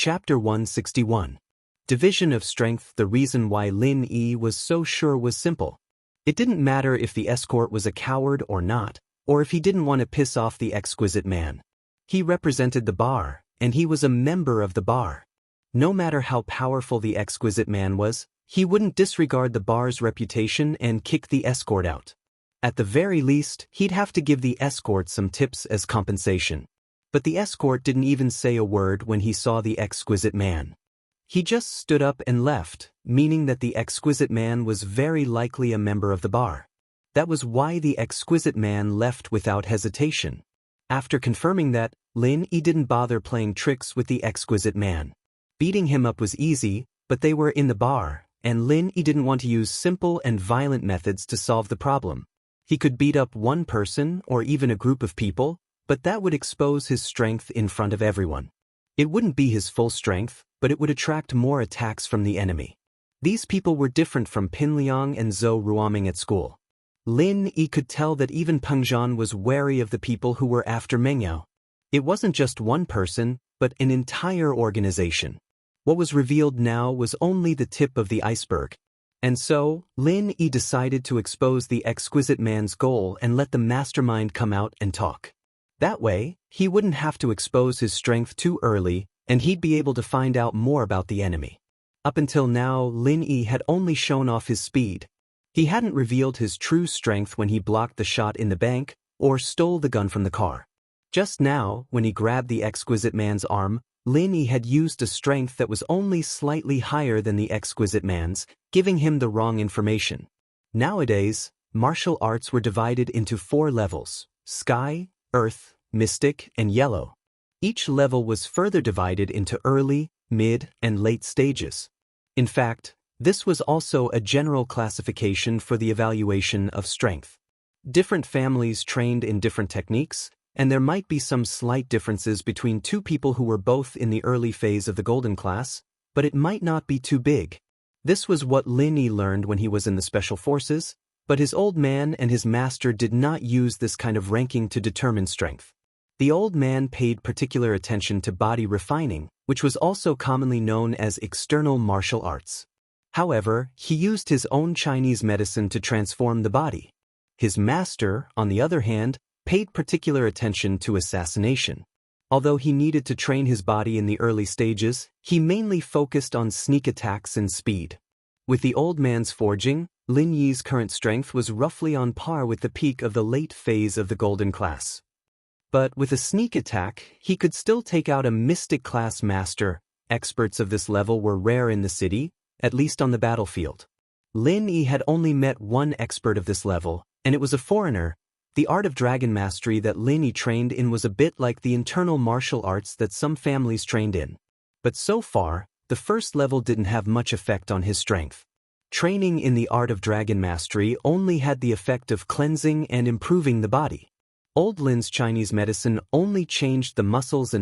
Chapter 161. Division of Strength. The reason why Lin Yi was so sure was simple. It didn't matter if the escort was a coward or not, or if he didn't want to piss off the exquisite man. He represented the bar, and he was a member of the bar. No matter how powerful the exquisite man was, he wouldn't disregard the bar's reputation and kick the escort out. At the very least, he'd have to give the escort some tips as compensation. But the escort didn't even say a word when he saw the exquisite man. He just stood up and left, meaning that the exquisite man was very likely a member of the bar. That was why the exquisite man left without hesitation. After confirming that, Lin Yi didn't bother playing tricks with the exquisite man. Beating him up was easy, but they were in the bar, and Lin Yi didn't want to use simple and violent methods to solve the problem. He could beat up one person or even a group of people, but that would expose his strength in front of everyone. It wouldn't be his full strength, but it would attract more attacks from the enemy. These people were different from Pin Liang and Zhou Ruoming at school. Lin Yi could tell that even Peng Zhan was wary of the people who were after Meng Yao. It wasn't just one person, but an entire organization. What was revealed now was only the tip of the iceberg. And so, Lin Yi decided to expose the exquisite man's goal and let the mastermind come out and talk. That way, he wouldn't have to expose his strength too early, and he'd be able to find out more about the enemy. Up until now, Lin Yi had only shown off his speed. He hadn't revealed his true strength when he blocked the shot in the bank or stole the gun from the car. Just now, when he grabbed the exquisite man's arm, Lin Yi had used a strength that was only slightly higher than the exquisite man's, giving him the wrong information. Nowadays, martial arts were divided into 4 levels: Sky, Earth, Mystic, and Yellow. Each level was further divided into early, mid, and late stages. In fact, this was also a general classification for the evaluation of strength. Different families trained in different techniques, and there might be some slight differences between two people who were both in the early phase of the golden class, but it might not be too big. This was what Lin Yi learned when he was in the special forces, but his old man and his master did not use this kind of ranking to determine strength. The old man paid particular attention to body refining, which was also commonly known as external martial arts. However, he used his own Chinese medicine to transform the body. His master, on the other hand, paid particular attention to assassination. Although he needed to train his body in the early stages, he mainly focused on sneak attacks and speed. With the old man's forging, Lin Yi's current strength was roughly on par with the peak of the late phase of the golden class. But with a sneak attack, he could still take out a mystic class master. Experts of this level were rare in the city, at least on the battlefield. Lin Yi had only met one expert of this level, and it was a foreigner. The art of dragon mastery that Lin Yi trained in was a bit like the internal martial arts that some families trained in. But so far, the first level didn't have much effect on his strength. Training in the art of dragon mastery only had the effect of cleansing and improving the body. Old Lin's Chinese medicine only changed the muscles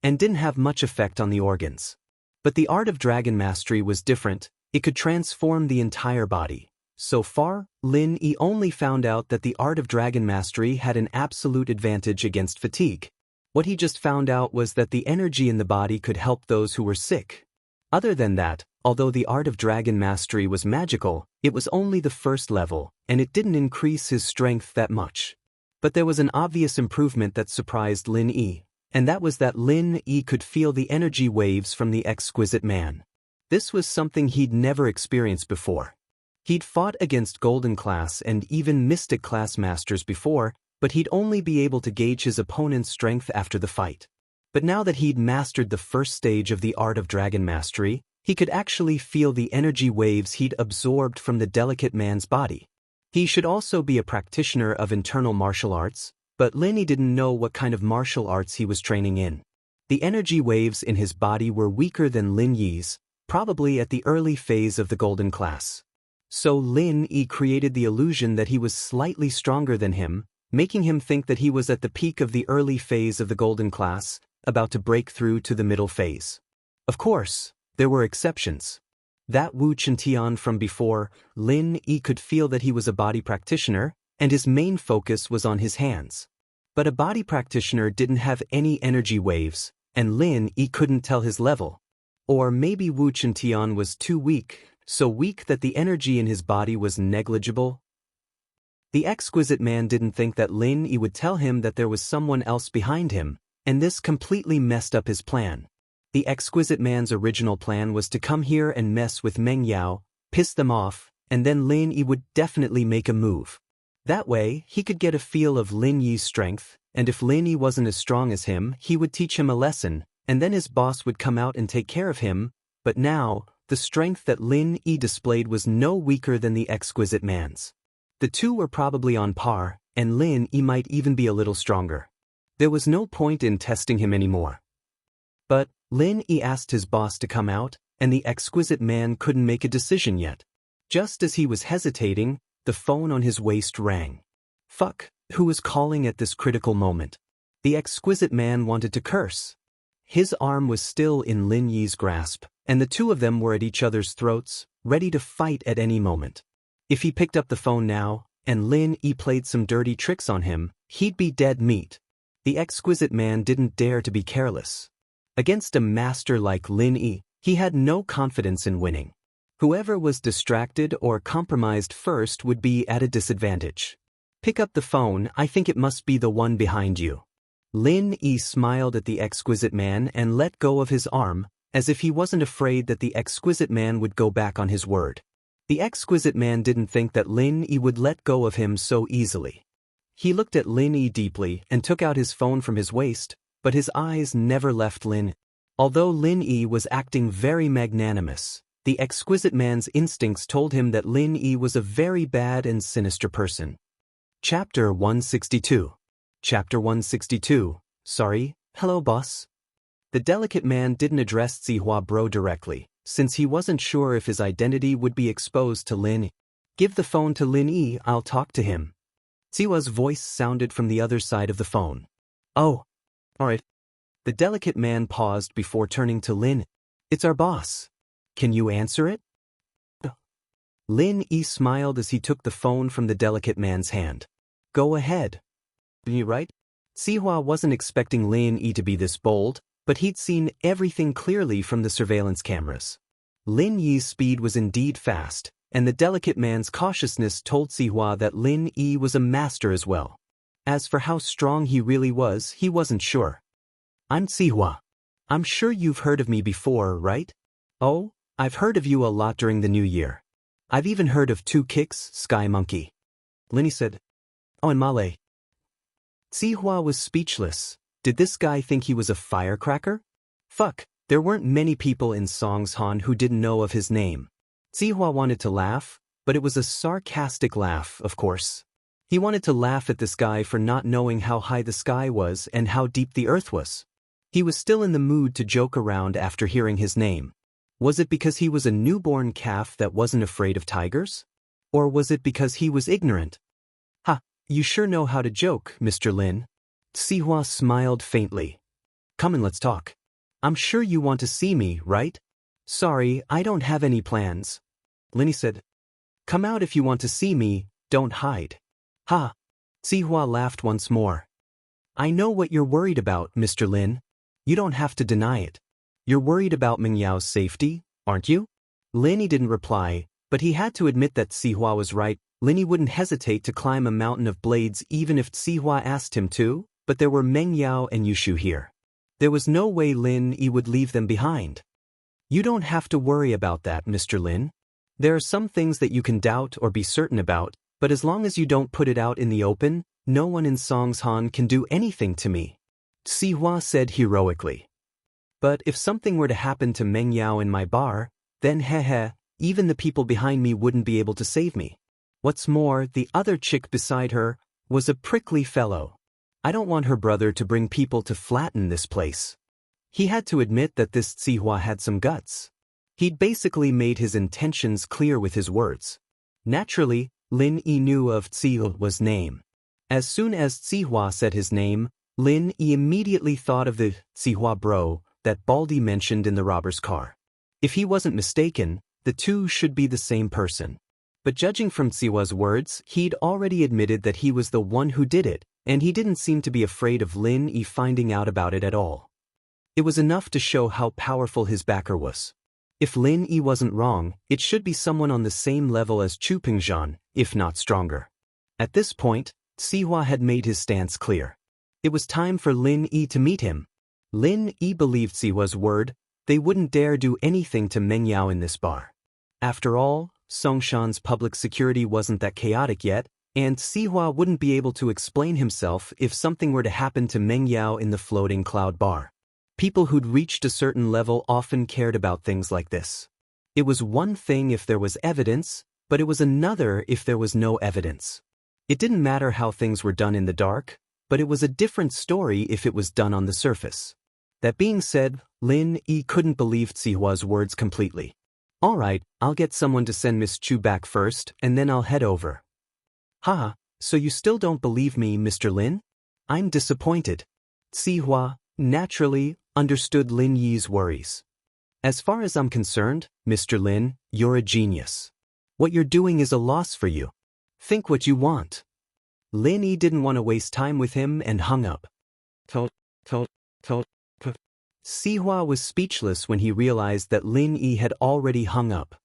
and didn't have much effect on the organs. But the art of dragon mastery was different. It could transform the entire body. So far, Lin Yi only found out that the art of dragon mastery had an absolute advantage against fatigue. What he just found out was that the energy in the body could help those who were sick. Other than that, although the art of dragon mastery was magical, it was only the first level, and it didn't increase his strength that much. But there was an obvious improvement that surprised Lin Yi, and that was that Lin Yi could feel the energy waves from the exquisite man. This was something he'd never experienced before. He'd fought against golden class and even mystic class masters before, but he'd only be able to gauge his opponent's strength after the fight. But now that he'd mastered the first stage of the art of dragon mastery, he could actually feel the energy waves he'd absorbed from the delicate man's body. He should also be a practitioner of internal martial arts, but Lin Yi didn't know what kind of martial arts he was training in. The energy waves in his body were weaker than Lin Yi's, probably at the early phase of the golden class. So Lin Yi created the illusion that he was slightly stronger than him, making him think that he was at the peak of the early phase of the golden class, about to break through to the middle phase. Of course, there were exceptions. That Wu Chintian from before, Lin Yi could feel that he was a body practitioner, and his main focus was on his hands. But a body practitioner didn't have any energy waves, and Lin Yi couldn't tell his level. Or maybe Wu Chintian was too weak, so weak that the energy in his body was negligible. The exquisite man didn't think that Lin Yi would tell him that there was someone else behind him, and this completely messed up his plan. The exquisite man's original plan was to come here and mess with Meng Yao, piss them off, and then Lin Yi would definitely make a move. That way, he could get a feel of Lin Yi's strength, and if Lin Yi wasn't as strong as him, he would teach him a lesson, and then his boss would come out and take care of him. But now, the strength that Lin Yi displayed was no weaker than the exquisite man's. The two were probably on par, and Lin Yi might even be a little stronger. There was no point in testing him anymore. But Lin Yi asked his boss to come out, and the exquisite man couldn't make a decision yet. Just as he was hesitating, the phone on his waist rang. Fuck, who was calling at this critical moment? The exquisite man wanted to curse. His arm was still in Lin Yi's grasp, and the two of them were at each other's throats, ready to fight at any moment. If he picked up the phone now, and Lin Yi played some dirty tricks on him, he'd be dead meat. The exquisite man didn't dare to be careless. Against a master like Lin Yi, he had no confidence in winning. Whoever was distracted or compromised first would be at a disadvantage. Pick up the phone, I think it must be the one behind you. Lin Yi smiled at the exquisite man and let go of his arm, as if he wasn't afraid that the exquisite man would go back on his word. The exquisite man didn't think that Lin Yi would let go of him so easily. He looked at Lin Yi deeply and took out his phone from his waist, but his eyes never left Lin. Although Lin Yi was acting very magnanimous, the exquisite man's instincts told him that Lin Yi was a very bad and sinister person. Chapter 162. Chapter 162. Sorry, hello boss. The delicate man didn't address Zihua bro directly, since he wasn't sure if his identity would be exposed to Lin Yi. Give the phone to Lin Yi, I'll talk to him. Zihua's voice sounded from the other side of the phone. Oh, alright. The delicate man paused before turning to Lin. It's our boss. Can you answer it? Lin Yi smiled as he took the phone from the delicate man's hand. Go ahead. You right? Zihua wasn't expecting Lin Yi to be this bold, but he'd seen everything clearly from the surveillance cameras. Lin Yi's speed was indeed fast, and the delicate man's cautiousness told Zihua that Lin Yi was a master as well. As for how strong he really was, he wasn't sure. I'm Zihua. I'm sure you've heard of me before, right? Oh, I've heard of you a lot during the new year. I've even heard of Two Kicks, Sky Monkey. Lin Yi said. Oh, in Malay. Zihua was speechless. Did this guy think he was a firecracker? Fuck, there weren't many people in Songshan who didn't know of his name. Zihua wanted to laugh, but it was a sarcastic laugh, of course. He wanted to laugh at this guy for not knowing how high the sky was and how deep the earth was. He was still in the mood to joke around after hearing his name. Was it because he was a newborn calf that wasn't afraid of tigers? Or was it because he was ignorant? Ha, you sure know how to joke, Mr. Lin. Zihua smiled faintly. Come and let's talk. I'm sure you want to see me, right? Sorry, I don't have any plans. Lin Yi said. Come out if you want to see me, don't hide. Ha! Zihua laughed once more. I know what you're worried about, Mr. Lin. You don't have to deny it. You're worried about Meng Yao's safety, aren't you? Lin Yi didn't reply, but he had to admit that Zihua was right. Lin Yi wouldn't hesitate to climb a mountain of blades even if Zihua asked him to, but there were Meng Yao and Yushu here. There was no way Lin Yi would leave them behind. You don't have to worry about that, Mr. Lin. There are some things that you can doubt or be certain about, but as long as you don't put it out in the open, no one in Songshan can do anything to me. Zihua said heroically. But if something were to happen to Meng Yao in my bar, then even the people behind me wouldn't be able to save me. What's more, the other chick beside her was a prickly fellow. I don't want her brother to bring people to flatten this place. He had to admit that this Zihua had some guts. He'd basically made his intentions clear with his words. Naturally, Lin Yi knew of Zihua's name. As soon as Zihua said his name, Lin Yi immediately thought of the Zihua bro that Baldy mentioned in the robber's car. If he wasn't mistaken, the two should be the same person. But judging from Zihua's words, he'd already admitted that he was the one who did it, and he didn't seem to be afraid of Lin Yi finding out about it at all. It was enough to show how powerful his backer was. If Lin Yi wasn't wrong, it should be someone on the same level as Chu Pingzhan, if not stronger. At this point, Sihua had made his stance clear. It was time for Lin Yi to meet him. Lin Yi believed Sihua's word. They wouldn't dare do anything to Meng Yao in this bar. After all, Songshan's public security wasn't that chaotic yet, and Sihua wouldn't be able to explain himself if something were to happen to Meng Yao in the floating cloud bar. People who'd reached a certain level often cared about things like this. It was one thing if there was evidence, but it was another if there was no evidence. It didn't matter how things were done in the dark, but it was a different story if it was done on the surface. That being said, Lin Yi couldn't believe Sihua's words completely. All right, I'll get someone to send Miss Chu back first, and then I'll head over. Haha, so you still don't believe me, Mr. Lin? I'm disappointed. Sihua, naturally, understood Lin Yi's worries. As far as I'm concerned, Mr. Lin, you're a genius. What you're doing is a loss for you. Think what you want. Lin Yi didn't want to waste time with him and hung up. Sihua was speechless when he realized that Lin Yi had already hung up.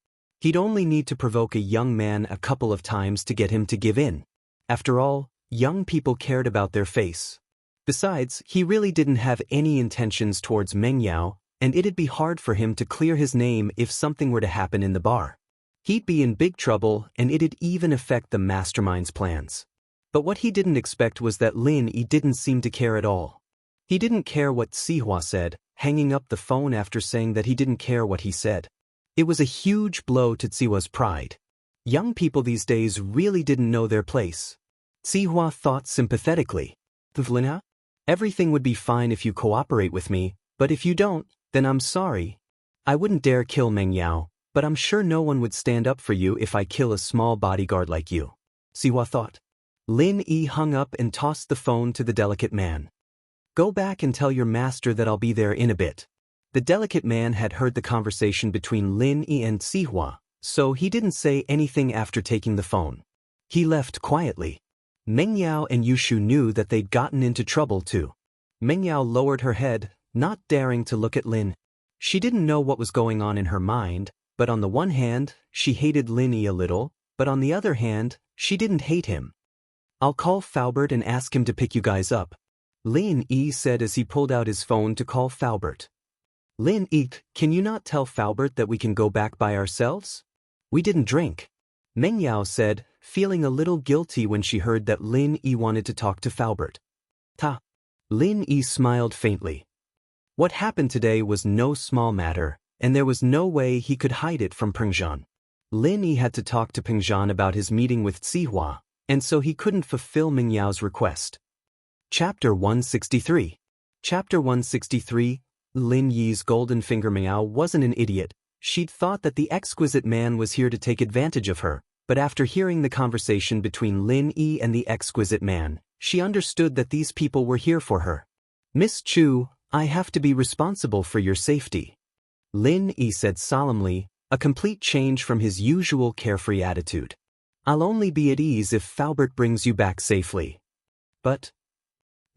He'd only need to provoke a young man a couple of times to get him to give in. After all, young people cared about their face. Besides, he really didn't have any intentions towards Meng Yao, and it'd be hard for him to clear his name if something were to happen in the bar. He'd be in big trouble, and it'd even affect the mastermind's plans. But what he didn't expect was that Lin Yi didn't seem to care at all. He didn't care what Sihua said, hanging up the phone after saying that he didn't care what he said. It was a huge blow to Sihua's pride. Young people these days really didn't know their place. Sihua thought sympathetically. Lina, everything would be fine if you cooperate with me, but if you don't, then I'm sorry. I wouldn't dare kill Meng Yao, but I'm sure no one would stand up for you if I kill a small bodyguard like you. Sihua thought. Lin Yi hung up and tossed the phone to the delicate man. Go back and tell your master that I'll be there in a bit. The delicate man had heard the conversation between Lin Yi and Sihua, so he didn't say anything after taking the phone. He left quietly. Meng Yao and Yushu knew that they'd gotten into trouble too. Meng Yao lowered her head, not daring to look at Lin. She didn't know what was going on in her mind, but on the one hand, she hated Lin Yi a little, but on the other hand, she didn't hate him. I'll call Faubert and ask him to pick you guys up. Lin Yi said as he pulled out his phone to call Faubert. Lin Yi, can you not tell Faubert that we can go back by ourselves? We didn't drink. Meng Yao said, feeling a little guilty when she heard that Lin Yi wanted to talk to Faubert. Lin Yi smiled faintly. What happened today was no small matter, and there was no way he could hide it from Pingzhan. Lin Yi had to talk to Pingzhan about his meeting with Sihua, and so he couldn't fulfill Meng Yao's request. Chapter 163. Chapter 163. Lin Yi's golden finger. Meng Yao wasn't an idiot. She'd thought that the exquisite man was here to take advantage of her, but after hearing the conversation between Lin Yi and the exquisite man, she understood that these people were here for her. Miss Chu, I have to be responsible for your safety. Lin Yi said solemnly, a complete change from his usual carefree attitude. I'll only be at ease if Faubert brings you back safely. But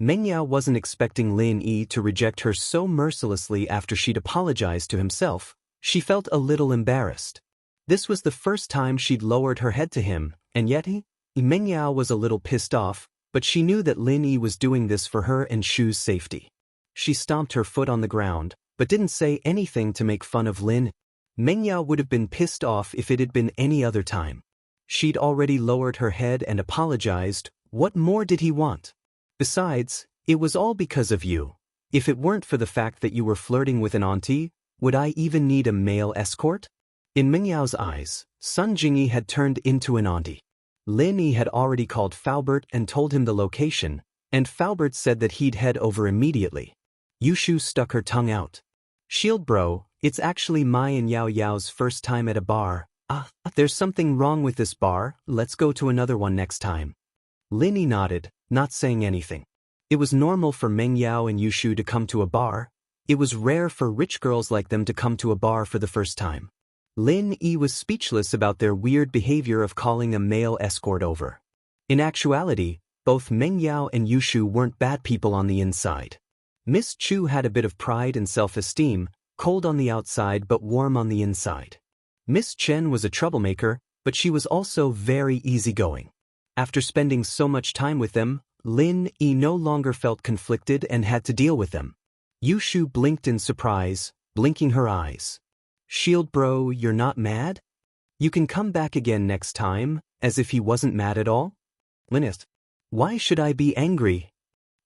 Meng Yao wasn't expecting Lin Yi to reject her so mercilessly after she'd apologized to himself. She felt a little embarrassed. This was the first time she'd lowered her head to him, and yet Meng Yao was a little pissed off, but she knew that Lin Yi was doing this for her and Shu's safety. She stomped her foot on the ground, but didn't say anything to make fun of Lin. Meng Yao would have been pissed off if it had been any other time. She'd already lowered her head and apologized. What more did he want? Besides, it was all because of you. If it weren't for the fact that you were flirting with an auntie, would I even need a male escort? In Meng Yao's eyes, Sun Jingyi had turned into an auntie. Lin Yi had already called Faubert and told him the location, and Faubert said that he'd head over immediately. Yushu stuck her tongue out. Shield bro, it's actually my and Yao Yao's first time at a bar. There's something wrong with this bar, let's go to another one next time. Lin Yi nodded, not saying anything. It was normal for Meng Yao and Yushu to come to a bar. It was rare for rich girls like them to come to a bar for the first time. Lin Yi was speechless about their weird behavior of calling a male escort over. In actuality, both Meng Yao and Yushu weren't bad people on the inside. Miss Chu had a bit of pride and self-esteem, cold on the outside but warm on the inside. Miss Chen was a troublemaker, but she was also very easygoing. After spending so much time with them, Lin Yi no longer felt conflicted and had to deal with them. Yushu blinked in surprise, blinking her eyes. "Shield bro, you're not mad? You can come back again next time," as if he wasn't mad at all. Linist. "Why should I be angry?"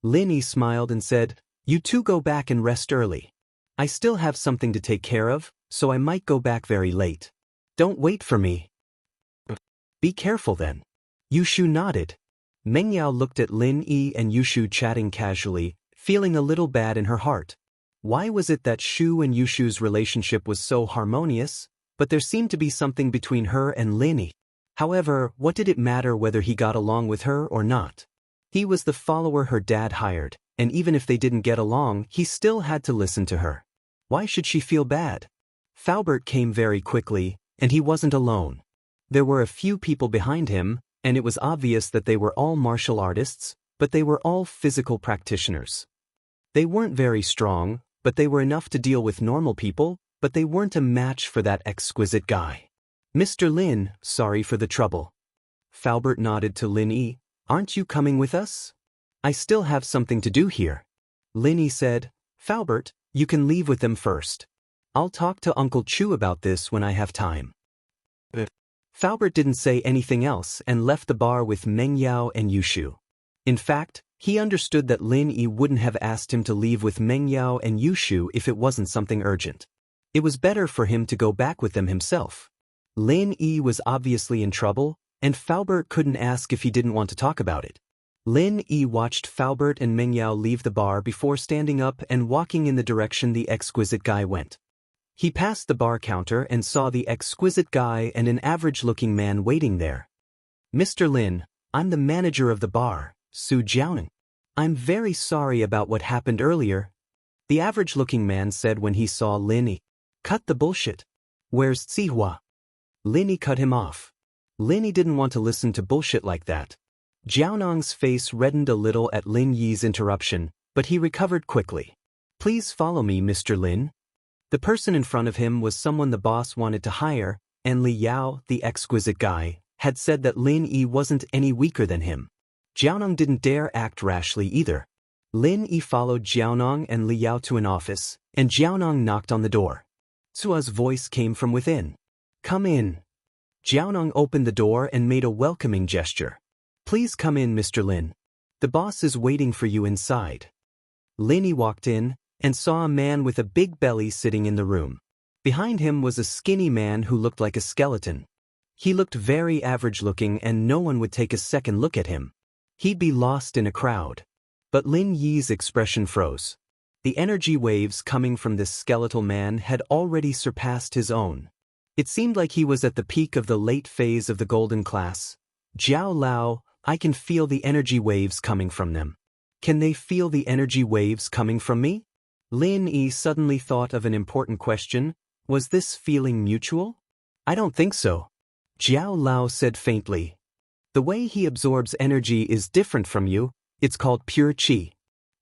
Lin Yi smiled and said, "You two go back and rest early. I still have something to take care of, so I might go back very late. Don't wait for me." "Be careful then." Yushu nodded. Mengyao looked at Lin Yi and Yushu chatting casually, feeling a little bad in her heart. Why was it that Shu and Yushu's relationship was so harmonious, but there seemed to be something between her and Lin Yi? However, what did it matter whether he got along with her or not? He was the follower her dad hired, and even if they didn't get along, he still had to listen to her. Why should she feel bad? Faubert came very quickly, and he wasn't alone. There were a few people behind him, and it was obvious that they were all martial artists, but they were all physical practitioners. They weren't very strong, but they were enough to deal with normal people, but they weren't a match for that exquisite guy. "Mr. Lin, sorry for the trouble." Faubert nodded to Lin Yi. "Aren't you coming with us?" "I still have something to do here." Lin Yi said, "Faubert, you can leave with them first. I'll talk to Uncle Chu about this when I have time." Faubert didn't say anything else and left the bar with Mengyao and Yushu. In fact, he understood that Lin Yi wouldn't have asked him to leave with Mengyao and Yushu if it wasn't something urgent. It was better for him to go back with them himself. Lin Yi was obviously in trouble, and Faubert couldn't ask if he didn't want to talk about it. Lin Yi watched Faubert and Mengyao leave the bar before standing up and walking in the direction the exquisite guy went. He passed the bar counter and saw the exquisite guy and an average-looking man waiting there. "Mr. Lin, I'm the manager of the bar, Su Jiaoning. I'm very sorry about what happened earlier," the average-looking man said when he saw Lin Yi. "Cut the bullshit. Where's Zihua?" Lin Yi cut him off. Lin Yi didn't want to listen to bullshit like that. Jiaonang's face reddened a little at Lin Yi's interruption, but he recovered quickly. "Please follow me, Mr. Lin." The person in front of him was someone the boss wanted to hire, and Li Yao, the exquisite guy, had said that Lin Yi wasn't any weaker than him. Jiaonang didn't dare act rashly either. Lin Yi followed Jiaonang and Li Yao to an office, and Jiaonang knocked on the door. Tsua's voice came from within. "Come in." Jiaonang opened the door and made a welcoming gesture. "Please come in, Mr. Lin. The boss is waiting for you inside." Lin Yi walked in and saw a man with a big belly sitting in the room. Behind him was a skinny man who looked like a skeleton. He looked very average-looking and no one would take a second look at him. He'd be lost in a crowd. But Lin Yi's expression froze. The energy waves coming from this skeletal man had already surpassed his own. It seemed like he was at the peak of the late phase of the golden class. "Jiao Lao, I can feel the energy waves coming from them. Can they feel the energy waves coming from me?" Lin Yi suddenly thought of an important question. Was this feeling mutual? "I don't think so," Jiao Lao said faintly. "The way he absorbs energy is different from you. It's called pure qi.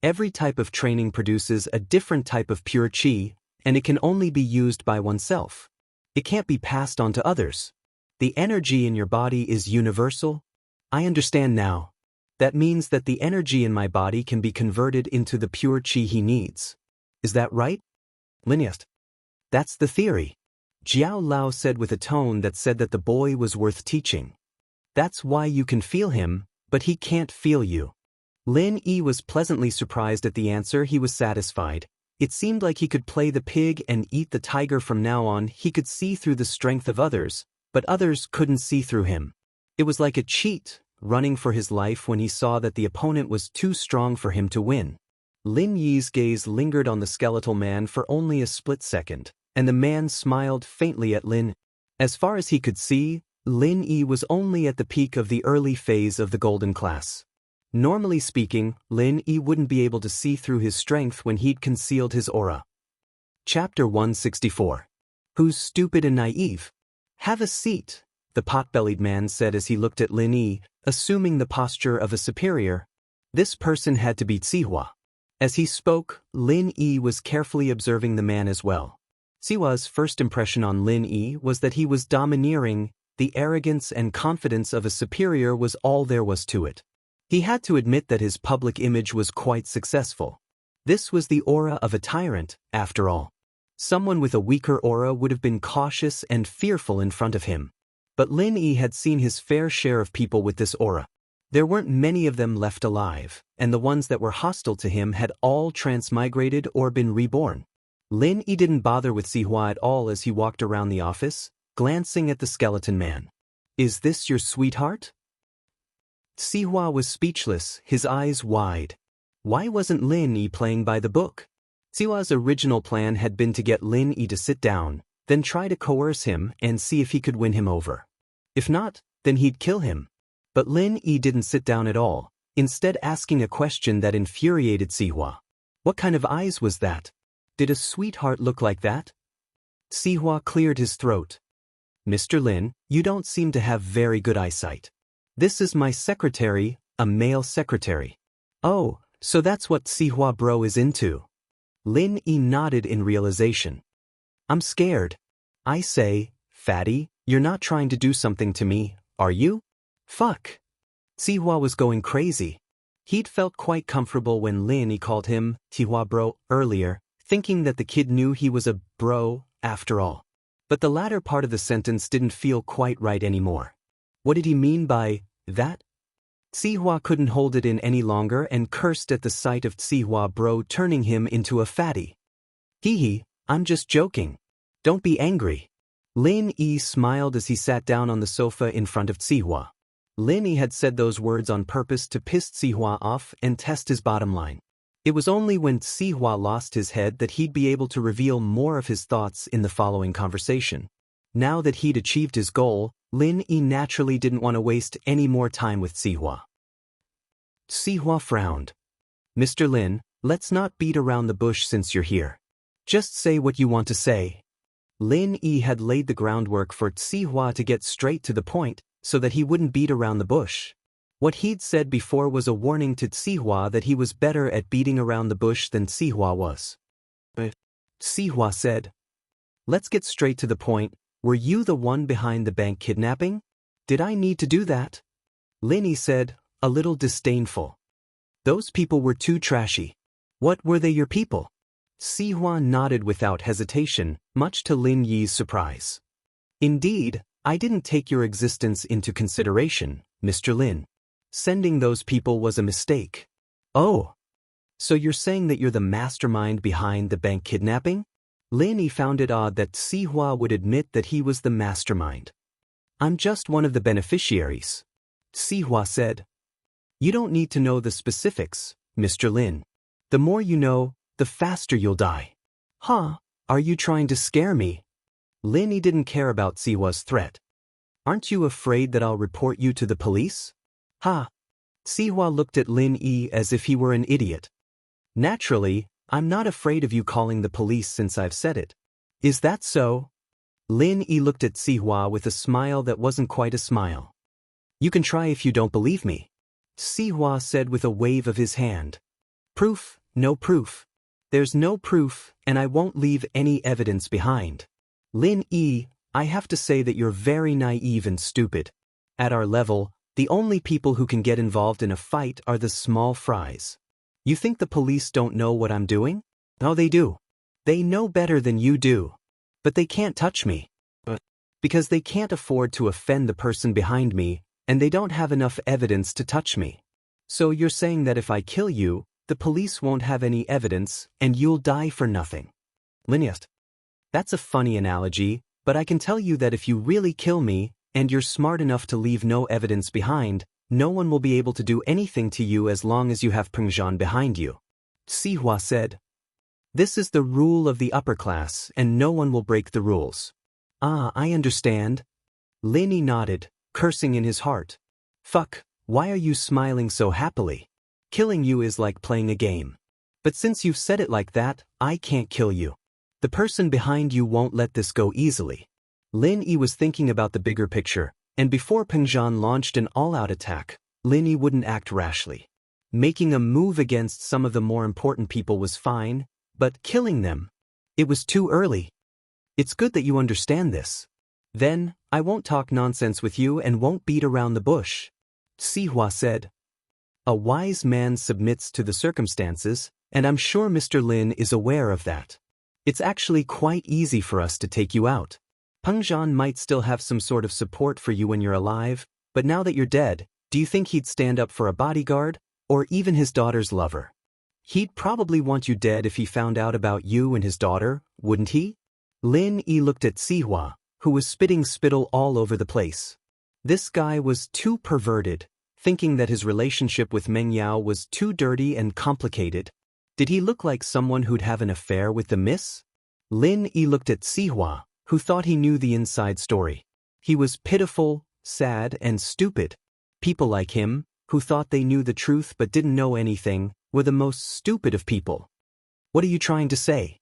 Every type of training produces a different type of pure qi, and it can only be used by oneself. It can't be passed on to others. The energy in your body is universal." "I understand now. That means that the energy in my body can be converted into the pure qi he needs. Is that right?" "Linyast. That's the theory," Jiao Lao said with a tone that said that the boy was worth teaching. "That's why you can feel him, but he can't feel you." Lin Yi was pleasantly surprised at the answer. He was satisfied. It seemed like he could play the pig and eat the tiger from now on. He could see through the strength of others, but others couldn't see through him. It was like a cheat, running for his life when he saw that the opponent was too strong for him to win. Lin Yi's gaze lingered on the skeletal man for only a split second, and the man smiled faintly at Lin. As far as he could see, Lin Yi was only at the peak of the early phase of the golden class. Normally speaking, Lin Yi wouldn't be able to see through his strength when he'd concealed his aura. Chapter 164. Who's stupid and naive? "Have a seat," the pot-bellied man said as he looked at Lin Yi, assuming the posture of a superior. This person had to be Zihua. As he spoke, Lin Yi was carefully observing the man as well. Sihua's first impression on Lin Yi was that he was domineering. The arrogance and confidence of a superior was all there was to it. He had to admit that his public image was quite successful. This was the aura of a tyrant, after all. Someone with a weaker aura would have been cautious and fearful in front of him. But Lin Yi had seen his fair share of people with this aura. There weren't many of them left alive, and the ones that were hostile to him had all transmigrated or been reborn. Lin Yi didn't bother with Sihua at all as he walked around the office, glancing at the skeleton man. "Is this your sweetheart?" Sihua was speechless, his eyes wide. Why wasn't Lin Yi playing by the book? Sihua's original plan had been to get Lin Yi to sit down, then try to coerce him and see if he could win him over. If not, then he'd kill him. But Lin Yi didn't sit down at all, instead asking a question that infuriated Sihua. What kind of eyes was that? Did a sweetheart look like that? Sihua cleared his throat. "Mr. Lin, you don't seem to have very good eyesight. This is my secretary, a male secretary." "Oh, so that's what Sihua bro is into." Lin Yi nodded in realization. "I'm scared." "I say, fatty, you're not trying to do something to me, are you?" "Fuck." Sihua was going crazy. He'd felt quite comfortable when Lin Yi called him Sihua bro earlier, thinking that the kid knew he was a bro after all. But the latter part of the sentence didn't feel quite right anymore. What did he mean by that? Sihua couldn't hold it in any longer and cursed at the sight of Sihua bro turning him into a fatty. "Hee, I'm just joking. Don't be angry." Lin Yi smiled as he sat down on the sofa in front of Sihua. Lin Yi had said those words on purpose to piss Sihua off and test his bottom line. It was only when Sihua lost his head that he'd be able to reveal more of his thoughts in the following conversation. Now that he'd achieved his goal, Lin Yi naturally didn't want to waste any more time with Sihua. Sihua frowned. "Mr. Lin, let's not beat around the bush since you're here. Just say what you want to say." Lin Yi had laid the groundwork for Sihua to get straight to the point, so that he wouldn't beat around the bush. What he'd said before was a warning to Sihua that he was better at beating around the bush than Sihua was. Sihua said, "Let's get straight to the point. Were you the one behind the bank kidnapping? Did I need to do that?" Lin Yi said, a little disdainful. "Those people were too trashy. What were they your people?" Sihua nodded without hesitation, much to Lin Yi's surprise. "Indeed, I didn't take your existence into consideration, Mr. Lin. Sending those people was a mistake." "Oh. So you're saying that you're the mastermind behind the bank kidnapping?" Lin Yi found it odd that Sihua would admit that he was the mastermind. "I'm just one of the beneficiaries," Sihua said. "You don't need to know the specifics, Mr. Lin. The more you know, the faster you'll die." "Huh? Are you trying to scare me?" Lin Yi didn't care about Sihua's threat. "Aren't you afraid that I'll report you to the police?" "Ha!" Sihua looked at Lin Yi as if he were an idiot. "Naturally, I'm not afraid of you calling the police since I've said it." "Is that so?" Lin Yi looked at Sihua with a smile that wasn't quite a smile. "You can try if you don't believe me," Sihua said with a wave of his hand. "Proof, no proof. There's no proof, and I won't leave any evidence behind. Lin Yi, I have to say that you're very naive and stupid. At our level, the only people who can get involved in a fight are the small fries. You think the police don't know what I'm doing? Oh, they do. They know better than you do. But they can't touch me. Because they can't afford to offend the person behind me, and they don't have enough evidence to touch me. So you're saying that if I kill you, the police won't have any evidence, and you'll die for nothing." Linist. "That's a funny analogy, but I can tell you that if you really kill me, and you're smart enough to leave no evidence behind, no one will be able to do anything to you as long as you have Pengzhan behind you," Sihua said. "This is the rule of the upper class, and no one will break the rules." "Ah, I understand." Lin Yi nodded, cursing in his heart. "Fuck, why are you smiling so happily? Killing you is like playing a game. But since you've said it like that, I can't kill you. The person behind you won't let this go easily." Lin Yi was thinking about the bigger picture, and before Pengzhan launched an all-out attack, Lin Yi wouldn't act rashly. Making a move against some of the more important people was fine, but killing them? It was too early. It's good that you understand this. Then, I won't talk nonsense with you and won't beat around the bush. Xihua said. A wise man submits to the circumstances, and I'm sure Mr. Lin is aware of that. It's actually quite easy for us to take you out. Peng Zhan might still have some sort of support for you when you're alive, but now that you're dead, do you think he'd stand up for a bodyguard, or even his daughter's lover? He'd probably want you dead if he found out about you and his daughter, wouldn't he? Lin Yi looked at Xihua, who was spitting spittle all over the place. This guy was too perverted, thinking that his relationship with Meng Yao was too dirty and complicated. Did he look like someone who'd have an affair with the miss? Lin Yi looked at Xihua, who thought he knew the inside story. He was pitiful, sad, and stupid. People like him, who thought they knew the truth but didn't know anything, were the most stupid of people. What are you trying to say?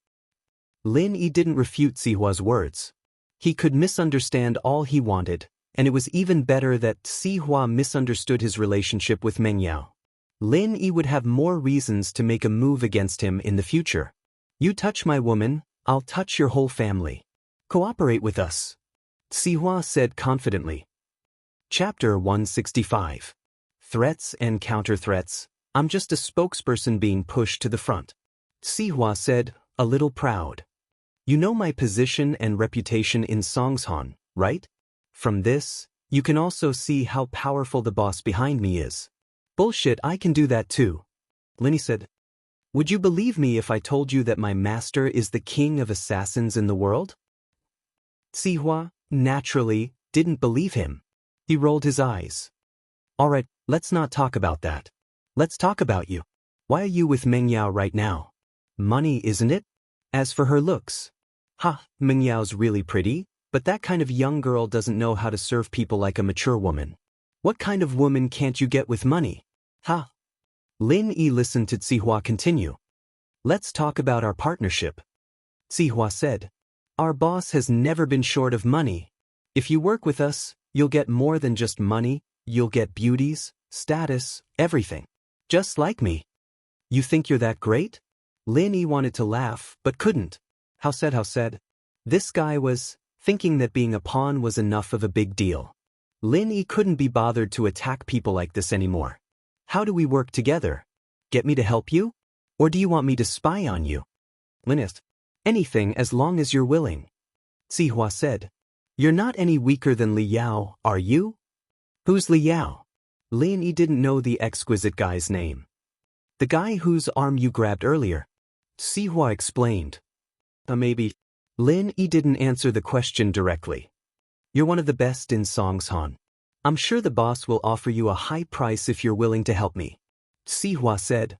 Lin Yi didn't refute Xihua's words. He could misunderstand all he wanted, and it was even better that Xihua misunderstood his relationship with Meng Yao. Lin Yi would have more reasons to make a move against him in the future. You touch my woman, I'll touch your whole family. Cooperate with us. Xihua said confidently. Chapter 165. Threats and counter-threats. I'm just a spokesperson being pushed to the front. Xihua said, a little proud. You know my position and reputation in Songshan, right? From this, you can also see how powerful the boss behind me is. Bullshit, I can do that too. Lin Yi said. Would you believe me if I told you that my master is the king of assassins in the world? Xihua, naturally, didn't believe him. He rolled his eyes. Alright, let's not talk about that. Let's talk about you. Why are you with Meng Yao right now? Money, isn't it? As for her looks. Meng Yao's really pretty, but that kind of young girl doesn't know how to serve people like a mature woman. What kind of woman can't you get with money? Lin Yi listened to Xihua continue. Let's talk about our partnership. Xihua said. Our boss has never been short of money. If you work with us, you'll get more than just money, you'll get beauties, status, everything. Just like me. You think you're that great? Lin Yi wanted to laugh, but couldn't. How said. This guy was thinking that being a pawn was enough of a big deal. Lin Yi couldn't be bothered to attack people like this anymore. How do we work together? Get me to help you? Or do you want me to spy on you? Lin Yi. Anything as long as you're willing. Xihua said. You're not any weaker than Li Yao, are you? Who's Li Yao? Lin Yi didn't know the exquisite guy's name. The guy whose arm you grabbed earlier. Xihua explained. Maybe. Lin Yi didn't answer the question directly. You're one of the best in Songshan. I'm sure the boss will offer you a high price if you're willing to help me. Xihua said.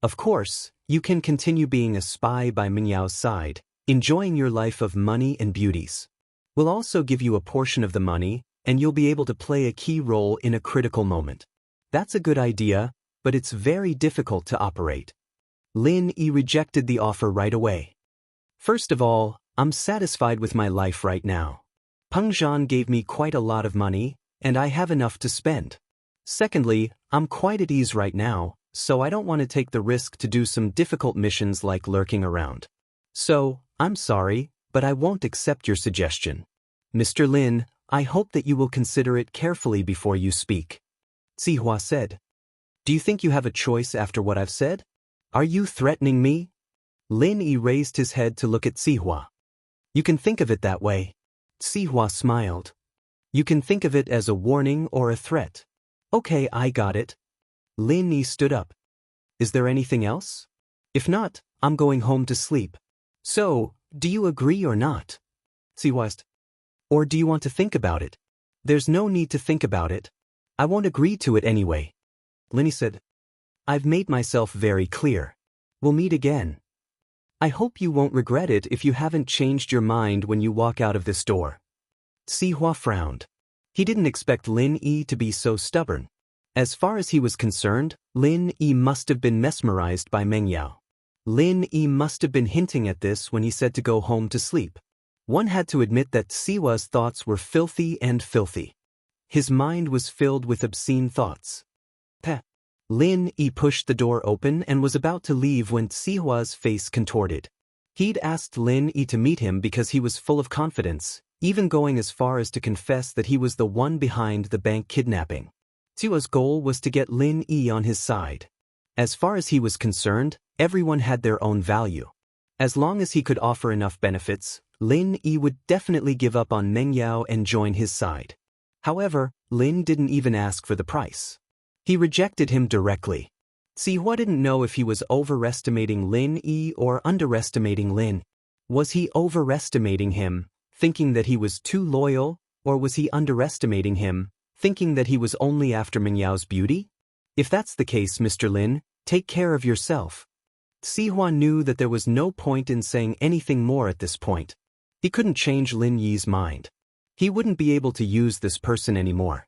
Of course, you can continue being a spy by Meng Yao's side, enjoying your life of money and beauties. We'll also give you a portion of the money, and you'll be able to play a key role in a critical moment. That's a good idea, but it's very difficult to operate. Lin Yi rejected the offer right away. First of all, I'm satisfied with my life right now. Peng Zhan gave me quite a lot of money, and I have enough to spend. Secondly, I'm quite at ease right now, so I don't want to take the risk to do some difficult missions like lurking around. So, I'm sorry, but I won't accept your suggestion. Mr. Lin, I hope that you will consider it carefully before you speak. Xihua said. Do you think you have a choice after what I've said? Are you threatening me? Lin Yi raised his head to look at Xihua. You can think of it that way. Xihua smiled. You can think of it as a warning or a threat. Okay, I got it. Lin Yi stood up. Is there anything else? If not, I'm going home to sleep. So, do you agree or not? Xihua asked. Or do you want to think about it? There's no need to think about it. I won't agree to it anyway. Lin Yi said. I've made myself very clear. We'll meet again. I hope you won't regret it if you haven't changed your mind when you walk out of this door. Xihua frowned. He didn't expect Lin Yi to be so stubborn. As far as he was concerned, Lin Yi must have been mesmerized by Meng Yao. Lin Yi must have been hinting at this when he said to go home to sleep. One had to admit that Xihua's thoughts were filthy and filthy. His mind was filled with obscene thoughts. Lin Yi pushed the door open and was about to leave when Xihua's face contorted. He'd asked Lin Yi to meet him because he was full of confidence, even going as far as to confess that he was the one behind the bank kidnapping. Xihua's goal was to get Lin Yi on his side. As far as he was concerned, everyone had their own value. As long as he could offer enough benefits, Lin Yi would definitely give up on Meng Yao and join his side. However, Lin didn't even ask for the price. He rejected him directly. Xihua didn't know if he was overestimating Lin Yi or underestimating Lin. Was he overestimating him, thinking that he was too loyal, or was he underestimating him, thinking that he was only after Meng Yao's beauty? If that's the case, Mr. Lin, take care of yourself. Xihua knew that there was no point in saying anything more at this point. He couldn't change Lin Yi's mind. He wouldn't be able to use this person anymore.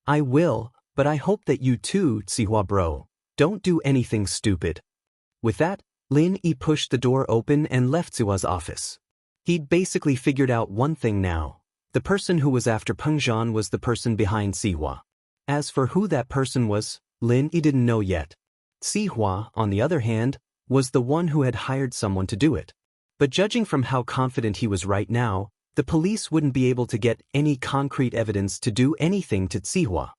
I will, but I hope that you too, Xihua bro, don't do anything stupid. With that, Lin Yi pushed the door open and left Xihua's office. He'd basically figured out one thing now. The person who was after Peng Zhan was the person behind Xihua. As for who that person was, Lin Yi didn't know yet. Xihua, on the other hand, was the one who had hired someone to do it. But judging from how confident he was right now, the police wouldn't be able to get any concrete evidence to do anything to Xihua.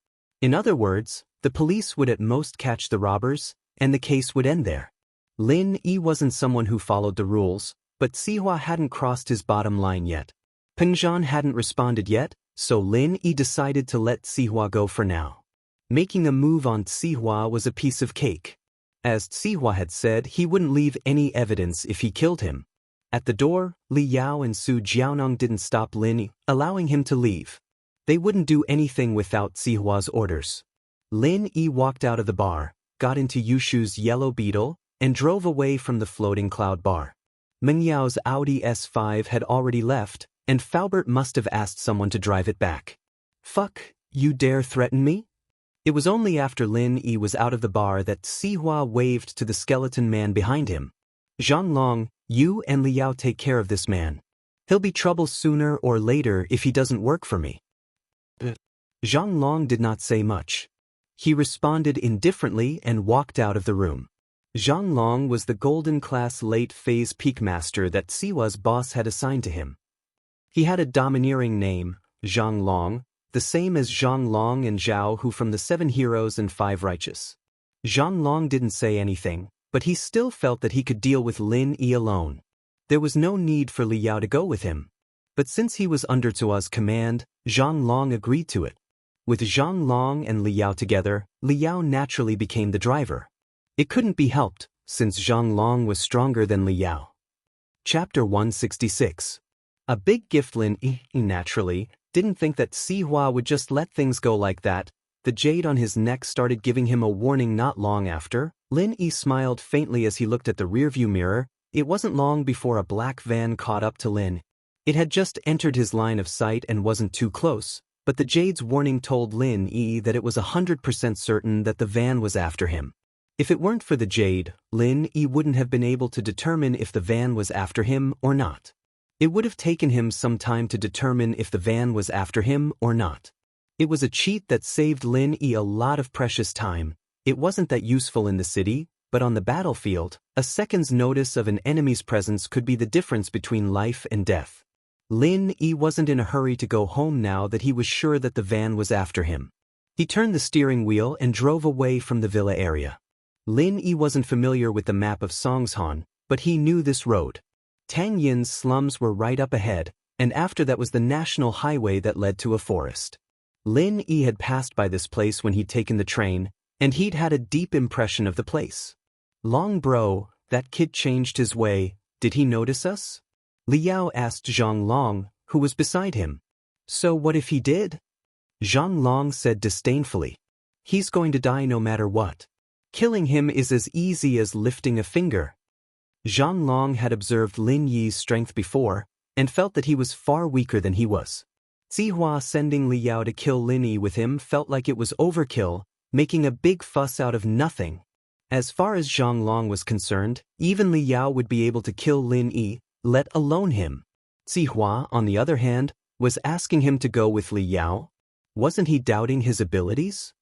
In other words, the police would at most catch the robbers, and the case would end there. Lin Yi wasn't someone who followed the rules, but Xihua hadn't crossed his bottom line yet. Peng Zhan hadn't responded yet, so Lin Yi decided to let Xihua go for now. Making a move on Xihua was a piece of cake. As Xihua had said, he wouldn't leave any evidence if he killed him. At the door, Li Yao and Su Jiaonong didn't stop Lin Yi, allowing him to leave. They wouldn't do anything without Xihua's orders. Lin Yi walked out of the bar, got into Yushu's yellow beetle, and drove away from the floating cloud bar. Meng Yao's Audi S5 had already left, and Faubert must have asked someone to drive it back. Fuck, you dare threaten me? It was only after Lin Yi was out of the bar that Xihua waved to the skeleton man behind him. Zhang Long, you and Li Yao take care of this man. He'll be trouble sooner or later if he doesn't work for me. Zhang Long did not say much. He responded indifferently and walked out of the room. Zhang Long was the golden class late phase peak master that Xihua's boss had assigned to him. He had a domineering name, Zhang Long, the same as Zhang Long and Zhao Hu from the Seven Heroes and Five Righteous. Zhang Long didn't say anything, but he still felt that he could deal with Lin Yi alone. There was no need for Li Yao to go with him. But since he was under Zua's command, Zhang Long agreed to it. With Zhang Long and Li Yao together, Li Yao naturally became the driver. It couldn't be helped, since Zhang Long was stronger than Li Yao. Chapter 166. A big gift. Lin Yi, naturally, didn't think that Xihua would just let things go like that. The jade on his neck started giving him a warning not long after. Lin Yi smiled faintly as he looked at the rearview mirror. It wasn't long before a black van caught up to Lin. It had just entered his line of sight and wasn't too close, but the jade's warning told Lin Yi that it was 100% certain that the van was after him. If it weren't for the jade, Lin Yi wouldn't have been able to determine if the van was after him or not. It would have taken him some time to determine if the van was after him or not. It was a cheat that saved Lin Yi a lot of precious time. It wasn't that useful in the city, but on the battlefield, a second's notice of an enemy's presence could be the difference between life and death. Lin Yi wasn't in a hurry to go home now that he was sure that the van was after him. He turned the steering wheel and drove away from the villa area. Lin Yi wasn't familiar with the map of Songshan, but he knew this road. Tang Yin's slums were right up ahead, and after that was the national highway that led to a forest. Lin Yi had passed by this place when he'd taken the train, and he'd had a deep impression of the place. Long bro, that kid changed his way, did he notice us? Li Yao asked Zhang Long, who was beside him. So what if he did? Zhang Long said disdainfully. He's going to die no matter what. Killing him is as easy as lifting a finger. Zhang Long had observed Lin Yi's strength before, and felt that he was far weaker than he was. Xihua sending Li Yao to kill Lin Yi with him felt like it was overkill, making a big fuss out of nothing. As far as Zhang Long was concerned, even Li Yao would be able to kill Lin Yi, let alone him. Xihua, on the other hand, was asking him to go with Li Yao. Wasn't he doubting his abilities?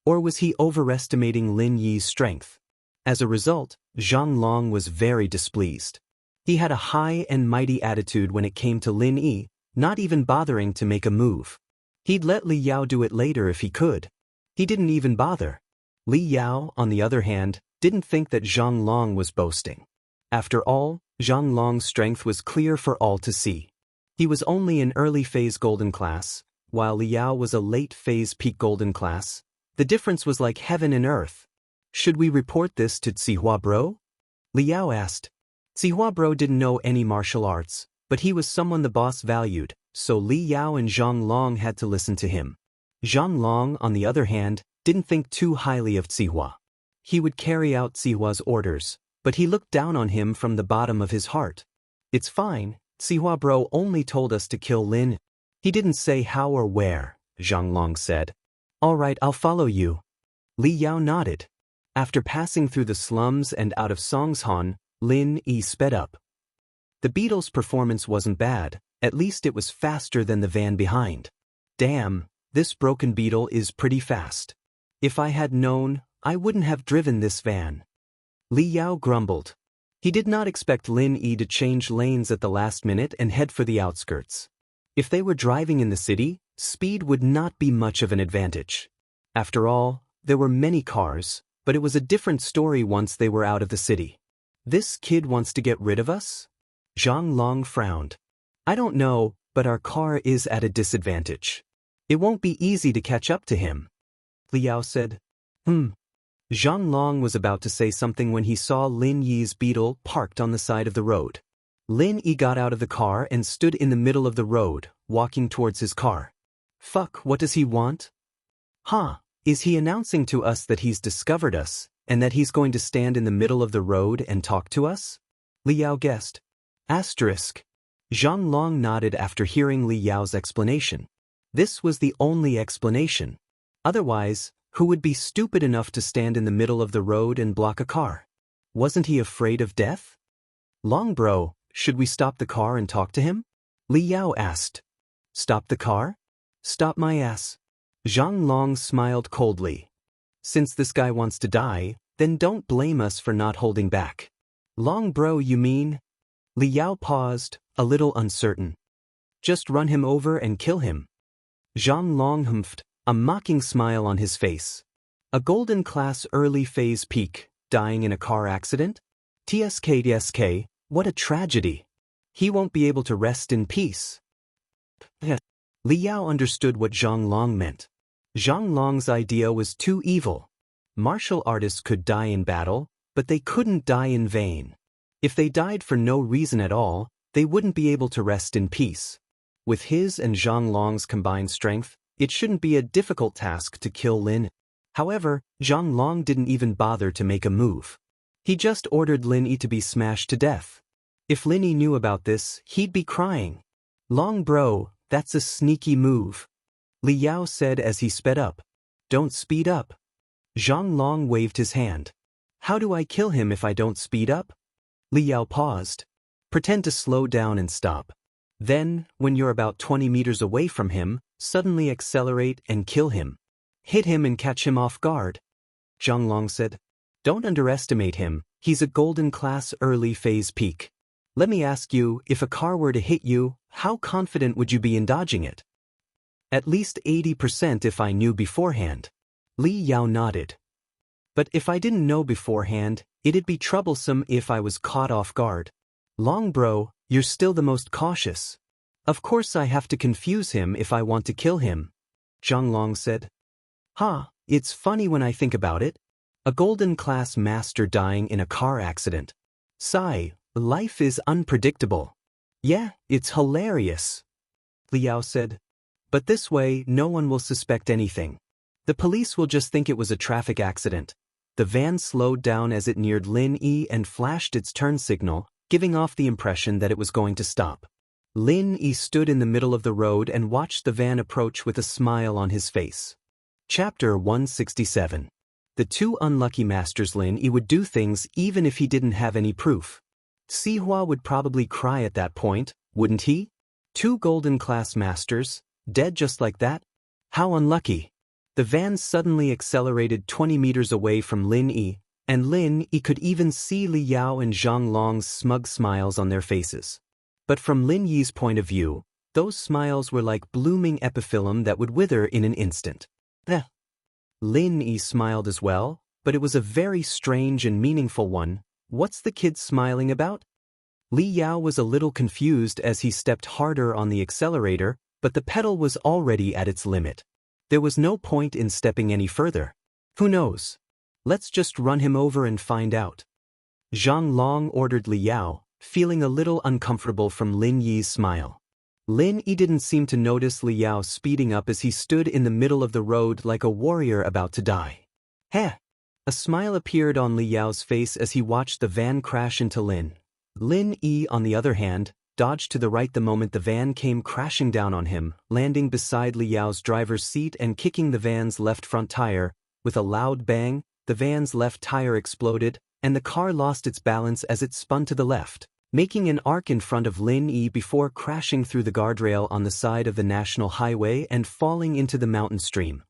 Or was he overestimating Lin Yi's strength? As a result, Zhang Long was very displeased. He had a high and mighty attitude when it came to Lin Yi, not even bothering to make a move. He'd let Li Yao do it later if he could. He didn't even bother. Li Yao, on the other hand, didn't think that Zhang Long was boasting. After all, Zhang Long's strength was clear for all to see. He was only an early phase golden class, while Li Yao was a late phase peak golden class. The difference was like heaven and earth. Should we report this to Zihua Bro? Li Yao asked. Zihua Bro didn't know any martial arts, but he was someone the boss valued, so Li Yao and Zhang Long had to listen to him. Zhang Long, on the other hand, didn't think too highly of Zihua. He would carry out Zihua's orders, but he looked down on him from the bottom of his heart. It's fine, Zihua Bro only told us to kill Lin. He didn't say how or where, Zhang Long said. All right, I'll follow you. Li Yao nodded. After passing through the slums and out of Songshan, Lin Yi sped up. The beetle's performance wasn't bad, at least it was faster than the van behind. Damn, this broken beetle is pretty fast. If I had known, I wouldn't have driven this van. Li Yao grumbled. He did not expect Lin Yi to change lanes at the last minute and head for the outskirts. If they were driving in the city, speed would not be much of an advantage. After all, there were many cars, but it was a different story once they were out of the city. This kid wants to get rid of us? Zhang Long frowned. I don't know, but our car is at a disadvantage. It won't be easy to catch up to him. Li Yao said. Zhang Long was about to say something when he saw Lin Yi's beetle parked on the side of the road. Lin Yi got out of the car and stood in the middle of the road, walking towards his car. Fuck, what does he want? Is he announcing to us that he's discovered us, and that he's going to stand in the middle of the road and talk to us? Li Yao guessed. Asterisk. Zhang Long nodded after hearing Li Yao's explanation. This was the only explanation. Otherwise, who would be stupid enough to stand in the middle of the road and block a car? Wasn't he afraid of death? Long bro, should we stop the car and talk to him? Li Yao asked. Stop the car? Stop my ass. Zhang Long smiled coldly. Since this guy wants to die, then don't blame us for not holding back. Long bro, you mean? Li Yao paused, a little uncertain. Just run him over and kill him. Zhang Long humphed, a mocking smile on his face. A golden class early phase peak, dying in a car accident? TSK, what a tragedy. He won't be able to rest in peace. Li Yao understood what Zhang Long meant. Zhang Long's idea was too evil. Martial artists could die in battle, but they couldn't die in vain. If they died for no reason at all, they wouldn't be able to rest in peace. With his and Zhang Long's combined strength, it shouldn't be a difficult task to kill Lin. However, Zhang Long didn't even bother to make a move. He just ordered Lin Yi to be smashed to death. If Lin Yi knew about this, he'd be crying. Long bro, that's a sneaky move. Li Yao said as he sped up. Don't speed up. Zhang Long waved his hand. How do I kill him if I don't speed up? Li Yao paused. Pretend to slow down and stop. Then, when you're about 20 meters away from him, suddenly accelerate and kill him. Hit him and catch him off guard. Zhang Long said. Don't underestimate him, he's a golden class early phase peak. Let me ask you, if a car were to hit you, how confident would you be in dodging it? At least 80% if I knew beforehand. Li Yao nodded. But if I didn't know beforehand, it'd be troublesome if I was caught off guard. Long bro, you're still the most cautious. Of course I have to confuse him if I want to kill him. Zhang Long said. It's funny when I think about it. A golden class master dying in a car accident. Sigh, life is unpredictable. Yeah, it's hilarious. Li Yao said. But this way, no one will suspect anything. The police will just think it was a traffic accident. The van slowed down as it neared Lin Yi and flashed its turn signal, giving off the impression that it was going to stop. Lin Yi stood in the middle of the road and watched the van approach with a smile on his face. Chapter 167. The two unlucky masters. Lin Yi would do things even if he didn't have any proof. Zihua would probably cry at that point, wouldn't he? Two golden class masters, dead just like that? How unlucky. The van suddenly accelerated 20 meters away from Lin Yi, and Lin Yi could even see Li Yao and Zhang Long's smug smiles on their faces. But from Lin Yi's point of view, those smiles were like blooming epiphyllum that would wither in an instant. Lin Yi smiled as well, but it was a very strange and meaningful one. What's the kid smiling about? Li Yao was a little confused as he stepped harder on the accelerator, but the pedal was already at its limit. There was no point in stepping any further. Who knows? Let's just run him over and find out. Zhang Long ordered Li Yao, feeling a little uncomfortable from Lin Yi's smile. Lin Yi didn't seem to notice Li Yao speeding up as he stood in the middle of the road like a warrior about to die. Heh! A smile appeared on Li Yao's face as he watched the van crash into Lin. Lin Yi, on the other hand, dodged to the right the moment the van came crashing down on him, landing beside Li Yao's driver's seat and kicking the van's left front tire. With a loud bang, the van's left tire exploded, and the car lost its balance as it spun to the left, making an arc in front of Lin Yi before crashing through the guardrail on the side of the national highway and falling into the mountain stream.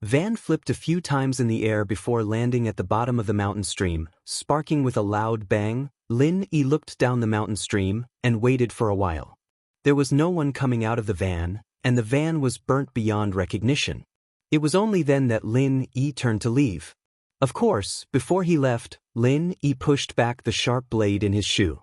Van flipped a few times in the air before landing at the bottom of the mountain stream, sparking with a loud bang. Lin Yi looked down the mountain stream and waited for a while. There was no one coming out of the van, and the van was burnt beyond recognition. It was only then that Lin Yi turned to leave. Of course, before he left, Lin Yi pushed back the sharp blade in his shoe.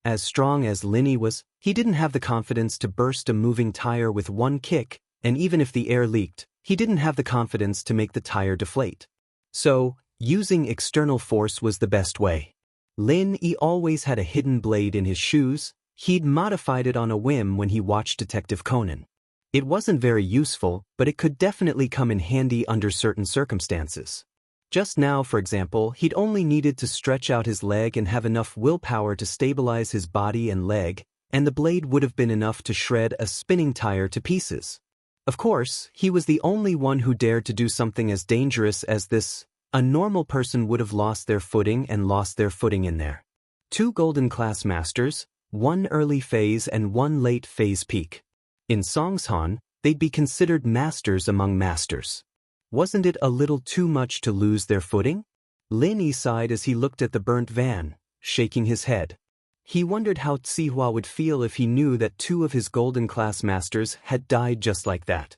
As strong as Lin Yi was, he didn't have the confidence to burst a moving tire with one kick, and even if the air leaked, he didn't have the confidence to make the tire deflate. So, using external force was the best way. Lin Yi always had a hidden blade in his shoes. He'd modified it on a whim when he watched Detective Conan. It wasn't very useful, but it could definitely come in handy under certain circumstances. Just now, for example, he'd only needed to stretch out his leg and have enough willpower to stabilize his body and leg, and the blade would have been enough to shred a spinning tire to pieces. Of course, he was the only one who dared to do something as dangerous as this. A normal person would have lost their footing in there. 2 golden class masters, 1 early phase and 1 late phase peak. In Songshan, they'd be considered masters among masters. Wasn't it a little too much to lose their footing? Lin Yi sighed as he looked at the burnt van, shaking his head. He wondered how Zihua would feel if he knew that 2 of his golden class masters had died just like that.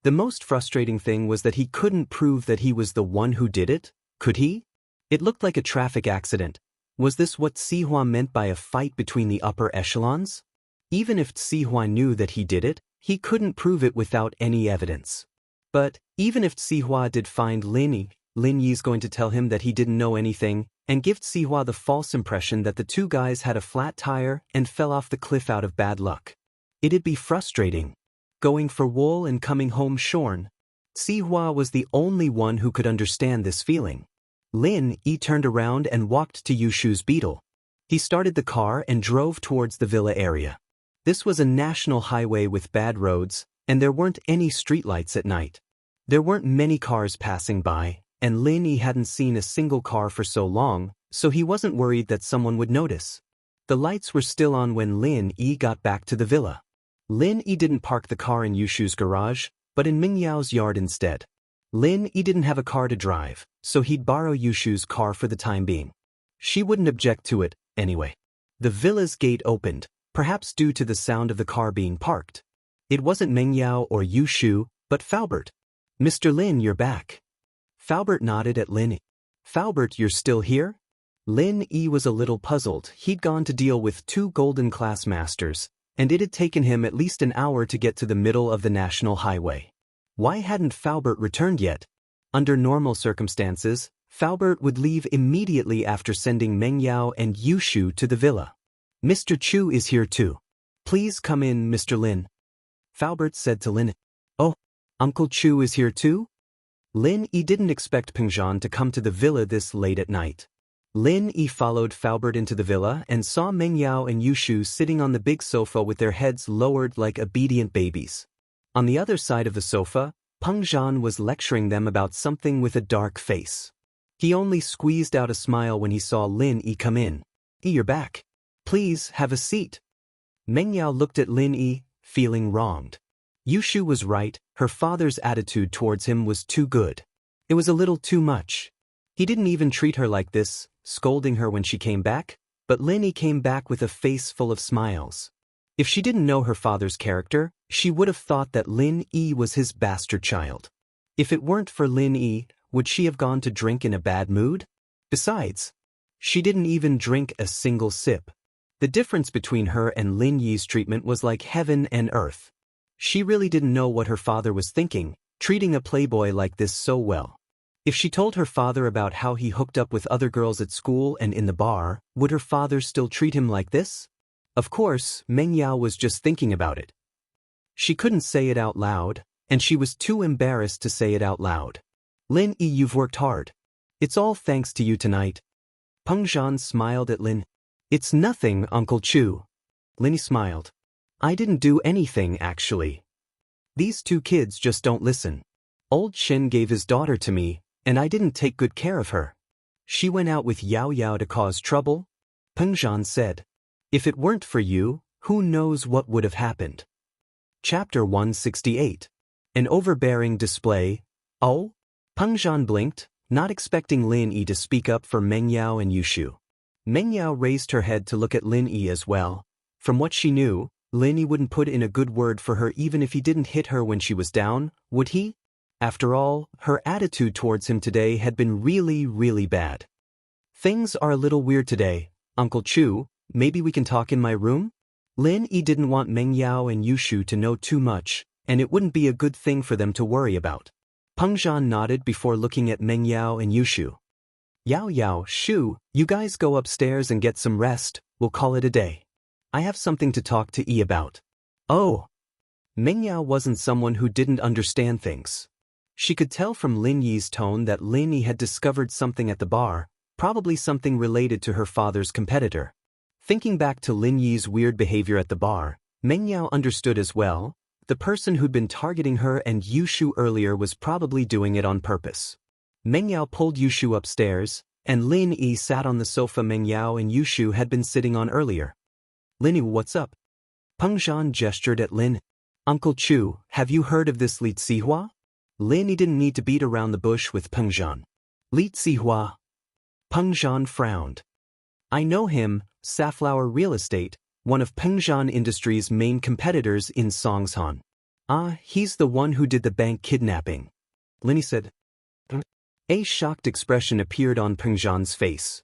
The most frustrating thing was that he couldn't prove that he was the one who did it, could he? It looked like a traffic accident. Was this what Zihua meant by a fight between the upper echelons? Even if Zihua knew that he did it, he couldn't prove it without any evidence. But, even if Zihua did find Lin Yi's going to tell him that he didn't know anything, and give Zihua the false impression that the 2 guys had a flat tire and fell off the cliff out of bad luck. It'd be frustrating. Going for wool and coming home shorn. Zihua was the only one who could understand this feeling. Lin Yi turned around and walked to Yushu's beetle. He started the car and drove towards the villa area. This was a national highway with bad roads, and there weren't any streetlights at night. There weren't many cars passing by, and Lin Yi hadn't seen a single car for so long, so he wasn't worried that someone would notice. The lights were still on when Lin Yi got back to the villa. Lin Yi didn't park the car in Yushu's garage, but in Mingyao's yard instead. Lin Yi didn't have a car to drive, so he'd borrow Yushu's car for the time being. She wouldn't object to it, anyway. The villa's gate opened, perhaps due to the sound of the car being parked. It wasn't Mengyao or Yushu, but Faubert. Mr. Lin, you're back. Faubert nodded at Lin Yi. Faubert, you're still here? Lin Yi was a little puzzled. He'd gone to deal with 2 golden class masters, and it had taken him at least an hour to get to the middle of the national highway. Why hadn't Faubert returned yet? Under normal circumstances, Faubert would leave immediately after sending Mengyao and Yushu to the villa. Mr. Chu is here too. Please come in, Mr. Lin. Faubert said to Lin. Oh, Uncle Chu is here too? Lin Yi didn't expect Pengzhan to come to the villa this late at night. Lin Yi followed Faubert into the villa and saw Mengyao and Yushu sitting on the big sofa with their heads lowered like obedient babies. On the other side of the sofa, Pengzhan was lecturing them about something with a dark face. He only squeezed out a smile when he saw Lin Yi come in. You're back. Please, have a seat. Mengyao looked at Lin Yi, feeling wronged. Yushu was right, her father's attitude towards him was too good. It was a little too much. He didn't even treat her like this, scolding her when she came back, but Lin came back with a face full of smiles. If she didn't know her father's character, she would have thought that Lin was his bastard child. If it weren't for Lin, would she have gone to drink in a bad mood? Besides, she didn't even drink a single sip. The difference between her and Lin Yi's treatment was like heaven and earth. She really didn't know what her father was thinking, treating a playboy like this so well. If she told her father about how he hooked up with other girls at school and in the bar, would her father still treat him like this? Of course, Meng Yao was just thinking about it. She couldn't say it out loud, and she was too embarrassed to say it out loud. Lin, you've worked hard. It's all thanks to you tonight. Peng Zhan smiled at Lin. It's nothing, Uncle Chu. Lin smiled. I didn't do anything, actually. These two kids just don't listen. Old Shin gave his daughter to me, and I didn't take good care of her. She went out with Yao Yao to cause trouble? Peng Zhan said. If it weren't for you, who knows what would have happened? Chapter 168. An overbearing display. Oh? Peng Zhan blinked, not expecting Lin to speak up for Meng Yao and Yushu. Meng Yao raised her head to look at Lin as well. From what she knew, Lin wouldn't put in a good word for her even if he didn't hit her when she was down, would he? After all, her attitude towards him today had been really bad. Things are a little weird today, Uncle Chu, maybe we can talk in my room? Lin didn't want Meng Yao and Yushu to know too much, and it wouldn't be a good thing for them to worry about. Peng Zhan nodded before looking at Meng Yao and Yushu. Yao Yao, Shu, you guys go upstairs and get some rest, we'll call it a day. I have something to talk to about. Oh. Meng Yao wasn't someone who didn't understand things. She could tell from Lin Yi's tone that Lin had discovered something at the bar, probably something related to her father's competitor. Thinking back to Lin Yi's weird behavior at the bar, Meng Yao understood as well. The person who'd been targeting her and Yushu earlier was probably doing it on purpose. Meng Yao pulled Yushu upstairs, and Lin sat on the sofa Meng Yao and Yushu had been sitting on earlier. Lin, what's up? Peng Zhan gestured at Lin. Uncle Chu, have you heard of this Li Zihua? Lin didn't need to beat around the bush with Peng Zhan. Li Zihua. Peng Zhan frowned. I know him, Safflower Real Estate, one of Peng Zhan Industries' main competitors in Songshan. Ah, he's the one who did the bank kidnapping. Lin said. A shocked expression appeared on Peng Zhan's face.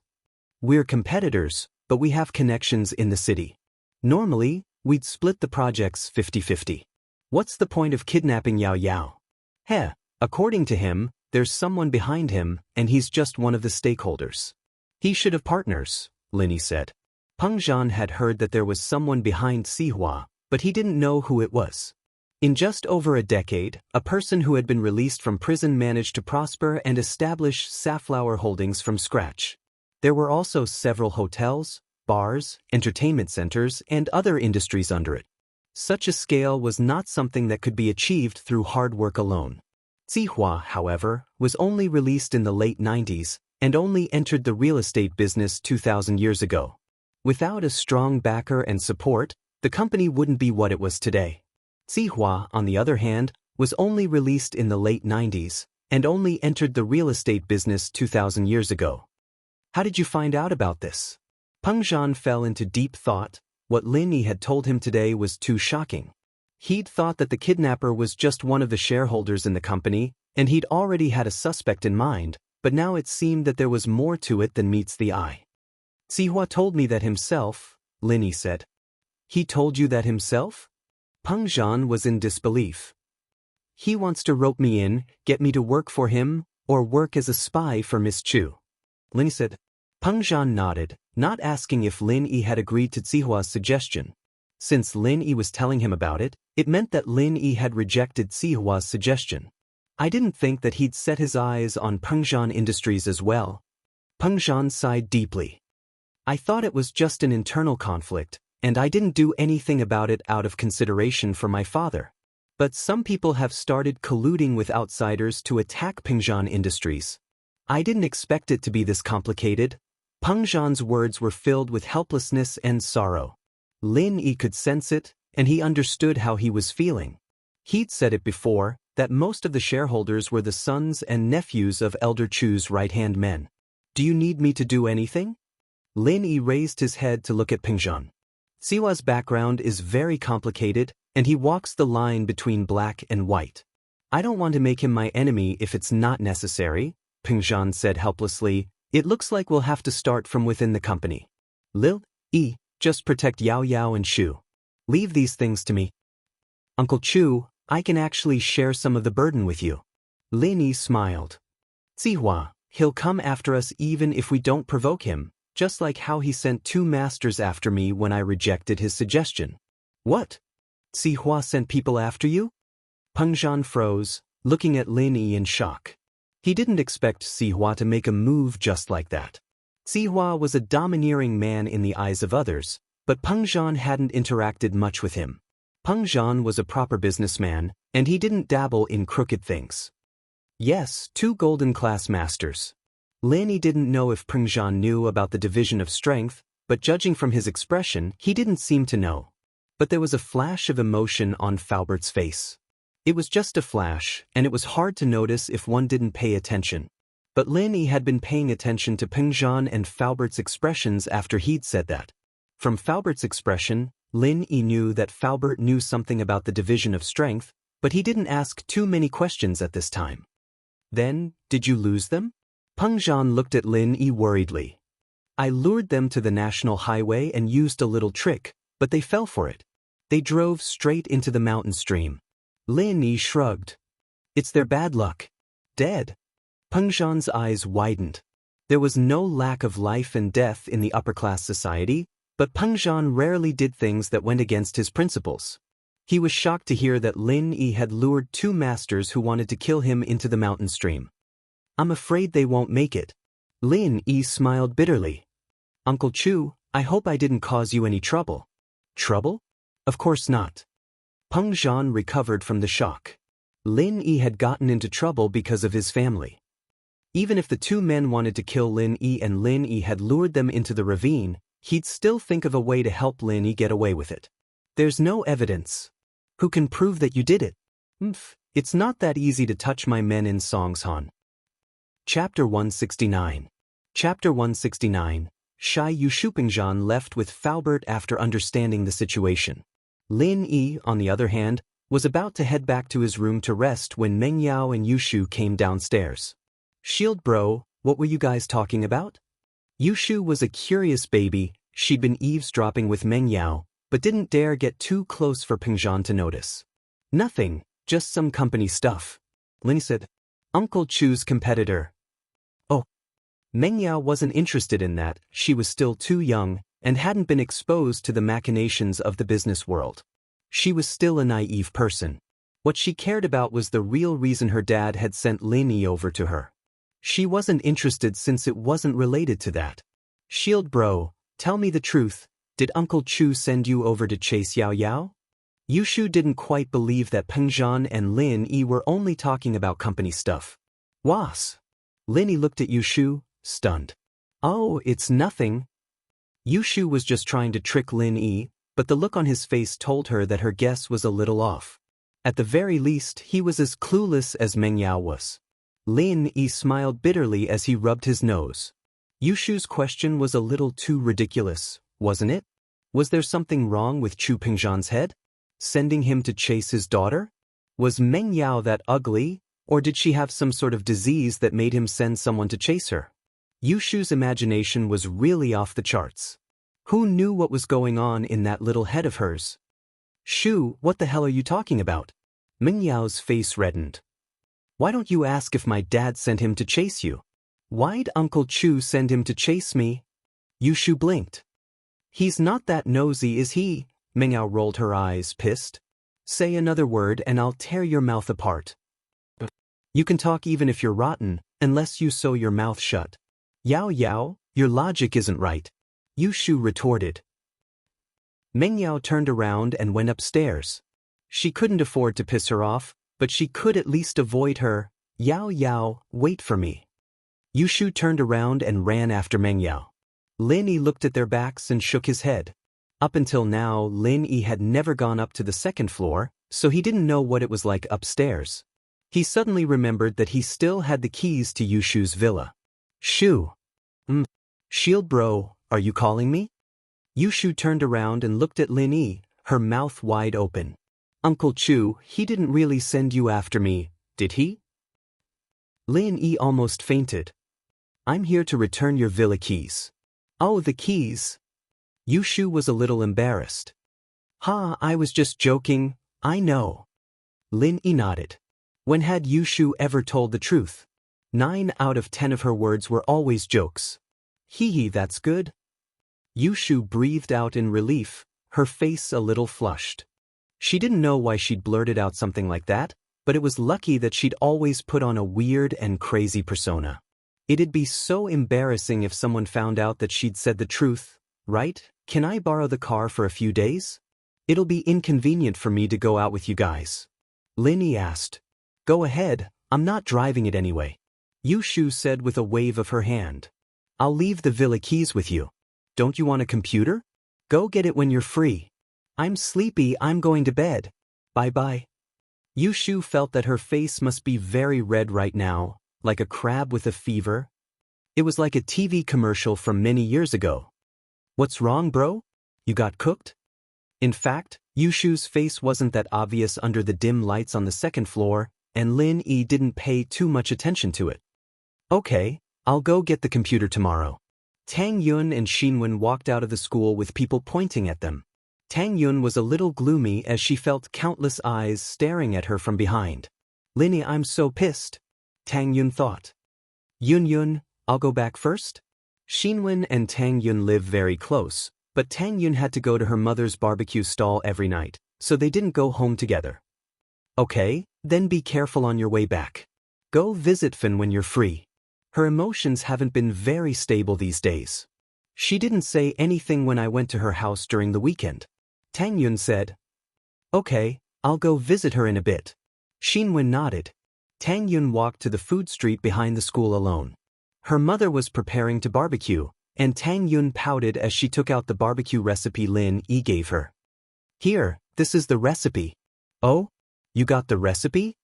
We're competitors, but we have connections in the city. Normally, we'd split the projects 50-50. What's the point of kidnapping Yao Yao? Heh, according to him, there's someone behind him, and he's just one of the stakeholders. He should have partners, Lin said. Peng Zhan had heard that there was someone behind Zihua, but he didn't know who it was. In just over a decade, a person who had been released from prison managed to prosper and establish Safflower Holdings from scratch. There were also several hotels, bars, entertainment centers, and other industries under it. Such a scale was not something that could be achieved through hard work alone. Zihua, however, was only released in the late 90s and only entered the real estate business 2,000 years ago. Without a strong backer and support, the company wouldn't be what it was today. Zihua, on the other hand, was only released in the late 90s and only entered the real estate business 2,000 years ago. How did you find out about this? Peng Zhan fell into deep thought. What Lin had told him today was too shocking. He'd thought that the kidnapper was just one of the shareholders in the company, and he'd already had a suspect in mind, but now it seemed that there was more to it than meets the eye. Zihua told me that himself, Lin said. He told you that himself? Peng Zhan was in disbelief. He wants to rope me in, get me to work for him, or work as a spy for Miss Chu. Lin said. Peng Zhan nodded, not asking if Lin had agreed to Zihua's suggestion. Since Lin was telling him about it, it meant that Lin had rejected Zihua's suggestion. I didn't think that he'd set his eyes on Peng Zhan Industries as well. Peng Zhan sighed deeply. I thought it was just an internal conflict, and I didn't do anything about it out of consideration for my father. But some people have started colluding with outsiders to attack Peng Zhan Industries. I didn't expect it to be this complicated. Peng Zhan's words were filled with helplessness and sorrow. Lin could sense it, and he understood how he was feeling. He'd said it before, that most of the shareholders were the sons and nephews of Elder Chu's right-hand men. Do you need me to do anything? Lin Yi raised his head to look at Pengzhan. Sihua's background is very complicated, and he walks the line between black and white. I don't want to make him my enemy if it's not necessary, Pengzhan said helplessly. It looks like we'll have to start from within the company. Lil Yi, just protect Yao Yao and Shu. Leave these things to me. Uncle Chu, I can actually share some of the burden with you. Lin Yi smiled. Sihua, he'll come after us even if we don't provoke him, just like how he sent 2 masters after me when I rejected his suggestion. What? Sihua sent people after you? Pengzhan froze, looking at Lin Yi in shock. He didn't expect Sihua to make a move just like that. Sihua was a domineering man in the eyes of others, but Pengzhan hadn't interacted much with him. Pengzhan was a proper businessman, and he didn't dabble in crooked things. Yes, 2 golden class masters. Lin Yi didn't know if Pengzhan knew about the division of strength, but judging from his expression, he didn't seem to know. But there was a flash of emotion on Falbert's face. It was just a flash, and it was hard to notice if one didn't pay attention. But Lin Yi had been paying attention to Pengzhan and Falbert's expressions after he'd said that. From Falbert's expression, Lin Yi knew that Falbert knew something about the division of strength, but he didn't ask too many questions at this time. Then, did you lose them? Pengzhan looked at Lin Yi worriedly. I lured them to the national highway and used a little trick, but they fell for it. They drove straight into the mountain stream. Lin Yi shrugged. It's their bad luck. Dead. Pengzhan's eyes widened. There was no lack of life and death in the upper-class society, but Pengzhan rarely did things that went against his principles. He was shocked to hear that Lin Yi had lured 2 masters who wanted to kill him into the mountain stream. I'm afraid they won't make it. Lin Yi smiled bitterly. Uncle Chu, I hope I didn't cause you any trouble. Trouble? Of course not. Pengzhan recovered from the shock. Lin Yi had gotten into trouble because of his family. Even if the 2 men wanted to kill Lin Yi and Lin Yi had lured them into the ravine, he'd still think of a way to help Lin Yi get away with it. There's no evidence. Who can prove that you did it? It's not that easy to touch my men in Songshan. Chapter 169. Chapter 169. Shai Yushu. Pengzhan left with Falbert after understanding the situation. Lin Yi, on the other hand, was about to head back to his room to rest when Meng Yao and Yushu came downstairs. Shield bro, what were you guys talking about? Yushu was a curious baby. She'd been eavesdropping with Meng Yao, but didn't dare get too close for Pengzhan to notice. Nothing, just some company stuff. Lin said, Uncle Chu's competitor. Oh. Meng Yao wasn't interested in that. She was still too young and hadn't been exposed to the machinations of the business world. She was still a naive person. What she cared about was the real reason her dad had sent Lin Yi over to her. She wasn't interested since it wasn't related to that. Shield bro, tell me the truth, did Uncle Chu send you over to chase Yao Yao? Yushu didn't quite believe that Pengzhan and Lin Yi were only talking about company stuff. Was? Lin Yi looked at Yushu, stunned. Oh, it's nothing. Yushu was just trying to trick Lin Yi, but the look on his face told her that her guess was a little off. At the very least, he was as clueless as Meng Yao was. Lin Yi smiled bitterly as he rubbed his nose. Yushu's question was a little too ridiculous, wasn't it? Was there something wrong with Chu Pengzhan's head? Sending him to chase his daughter? Was Meng Yao that ugly, or did she have some sort of disease that made him send someone to chase her? Yushu's imagination was really off the charts. Who knew what was going on in that little head of hers? Shu, what the hell are you talking about? Meng Yao's face reddened. Why don't you ask if my dad sent him to chase you? Why'd Uncle Chu send him to chase me? Yushu blinked. He's not that nosy, is he? Meng Yao rolled her eyes, pissed. Say another word and I'll tear your mouth apart. You can talk even if you're rotten, unless you sew your mouth shut. Yao Yao, your logic isn't right. Yushu retorted. Meng Yao turned around and went upstairs. She couldn't afford to piss her off, but she could at least avoid her. Yao Yao, wait for me. Yushu turned around and ran after Meng Yao. Lin Yi looked at their backs and shook his head. Up until now, Lin Yi had never gone up to the second floor, so he didn't know what it was like upstairs. He suddenly remembered that he still had the keys to Yushu's villa. Shu. Shield bro, are you calling me? Yushu turned around and looked at Lin Yi, her mouth wide open. Uncle Chu, he didn't really send you after me, did he? Lin Yi almost fainted. I'm here to return your villa keys. Oh, the keys. Yushu was a little embarrassed. Ha, I was just joking, I know. Lin Yi nodded. When had Yushu ever told the truth? 9 out of 10 of her words were always jokes. Hee hee, that's good. Yushu breathed out in relief, her face a little flushed. She didn't know why she'd blurted out something like that, but it was lucky that she'd always put on a weird and crazy persona. It'd be so embarrassing if someone found out that she'd said the truth, right? Can I borrow the car for a few days? It'll be inconvenient for me to go out with you guys. Lin Yi asked. Go ahead, I'm not driving it anyway. Yushu said with a wave of her hand. I'll leave the villa keys with you. Don't you want a computer? Go get it when you're free. I'm sleepy, I'm going to bed. Bye-bye. Yushu felt that her face must be very red right now, like a crab with a fever. It was like a TV commercial from many years ago. What's wrong, bro? You got cooked? In fact, Yushu's face wasn't that obvious under the dim lights on the second floor, and Lin Yi didn't pay too much attention to it. Okay, I'll go get the computer tomorrow. Tang Yun and Xinwen walked out of the school with people pointing at them. Tang Yun was a little gloomy as she felt countless eyes staring at her from behind. Lin Yi, I'm so pissed. Tang Yun thought. Yun, I'll go back first? Xinwen and Tang Yun live very close, but Tang Yun had to go to her mother's barbecue stall every night, so they didn't go home together. Okay, then be careful on your way back. Go visit Fin when you're free. Her emotions haven't been very stable these days. She didn't say anything when I went to her house during the weekend. Tang Yun said. Okay, I'll go visit her in a bit. Xinwen nodded. Tang Yun walked to the food street behind the school alone. Her mother was preparing to barbecue, and Tang Yun pouted as she took out the barbecue recipe Lin Yi gave her. Here, this is the recipe. Oh? You got the recipe?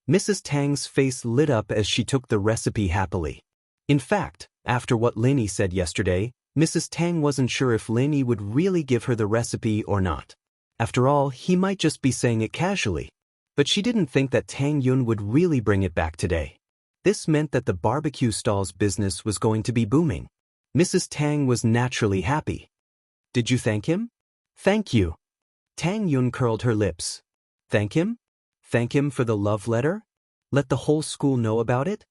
Mrs. Tang's face lit up as she took the recipe happily. In fact, after what Lin Yi said yesterday, Mrs. Tang wasn't sure if Lin Yi would really give her the recipe or not. After all, he might just be saying it casually. But she didn't think that Tang Yun would really bring it back today. This meant that the barbecue stall's business was going to be booming. Mrs. Tang was naturally happy. Did you thank him? Thank you. Tang Yun curled her lips. Thank him? Thank him for the love letter? Let the whole school know about it?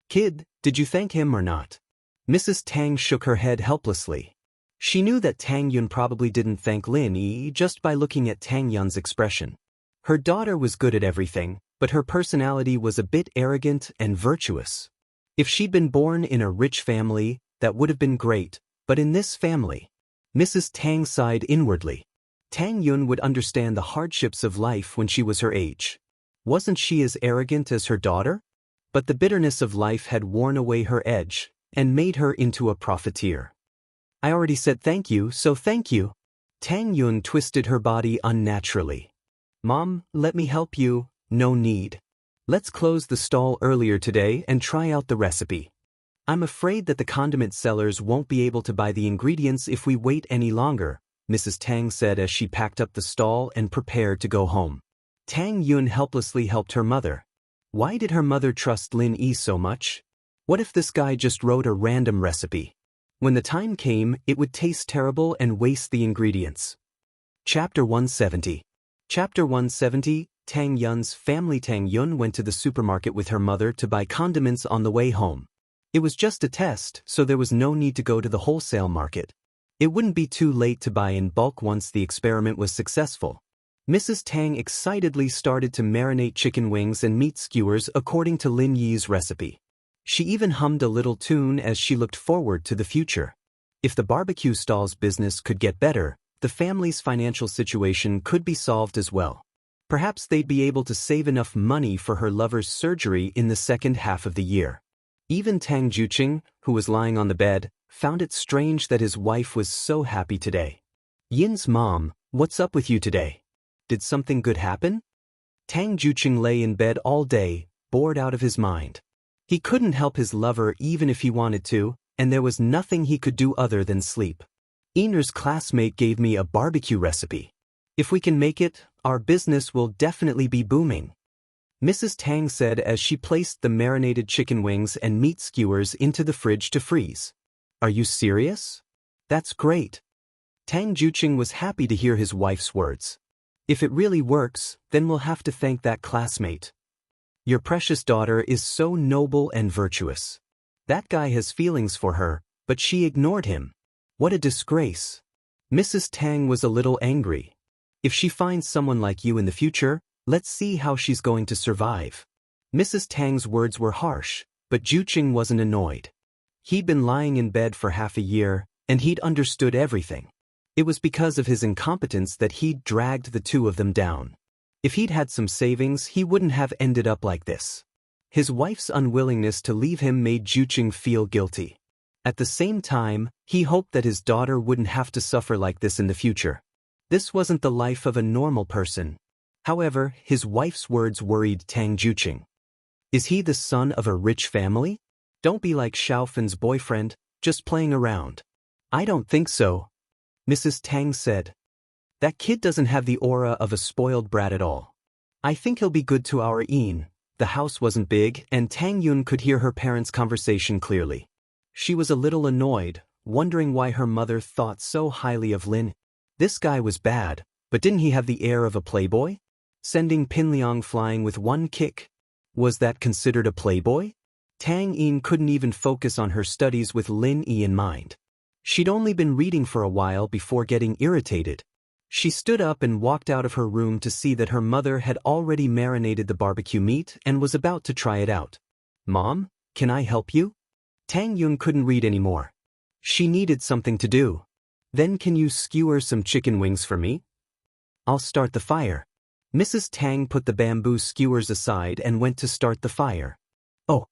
Kid, did you thank him or not? Mrs. Tang shook her head helplessly. She knew that Tang Yun probably didn't thank Lin Yi just by looking at Tang Yun's expression. Her daughter was good at everything, but her personality was a bit arrogant and virtuous. If she'd been born in a rich family, that would have been great, but in this family, Mrs. Tang sighed inwardly. Tang Yun would understand the hardships of life when she was her age. Wasn't she as arrogant as her daughter? But the bitterness of life had worn away her edge and made her into a profiteer. I already said thank you, so thank you. Tang Yun twisted her body unnaturally. Mom, let me help you. No need. Let's close the stall earlier today and try out the recipe. I'm afraid that the condiment sellers won't be able to buy the ingredients if we wait any longer, Mrs. Tang said as she packed up the stall and prepared to go home. Tang Yun helplessly helped her mother. Why did her mother trust Lin Yi so much? What if this guy just wrote a random recipe? When the time came, it would taste terrible and waste the ingredients. Chapter 170. Chapter 170, Tang Yun's family. Tang Yun went to the supermarket with her mother to buy condiments on the way home. It was just a test, so there was no need to go to the wholesale market. It wouldn't be too late to buy in bulk once the experiment was successful. Mrs. Tang excitedly started to marinate chicken wings and meat skewers according to Lin Yi's recipe. She even hummed a little tune as she looked forward to the future. If the barbecue stall's business could get better, the family's financial situation could be solved as well. Perhaps they'd be able to save enough money for her lover's surgery in the second half of the year. Even Tang Juqing, who was lying on the bed, found it strange that his wife was so happy today. Yin's mom, what's up with you today? Did something good happen? Tang Juqing lay in bed all day, bored out of his mind. He couldn't help his lover even if he wanted to, and there was nothing he could do other than sleep. Einer's classmate gave me a barbecue recipe. If we can make it, our business will definitely be booming. Mrs. Tang said as she placed the marinated chicken wings and meat skewers into the fridge to freeze. Are you serious? That's great. Tang Juqing was happy to hear his wife's words. If it really works, then we'll have to thank that classmate. Your precious daughter is so noble and virtuous. That guy has feelings for her, but she ignored him. What a disgrace. Mrs. Tang was a little angry. If she finds someone like you in the future, let's see how she's going to survive. Mrs. Tang's words were harsh, but Juqing wasn't annoyed. He'd been lying in bed for half a year, and he'd understood everything. It was because of his incompetence that he'd dragged the two of them down. If he'd had some savings, he wouldn't have ended up like this. His wife's unwillingness to leave him made Juqing feel guilty. At the same time, he hoped that his daughter wouldn't have to suffer like this in the future. This wasn't the life of a normal person. However, his wife's words worried Tang Juqing. Is he the son of a rich family? Don't be like Xiaofen's boyfriend, just playing around. I don't think so, Mrs. Tang said. That kid doesn't have the aura of a spoiled brat at all. I think he'll be good to our Yin. The house wasn't big, and Tang Yun could hear her parents' conversation clearly. She was a little annoyed, wondering why her mother thought so highly of Lin. This guy was bad, but didn't he have the air of a playboy? Sending Pinliang flying with one kick. Was that considered a playboy? Tang Yin couldn't even focus on her studies with Lin Yi in mind. She'd only been reading for a while before getting irritated. She stood up and walked out of her room to see that her mother had already marinated the barbecue meat and was about to try it out. Mom, can I help you? Tang Yun couldn't read anymore. She needed something to do. Then can you skewer some chicken wings for me? I'll start the fire. Mrs. Tang put the bamboo skewers aside and went to start the fire. Oh.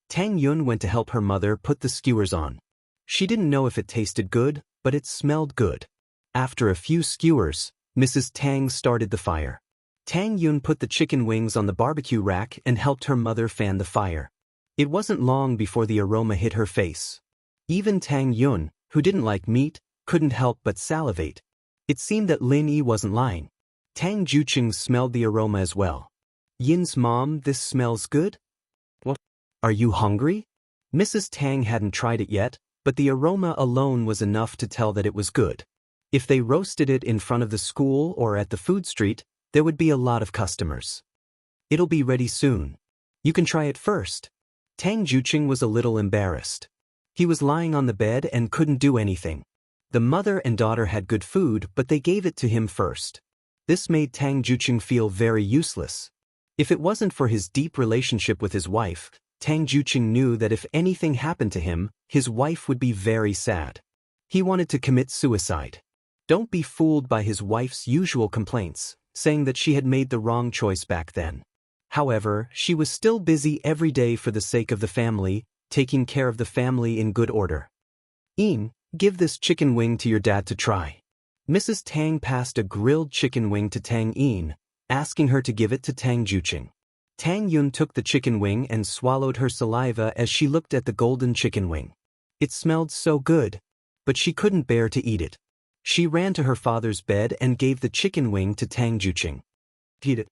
Tang Yun went to help her mother put the skewers on. She didn't know if it tasted good, but it smelled good. After a few skewers, Mrs. Tang started the fire. Tang Yun put the chicken wings on the barbecue rack and helped her mother fan the fire. It wasn't long before the aroma hit her face. Even Tang Yun, who didn't like meat, couldn't help but salivate. It seemed that Lin Yi wasn't lying. Tang Juqing smelled the aroma as well. Yin's mom, this smells good? What? Are you hungry? Mrs. Tang hadn't tried it yet, but the aroma alone was enough to tell that it was good. If they roasted it in front of the school or at the food street, there would be a lot of customers. It'll be ready soon. You can try it first. Tang Juqing was a little embarrassed. He was lying on the bed and couldn't do anything. The mother and daughter had good food, but they gave it to him first. This made Tang Juqing feel very useless. If it wasn't for his deep relationship with his wife, Tang Juqing knew that if anything happened to him, his wife would be very sad. He wanted to commit suicide. Don't be fooled by his wife's usual complaints, saying that she had made the wrong choice back then. However, she was still busy every day for the sake of the family, taking care of the family in good order. Yin, give this chicken wing to your dad to try. Mrs. Tang passed a grilled chicken wing to Tang Yin, asking her to give it to Tang Juqing. Tang Yun took the chicken wing and swallowed her saliva as she looked at the golden chicken wing. It smelled so good, but she couldn't bear to eat it. She ran to her father's bed and gave the chicken wing to Tang Juqing. Eat it.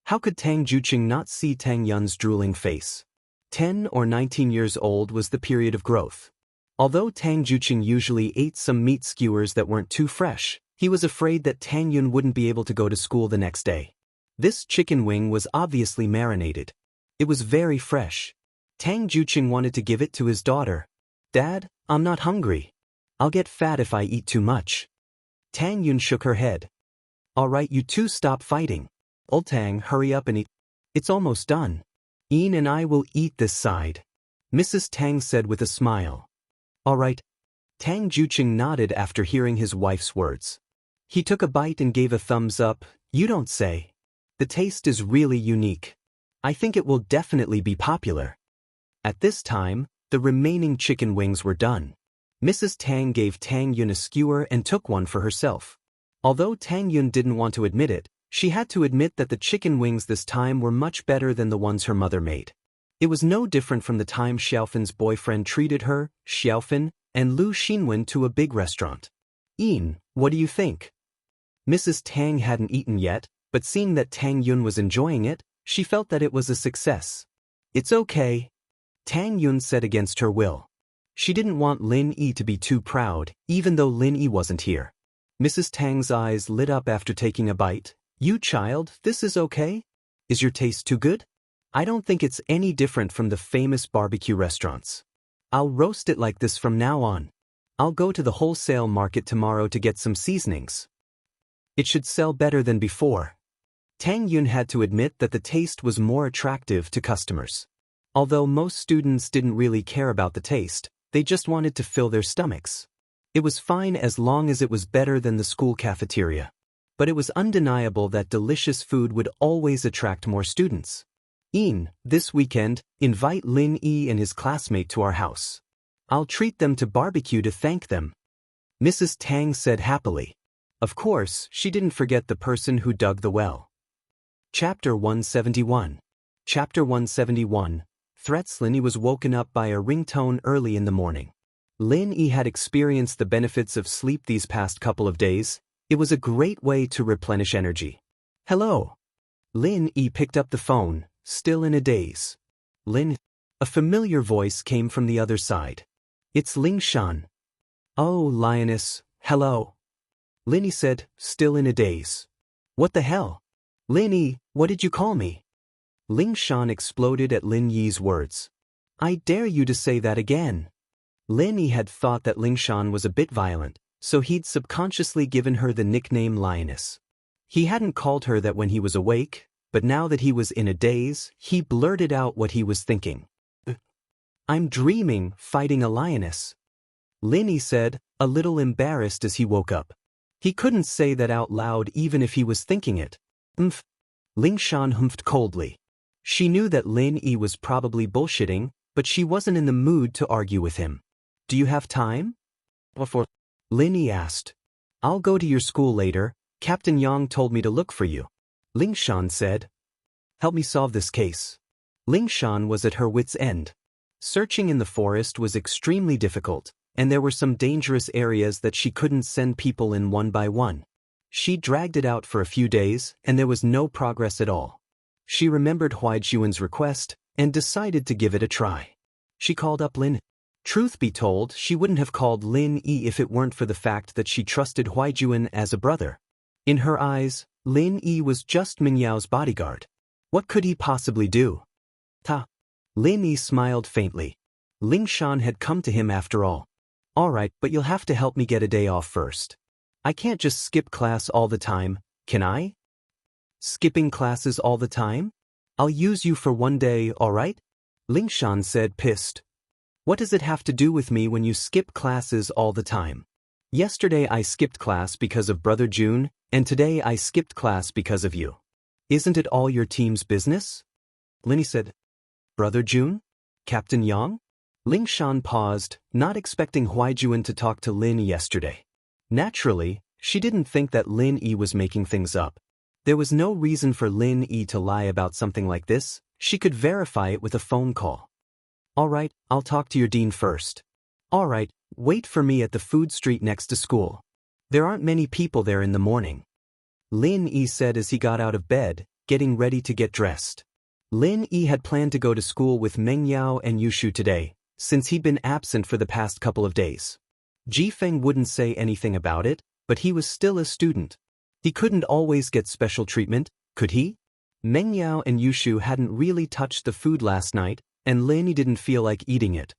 How could Tang Juqing not see Tang Yun's drooling face? 10 or 19 years old was the period of growth. Although Tang Juqing usually ate some meat skewers that weren't too fresh, he was afraid that Tang Yun wouldn't be able to go to school the next day. This chicken wing was obviously marinated. It was very fresh. Tang Juqing wanted to give it to his daughter. Dad, I'm not hungry. I'll get fat if I eat too much. Tang Yun shook her head. All right, you two stop fighting. Old Tang, hurry up and eat. It's almost done. Yin and I will eat this side, Mrs. Tang said with a smile. All right. Tang Juqing nodded after hearing his wife's words. He took a bite and gave a thumbs up. You don't say. The taste is really unique. I think it will definitely be popular. At this time, the remaining chicken wings were done. Mrs. Tang gave Tang Yun a skewer and took one for herself. Although Tang Yun didn't want to admit it, She had to admit that the chicken wings this time were much better than the ones her mother made. It was no different from the time Xiaofan's boyfriend treated her, Xiaofan, and Lu Xinwen to a big restaurant. "Ian, what do you think?" Mrs. Tang hadn't eaten yet, but seeing that Tang Yun was enjoying it, she felt that it was a success. "It's okay," Tang Yun said against her will. She didn't want Lin Yi to be too proud, even though Lin Yi wasn't here. Mrs. Tang's eyes lit up after taking a bite. "You child, this is okay? Is your taste too good? I don't think it's any different from the famous barbecue restaurants. I'll roast it like this from now on. I'll go to the wholesale market tomorrow to get some seasonings. It should sell better than before." Tang Yun had to admit that the taste was more attractive to customers. Although most students didn't really care about the taste, they just wanted to fill their stomachs. It was fine as long as it was better than the school cafeteria. But it was undeniable that delicious food would always attract more students. "Ian, this weekend, invite Lin Yi and his classmate to our house. I'll treat them to barbecue to thank them," Mrs. Tang said happily. Of course, she didn't forget the person who dug the well. Chapter 171. Chapter 171. Threats. Lin Yi was woken up by a ringtone early in the morning. Lin Yi had experienced the benefits of sleep these past couple of days. It was a great way to replenish energy. "Hello." Lin Yi picked up the phone, still in a daze. "Lin?" A familiar voice came from the other side. "It's Ling Shan." "Oh, Lioness, hello." Lin Yi said, still in a daze. "What the hell? Lin Yi, what did you call me?" Ling Shan exploded at Lin Yi's words. "I dare you to say that again." Lin Yi had thought that Ling Shan was a bit violent, so he'd subconsciously given her the nickname Lioness. He hadn't called her that when he was awake, but now that he was in a daze, he blurted out what he was thinking. "I'm dreaming, fighting a lioness," Lin Yi said, a little embarrassed as he woke up. He couldn't say that out loud even if he was thinking it. Ling Shan humphed coldly. She knew that Lin Yi was probably bullshitting, but she wasn't in the mood to argue with him. "Do you have time?" "Before?" Lin Yi asked. "I'll go to your school later. Captain Yang told me to look for you," Ling Shan said. "Help me solve this case." Ling Shan was at her wit's end. Searching in the forest was extremely difficult, and there were some dangerous areas that she couldn't send people in one by one. She dragged it out for a few days, and there was no progress at all. She remembered Huaijuan's request, and decided to give it a try. She called up Lin. Truth be told, she wouldn't have called Lin Yi if it weren't for the fact that she trusted Huaijuan as a brother. In her eyes, Lin Yi was just Mingyao's bodyguard. What could he possibly do? Lin Yi smiled faintly. Ling Shan had come to him after all. "All right, but you'll have to help me get a day off first. I can't just skip class all the time, can I?" "Skipping classes all the time? I'll use you for one day, all right?" Ling Shan said, pissed. "What does it have to do with me when you skip classes all the time? Yesterday I skipped class because of Brother June, and today I skipped class because of you. Isn't it all your team's business?" Lin Yi said. "Brother June? Captain Yang?" Ling Shan paused, not expecting Huaijuan to talk to Lin yesterday. Naturally, she didn't think that Lin Yi was making things up. There was no reason for Lin Yi to lie about something like this. She could verify it with a phone call. "All right, I'll talk to your dean first." "All right, wait for me at the food street next to school. There aren't many people there in the morning," Lin Yi said as he got out of bed, getting ready to get dressed. Lin Yi had planned to go to school with Meng Yao and Yushu today, since he'd been absent for the past couple of days. Jifeng wouldn't say anything about it, but he was still a student. He couldn't always get special treatment, could he? Meng Yao and Yushu hadn't really touched the food last night, and Lin Yi didn't feel like eating it.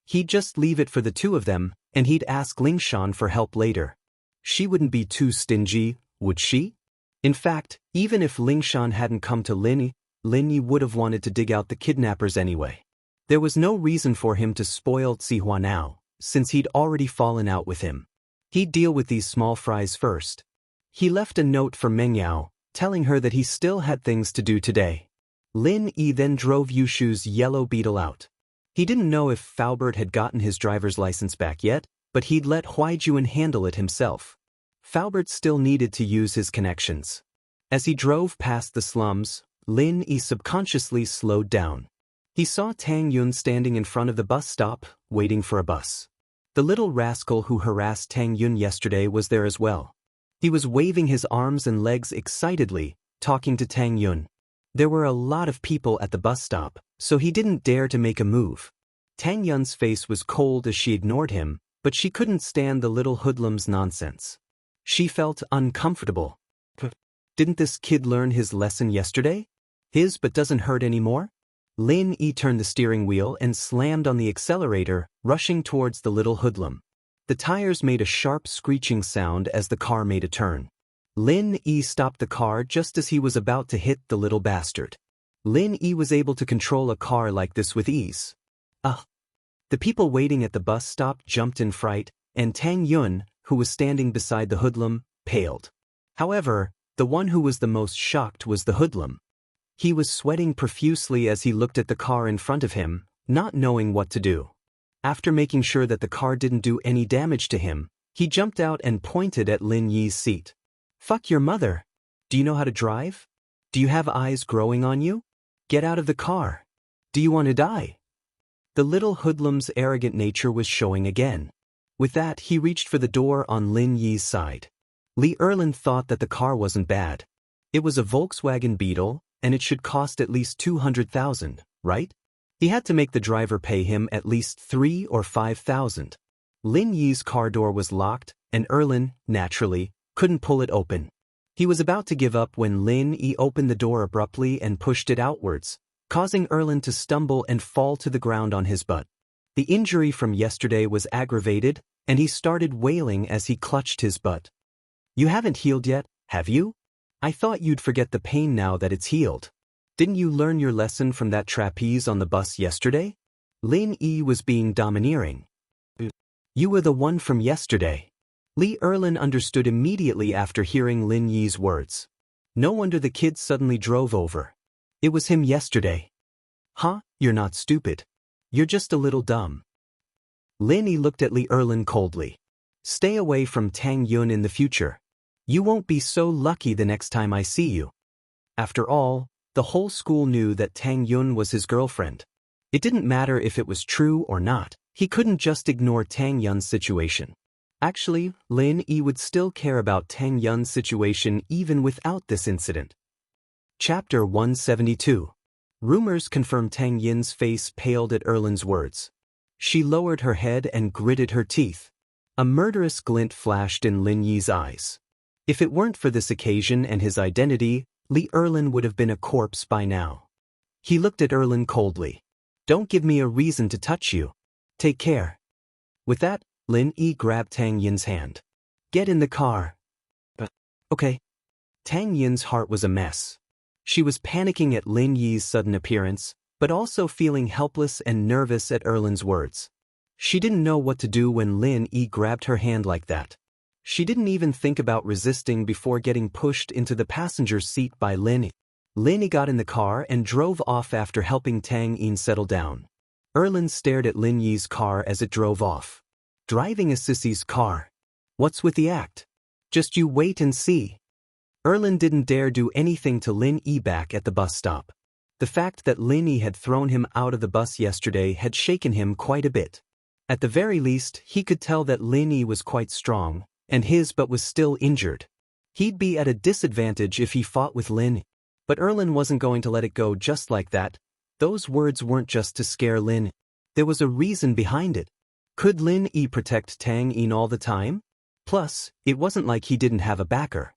He'd just leave it for the two of them, and he'd ask Ling Shan for help later. She wouldn't be too stingy, would she? In fact, even if Ling Shan hadn't come to Lin Yi would have wanted to dig out the kidnappers anyway. There was no reason for him to spoil Zihua now, since he'd already fallen out with him. He'd deal with these small fries first. He left a note for Meng Yao, telling her that he still had things to do today. Lin Yi then drove Yushu's yellow beetle out. He didn't know if Faubert had gotten his driver's license back yet, but he'd let Huaijuan handle it himself. Faubert still needed to use his connections. As he drove past the slums, Lin Yi subconsciously slowed down. He saw Tang Yun standing in front of the bus stop, waiting for a bus. The little rascal who harassed Tang Yun yesterday was there as well. He was waving his arms and legs excitedly, talking to Tang Yun. There were a lot of people at the bus stop, so he didn't dare to make a move. Tang Yun's face was cold as she ignored him, but she couldn't stand the little hoodlum's nonsense. She felt uncomfortable. Didn't this kid learn his lesson yesterday? His but doesn't hurt anymore? Lin Yi turned the steering wheel and slammed on the accelerator, rushing towards the little hoodlum. The tires made a sharp screeching sound as the car made a turn. Lin Yi stopped the car just as he was about to hit the little bastard. Lin Yi was able to control a car like this with ease. The people waiting at the bus stop jumped in fright, and Tang Yun, who was standing beside the hoodlum, paled. However, the one who was the most shocked was the hoodlum. He was sweating profusely as he looked at the car in front of him, not knowing what to do. After making sure that the car didn't do any damage to him, he jumped out and pointed at Lin Yi's seat. "Fuck your mother. Do you know how to drive? Do you have eyes growing on you? Get out of the car. Do you want to die?" The little hoodlum's arrogant nature was showing again. With that, he reached for the door on Lin Yi's side. Li Erlin thought that the car wasn't bad. It was a Volkswagen Beetle, and it should cost at least 200,000, right? He had to make the driver pay him at least 3 or 5,000. Lin Yi's car door was locked, and Erlin, naturally, couldn't pull it open. He was about to give up when Lin Yi opened the door abruptly and pushed it outwards, causing Erlin to stumble and fall to the ground on his butt. The injury from yesterday was aggravated, and he started wailing as he clutched his butt. "You haven't healed yet, have you? I thought you'd forget the pain now that it's healed. Didn't you learn your lesson from that trapeze on the bus yesterday?" Lin Yi was being domineering. "You were the one from yesterday." Li Erlin understood immediately after hearing Lin Yi's words. No wonder the kid suddenly drove over. It was him yesterday. "Huh, you're not stupid. You're just a little dumb." Lin Yi looked at Li Erlin coldly. "Stay away from Tang Yun in the future. You won't be so lucky the next time I see you." After all, the whole school knew that Tang Yun was his girlfriend. It didn't matter if it was true or not, he couldn't just ignore Tang Yun's situation. Actually, Lin Yi would still care about Tang Yun's situation even without this incident. Chapter 172. Rumors confirmed Tang Yin's face paled at Erlin's words. She lowered her head and gritted her teeth. A murderous glint flashed in Lin Yi's eyes. If it weren't for this occasion and his identity, Li Erlin would have been a corpse by now. He looked at Erlin coldly. "Don't give me a reason to touch you. Take care." With that, Lin Yi grabbed Tang Yin's hand. "Get in the car." Okay." Tang Yin's heart was a mess. She was panicking at Lin Yi's sudden appearance, but also feeling helpless and nervous at Erlin's words. She didn't know what to do when Lin Yi grabbed her hand like that. She didn't even think about resisting before getting pushed into the passenger seat by Lin Yi. Lin Yi got in the car and drove off after helping Tang Yin settle down. Erlin stared at Lin Yi's car as it drove off. Driving a sissy's car. What's with the act? Just you wait and see. Erlin didn't dare do anything to Lin Yi back at the bus stop. The fact that Lin Yi had thrown him out of the bus yesterday had shaken him quite a bit. At the very least, he could tell that Lin Yi was quite strong, and his but was still injured. He'd be at a disadvantage if he fought with Lin Yi. But Erlin wasn't going to let it go just like that. Those words weren't just to scare Lin Yi. There was a reason behind it. Could Lin Yi protect Tang Yin all the time? Plus, it wasn't like he didn't have a backer.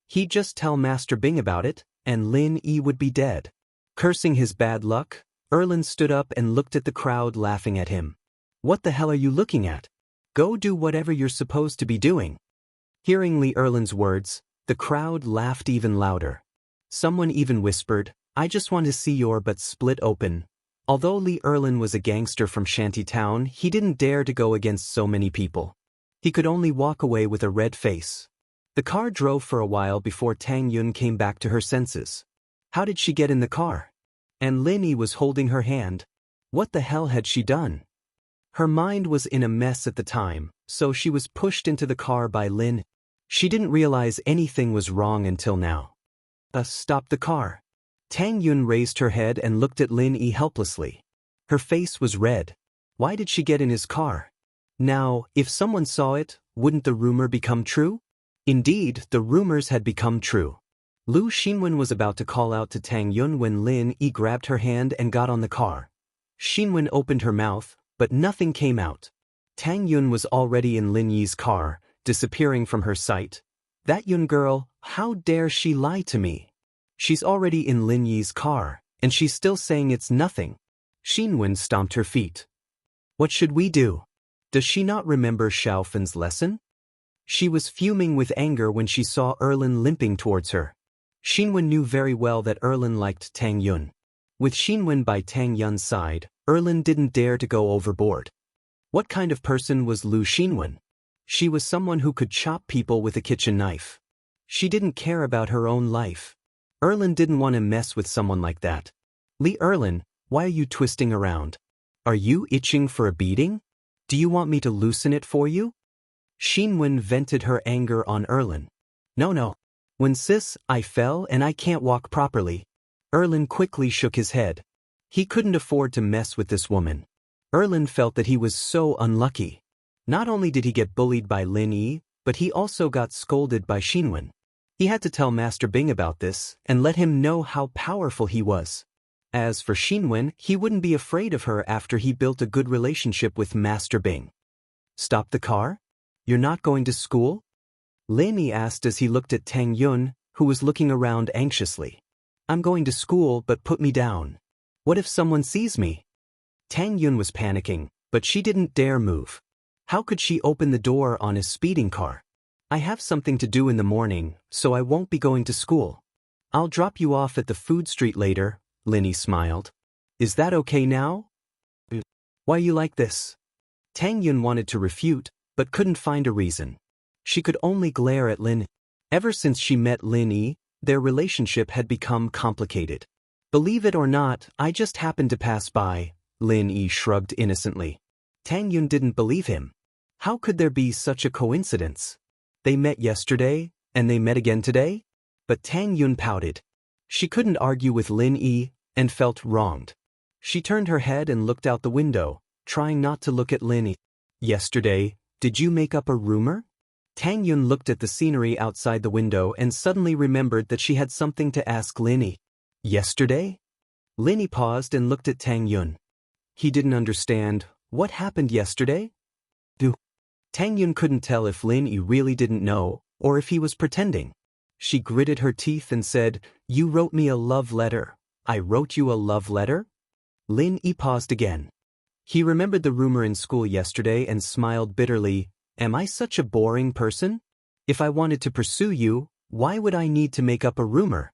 He'd just tell Master Bing about it, and Lin Yi would be dead. Cursing his bad luck, Erlin stood up and looked at the crowd laughing at him. "What the hell are you looking at? Go do whatever you're supposed to be doing." Hearing Li Erlin's words, the crowd laughed even louder. Someone even whispered, "I just want to see your butt split open." Although Li Erlin was a gangster from Shantytown, he didn't dare to go against so many people. He could only walk away with a red face. The car drove for a while before Tang Yun came back to her senses. How did she get in the car? And Lin Yi was holding her hand. What the hell had she done? Her mind was in a mess at the time, so she was pushed into the car by Lin. She didn't realize anything was wrong until now. Stop the car. Tang Yun raised her head and looked at Lin Yi helplessly. Her face was red. Why did she get in his car? Now, if someone saw it, wouldn't the rumor become true? Indeed, the rumors had become true. Lu Xinwen was about to call out to Tang Yun when Lin Yi grabbed her hand and got on the car. Xinwen opened her mouth, but nothing came out. Tang Yun was already in Lin Yi's car, disappearing from her sight. That Yun girl, how dare she lie to me? She's already in Lin Yi's car, and she's still saying it's nothing. Xinwen stomped her feet. What should we do? Does she not remember Xiaofen's lesson? She was fuming with anger when she saw Erlin limping towards her. Xinwen knew very well that Erlin liked Tang Yun. With Xinwen by Tang Yun's side, Erlin didn't dare to go overboard. What kind of person was Lu Xinwen? She was someone who could chop people with a kitchen knife. She didn't care about her own life. Erlin didn't want to mess with someone like that. Li Erlin, why are you twisting around? Are you itching for a beating? Do you want me to loosen it for you? Xinwen vented her anger on Erlin. No. When I fell and I can't walk properly. Erlin quickly shook his head. He couldn't afford to mess with this woman. Erlin felt that he was so unlucky. Not only did he get bullied by Lin Yi, but he also got scolded by Xinwen. He had to tell Master Bing about this and let him know how powerful he was. As for Xinwen, he wouldn't be afraid of her after he built a good relationship with Master Bing. Stop the car? You're not going to school? Lin Yi asked as he looked at Tang Yun, who was looking around anxiously. I'm going to school, but put me down. What if someone sees me? Tang Yun was panicking, but she didn't dare move. How could she open the door on his speeding car? I have something to do in the morning, so I won't be going to school. I'll drop you off at the food street later, Lin Yi smiled. Is that okay now? Why you like this? Tang Yun wanted to refute, but couldn't find a reason. She could only glare at Lin. Ever since she met Lin Yi, their relationship had become complicated. Believe it or not, I just happened to pass by, Lin Yi shrugged innocently. Tang Yun didn't believe him. How could there be such a coincidence? They met yesterday, and they met again today? But Tang Yun pouted. She couldn't argue with Lin Yi, and felt wronged. She turned her head and looked out the window, trying not to look at Lin Yi. Yesterday, did you make up a rumor? Tang Yun looked at the scenery outside the window and suddenly remembered that she had something to ask Lin Yi. Yesterday? Lin Yi paused and looked at Tang Yun. He didn't understand. What happened yesterday? Tang Yun couldn't tell if Lin Yi really didn't know, or if he was pretending. She gritted her teeth and said, You wrote me a love letter. I wrote you a love letter? Lin Yi paused again. He remembered the rumor in school yesterday and smiled bitterly. Am I such a boring person? If I wanted to pursue you, why would I need to make up a rumor?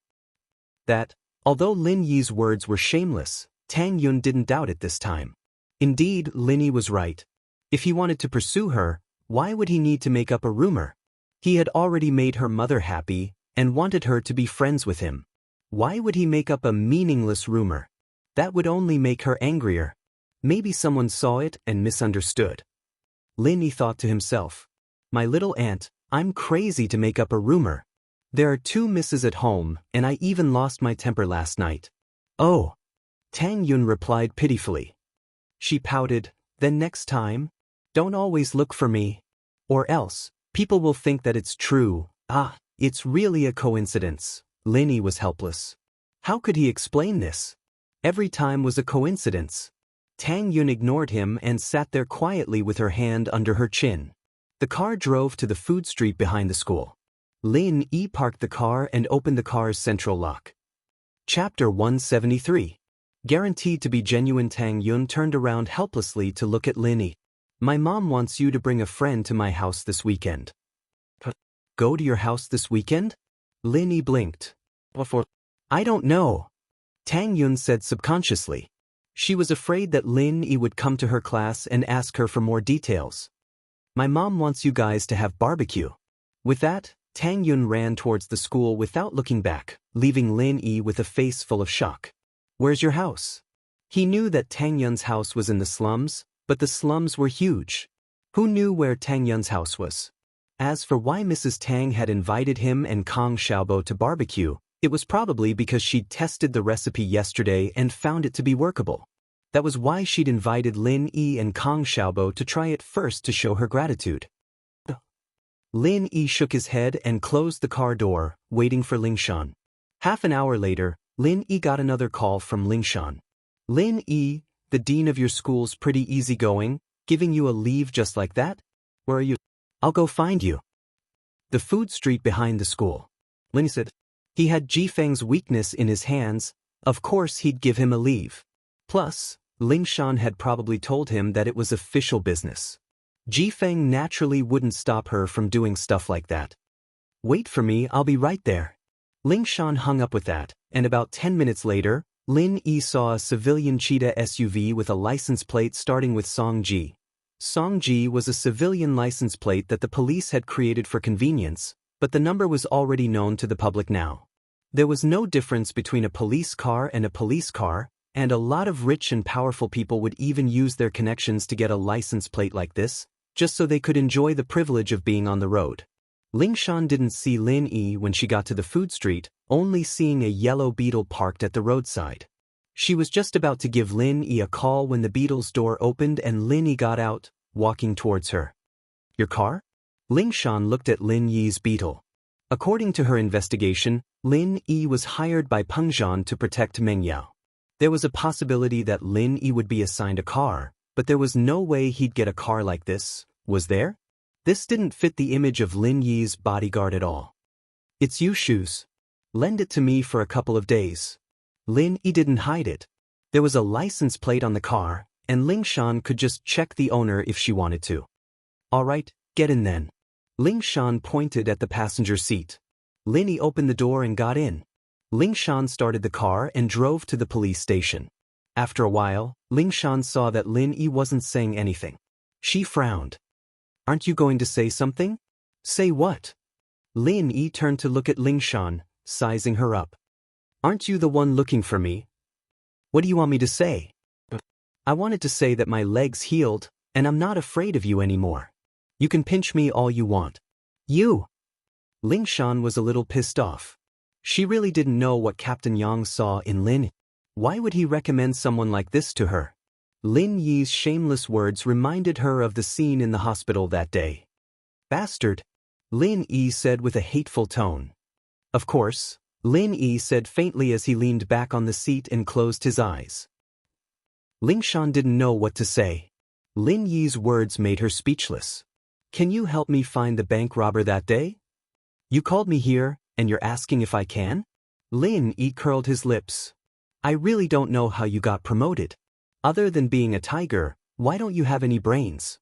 Although Lin Yi's words were shameless, Tang Yun didn't doubt it this time. Indeed, Lin Yi was right. If he wanted to pursue her, why would he need to make up a rumor? He had already made her mother happy and wanted her to be friends with him. Why would he make up a meaningless rumor? That would only make her angrier. Maybe someone saw it and misunderstood. Lin Yi thought to himself, My little aunt, I'm crazy to make up a rumor. There are 2 misses at home, and I even lost my temper last night. Oh. Tang Yun replied pitifully. She pouted, Then next time, don't always look for me. Or else, people will think that it's true. It's really a coincidence. Lin Yi was helpless. How could he explain this? Every time was a coincidence. Tang Yun ignored him and sat there quietly with her hand under her chin. The car drove to the food street behind the school. Lin Yi parked the car and opened the car's central lock. Chapter 173. Guaranteed to be genuine. Tang Yun turned around helplessly to look at Lin Yi. My mom wants you to bring a friend to my house this weekend. Go to your house this weekend? Lin Yi blinked. What for? I don't know. Tang Yun said subconsciously. She was afraid that Lin Yi would come to her class and ask her for more details. My mom wants you guys to have barbecue. With that, Tang Yun ran towards the school without looking back, leaving Lin Yi with a face full of shock. Where's your house? He knew that Tang Yun's house was in the slums, but the slums were huge. Who knew where Tang Yun's house was? As for why Mrs. Tang had invited him and Kong Xiaobo to barbecue, It was probably because she'd tested the recipe yesterday and found it to be workable. That was why she'd invited Lin Yi and Kang Xiaobo to try it first to show her gratitude. Lin Yi shook his head and closed the car door, waiting for Lingshan. Half an hour later, Lin Yi got another call from Lingshan. Lin Yi, the dean of your school's pretty easygoing, giving you a leave just like that? Where are you? I'll go find you. The food street behind the school. Lin said. He had Jifeng's weakness in his hands, of course he'd give him a leave. Plus, Lingshan had probably told him that it was official business. Jifeng naturally wouldn't stop her from doing stuff like that. Wait for me, I'll be right there. Lingshan hung up with that, and about 10 minutes later, Lin Yi saw a civilian cheetah SUV with a license plate starting with Songji. Songji was a civilian license plate that the police had created for convenience, but the number was already known to the public now. There was no difference between a police car and a police car, and a lot of rich and powerful people would even use their connections to get a license plate like this, just so they could enjoy the privilege of being on the road. Lingshan didn't see Lin Yi when she got to the food street, only seeing a yellow Beetle parked at the roadside. She was just about to give Lin Yi a call when the Beetle's door opened and Lin Yi got out, walking towards her. Your car? Lingshan looked at Lin Yi's Beetle. According to her investigation, Lin Yi was hired by Pengzhan to protect Meng Yao. There was a possibility that Lin Yi would be assigned a car, but there was no way he'd get a car like this, was there? This didn't fit the image of Lin Yi's bodyguard at all. It's Yu's shoes. Lend it to me for a couple of days. Lin Yi didn't hide it. There was a license plate on the car, and Lingshan could just check the owner if she wanted to. All right, get in then. Lingshan pointed at the passenger seat. Lin Yi opened the door and got in. Lingshan started the car and drove to the police station. After a while, Lingshan saw that Lin Yi wasn't saying anything. She frowned. Aren't you going to say something? Say what? Lin Yi turned to look at Lingshan, sizing her up. Aren't you the one looking for me? What do you want me to say? I wanted to say that my leg's healed, and I'm not afraid of you anymore. You can pinch me all you want. You! Lingshan was a little pissed off. She really didn't know what Captain Yang saw in Lin. Why would he recommend someone like this to her? Lin Yi's shameless words reminded her of the scene in the hospital that day. Bastard! Lin Yi said with a hateful tone. Of course, Lin Yi said faintly as he leaned back on the seat and closed his eyes. Lingshan didn't know what to say. Lin Yi's words made her speechless. Can you help me find the bank robber that day? You called me here, and you're asking if I can? Lin Yi curled his lips. I really don't know how you got promoted. Other than being a tiger, why don't you have any brains?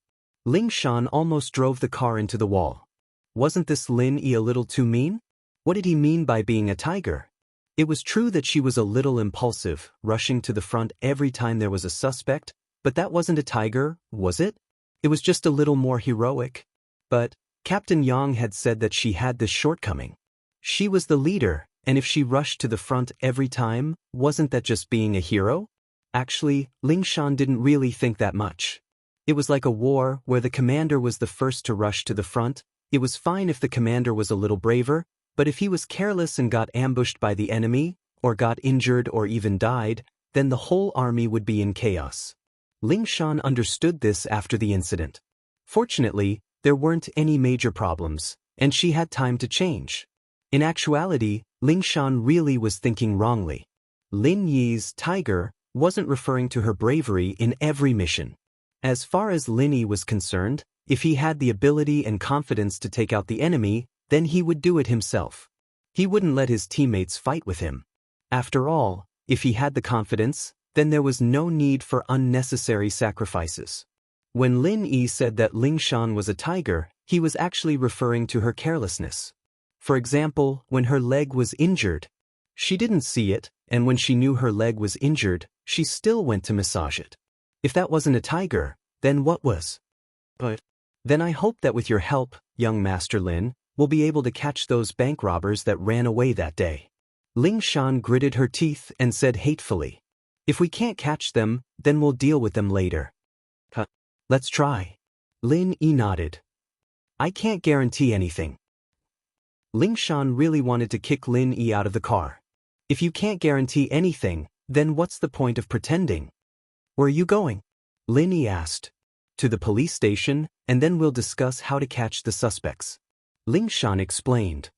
Lingshan almost drove the car into the wall. Wasn't this Lin Yi a little too mean? What did he mean by being a tiger? It was true that she was a little impulsive, rushing to the front every time there was a suspect, but that wasn't a tiger, was it? It was just a little more heroic. But Captain Yang had said that she had this shortcoming. She was the leader, and if she rushed to the front every time, wasn't that just being a hero? Actually, Lingshan didn't really think that much. It was like a war where the commander was the first to rush to the front. It was fine if the commander was a little braver, but if he was careless and got ambushed by the enemy, or got injured or even died, then the whole army would be in chaos. Lingshan understood this after the incident. Fortunately, there weren't any major problems, and she had time to change. In actuality, Lingshan really was thinking wrongly. Lin Yi's tiger wasn't referring to her bravery in every mission. As far as Lin Yi was concerned, if he had the ability and confidence to take out the enemy, then he would do it himself. He wouldn't let his teammates fight with him. After all, if he had the confidence, then there was no need for unnecessary sacrifices. When Lin Yi said that Lingshan was a tiger, he was actually referring to her carelessness. For example, when her leg was injured, she didn't see it, and when she knew her leg was injured, she still went to massage it. If that wasn't a tiger, then what was? But then I hope that with your help, young Master Lin, we'll be able to catch those bank robbers that ran away that day. Lingshan gritted her teeth and said hatefully, if we can't catch them, then we'll deal with them later. Let's try. Lin Yi nodded. I can't guarantee anything. Ling Shan really wanted to kick Lin Yi out of the car. If you can't guarantee anything, then what's the point of pretending? Where are you going? Lin Yi asked. To the police station, and then we'll discuss how to catch the suspects. Ling Shan explained.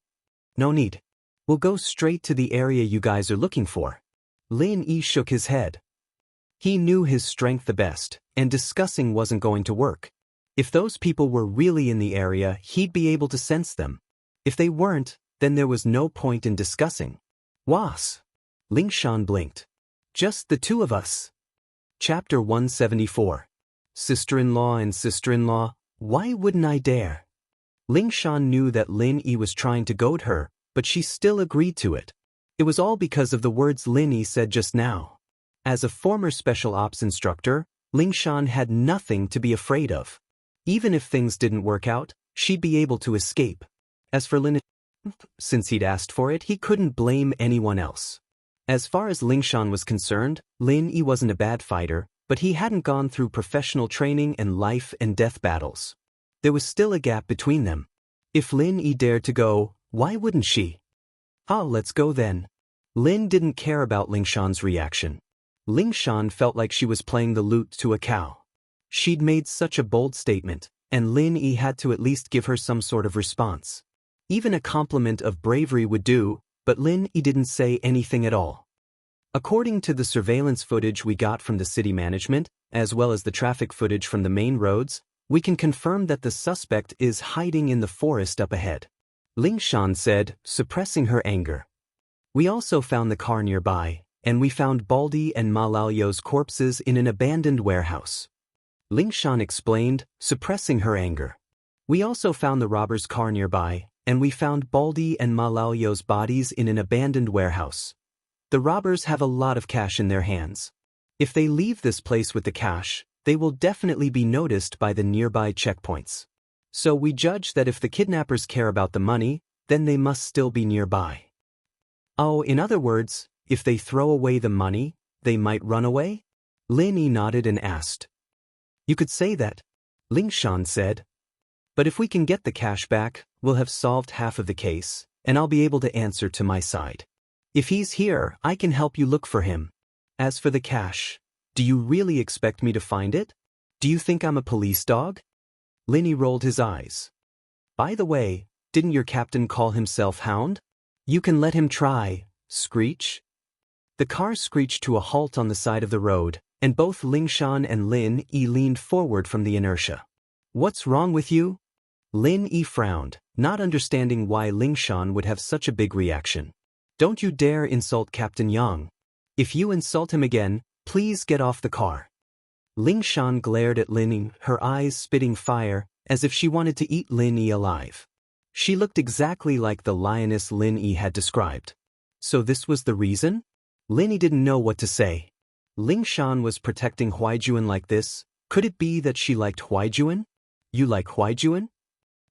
No need. We'll go straight to the area you guys are looking for. Lin Yi shook his head. He knew his strength the best, and discussing wasn't going to work. If those people were really in the area, he'd be able to sense them. If they weren't, then there was no point in discussing. Was? Ling Shan blinked. Just the two of us. Chapter 174. Sister-in-law and sister-in-law, why wouldn't I dare? Ling Shan knew that Lin Yi was trying to goad her, but she still agreed to it. It was all because of the words Lin Yi said just now. As a former special ops instructor, Ling Shan had nothing to be afraid of. Even if things didn't work out, she'd be able to escape. As for Lin, since he'd asked for it, he couldn't blame anyone else. As far as Ling Shan was concerned, Lin Yi wasn't a bad fighter, but he hadn't gone through professional training and life and death battles. There was still a gap between them. If Lin Yi dared to go, why wouldn't she? Let's go then. Lin didn't care about Ling Shan's reaction. Ling Shan felt like she was playing the lute to a cow. She'd made such a bold statement, and Lin Yi had to at least give her some sort of response. Even a compliment of bravery would do, but Lin Yi didn't say anything at all. According to the surveillance footage we got from the city management, as well as the traffic footage from the main roads, we can confirm that the suspect is hiding in the forest up ahead. Ling Shan said, suppressing her anger. We also found the car nearby, and we found Baldi and Ma Lao's corpses in an abandoned warehouse. Ling Shan explained, suppressing her anger. We also found the robber's car nearby, and we found Baldi and Ma Lao's bodies in an abandoned warehouse. The robbers have a lot of cash in their hands. If they leave this place with the cash, they will definitely be noticed by the nearby checkpoints. So we judge that if the kidnappers care about the money, then they must still be nearby. In other words, if they throw away the money, they might run away? Lin Yi nodded and asked. You could say that, Ling Shan said. But if we can get the cash back, we'll have solved half of the case, and I'll be able to answer to my side. If he's here, I can help you look for him. As for the cash, do you really expect me to find it? Do you think I'm a police dog? Lin Yi rolled his eyes. By the way, didn't your captain call himself Hound? You can let him try, Screech. The car screeched to a halt on the side of the road, and both Ling Shan and Lin Yi leaned forward from the inertia. What's wrong with you? Lin Yi frowned, not understanding why Ling Shan would have such a big reaction. Don't you dare insult Captain Yang. If you insult him again, please get off the car. Ling Shan glared at Lin Yi, her eyes spitting fire, as if she wanted to eat Lin Yi alive. She looked exactly like the lioness Lin Yi had described. So this was the reason? Lin Yi didn't know what to say. Ling Shan was protecting Huaijuan like this. Could it be that she liked Huaijuan? You like Huaijuan?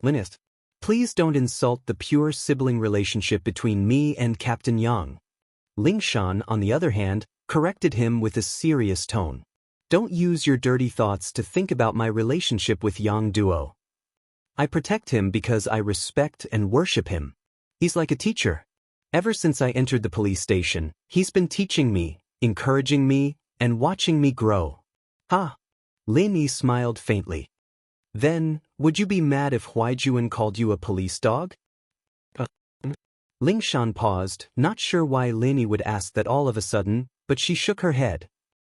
Linist. Please don't insult the pure sibling relationship between me and Captain Yang. Ling Shan, on the other hand, corrected him with a serious tone. Don't use your dirty thoughts to think about my relationship with Yang Duo. I protect him because I respect and worship him. He's like a teacher. Ever since I entered the police station, he's been teaching me, encouraging me, and watching me grow. Ha! Lin Yi smiled faintly. Then, would you be mad if Huaijuan called you a police dog? Ling Shan paused, not sure why Lin Yi would ask that all of a sudden, but she shook her head.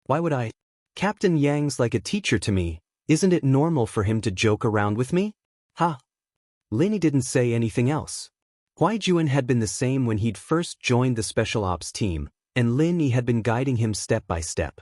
Why would I? Captain Yang's like a teacher to me. Isn't it normal for him to joke around with me? Ha! Lin Yi didn't say anything else. Huaijuan had been the same when he'd first joined the Special Ops team, and Lin Yi had been guiding him step by step.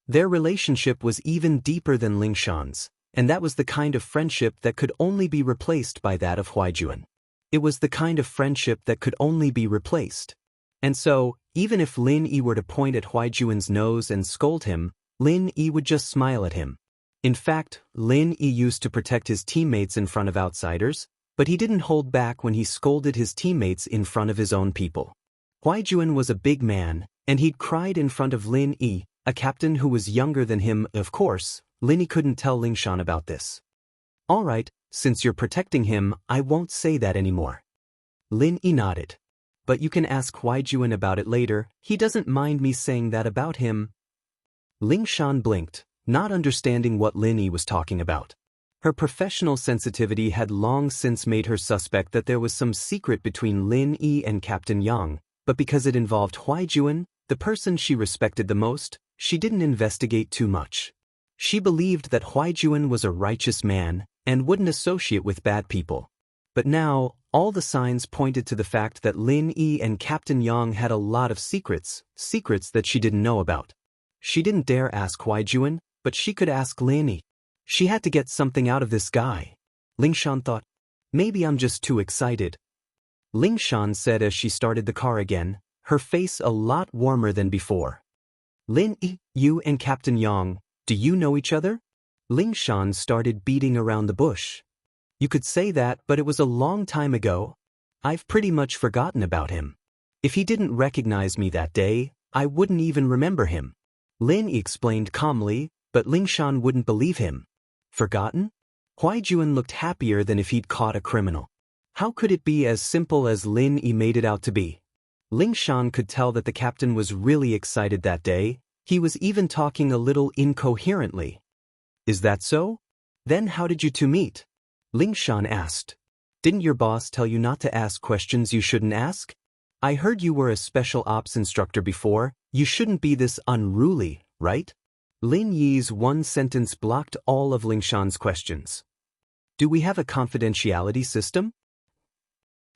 Their relationship was even deeper than Ling Shan's, and that was the kind of friendship that could only be replaced by that of Huaijuan. It was the kind of friendship that could only be replaced. And so, even if Lin Yi were to point at Huaijuan's nose and scold him, Lin Yi would just smile at him. In fact, Lin Yi used to protect his teammates in front of outsiders, but he didn't hold back when he scolded his teammates in front of his own people. Huaijuan was a big man, and he'd cried in front of Lin Yi, a captain who was younger than him. Of course, Lin Yi couldn't tell Ling Shan about this. All right, since you're protecting him, I won't say that anymore. Lin Yi nodded. But you can ask Huaijuan about it later, he doesn't mind me saying that about him. Ling Shan blinked, not understanding what Lin Yi was talking about. Her professional sensitivity had long since made her suspect that there was some secret between Lin Yi and Captain Yang, but because it involved Huaijuan, the person she respected the most, she didn't investigate too much. She believed that Huaijuan was a righteous man and wouldn't associate with bad people. But now, all the signs pointed to the fact that Lin Yi and Captain Yang had a lot of secrets that she didn't know about. She didn't dare ask Huaijuan, but she could ask Lin Yi. She had to get something out of this guy. Ling Shan thought, maybe I'm just too excited. Ling Shan said as she started the car again, her face a lot warmer than before. Lin Yi, you and Captain Yang, do you know each other? Ling Shan started beating around the bush. You could say that, but it was a long time ago. I've pretty much forgotten about him. If he didn't recognize me that day, I wouldn't even remember him. Lin Yi explained calmly, but Ling Shan wouldn't believe him. Forgotten? Huaijuan looked happier than if he'd caught a criminal. How could it be as simple as Lin Yi made it out to be? Ling Shan could tell that the captain was really excited that day. He was even talking a little incoherently. Is that so? Then how did you two meet? Ling Shan asked. Didn't your boss tell you not to ask questions you shouldn't ask? I heard you were a special ops instructor before. You shouldn't be this unruly, right? Lin Yi's one sentence blocked all of Ling Shan's questions. Do we have a confidentiality system?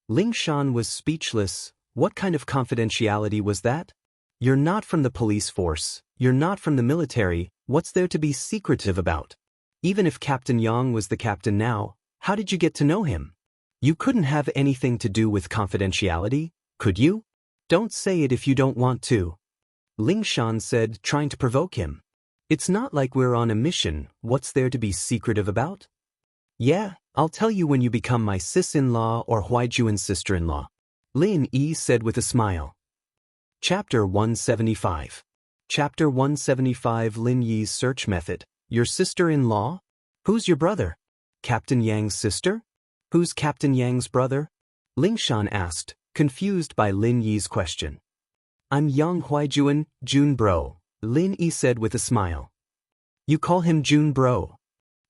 Ling Shan was speechless. What kind of confidentiality was that? You're not from the police force. You're not from the military. What's there to be secretive about? Even if Captain Yang was the captain now, how did you get to know him? You couldn't have anything to do with confidentiality, could you? Don't say it if you don't want to. Ling Shan said, trying to provoke him. It's not like we're on a mission. What's there to be secretive about? Yeah, I'll tell you when you become my sis-in-law or Huaijuan's sister-in-law. Lin Yi said with a smile. Chapter 175. Chapter 175 Lin Yi's search method. Your sister-in-law? Who's your brother? Captain Yang's sister? Who's Captain Yang's brother? Ling Shan asked, confused by Lin Yi's question. I'm Yang Huaijuan, Jun Bro, Lin Yi said with a smile. You call him Jun Bro?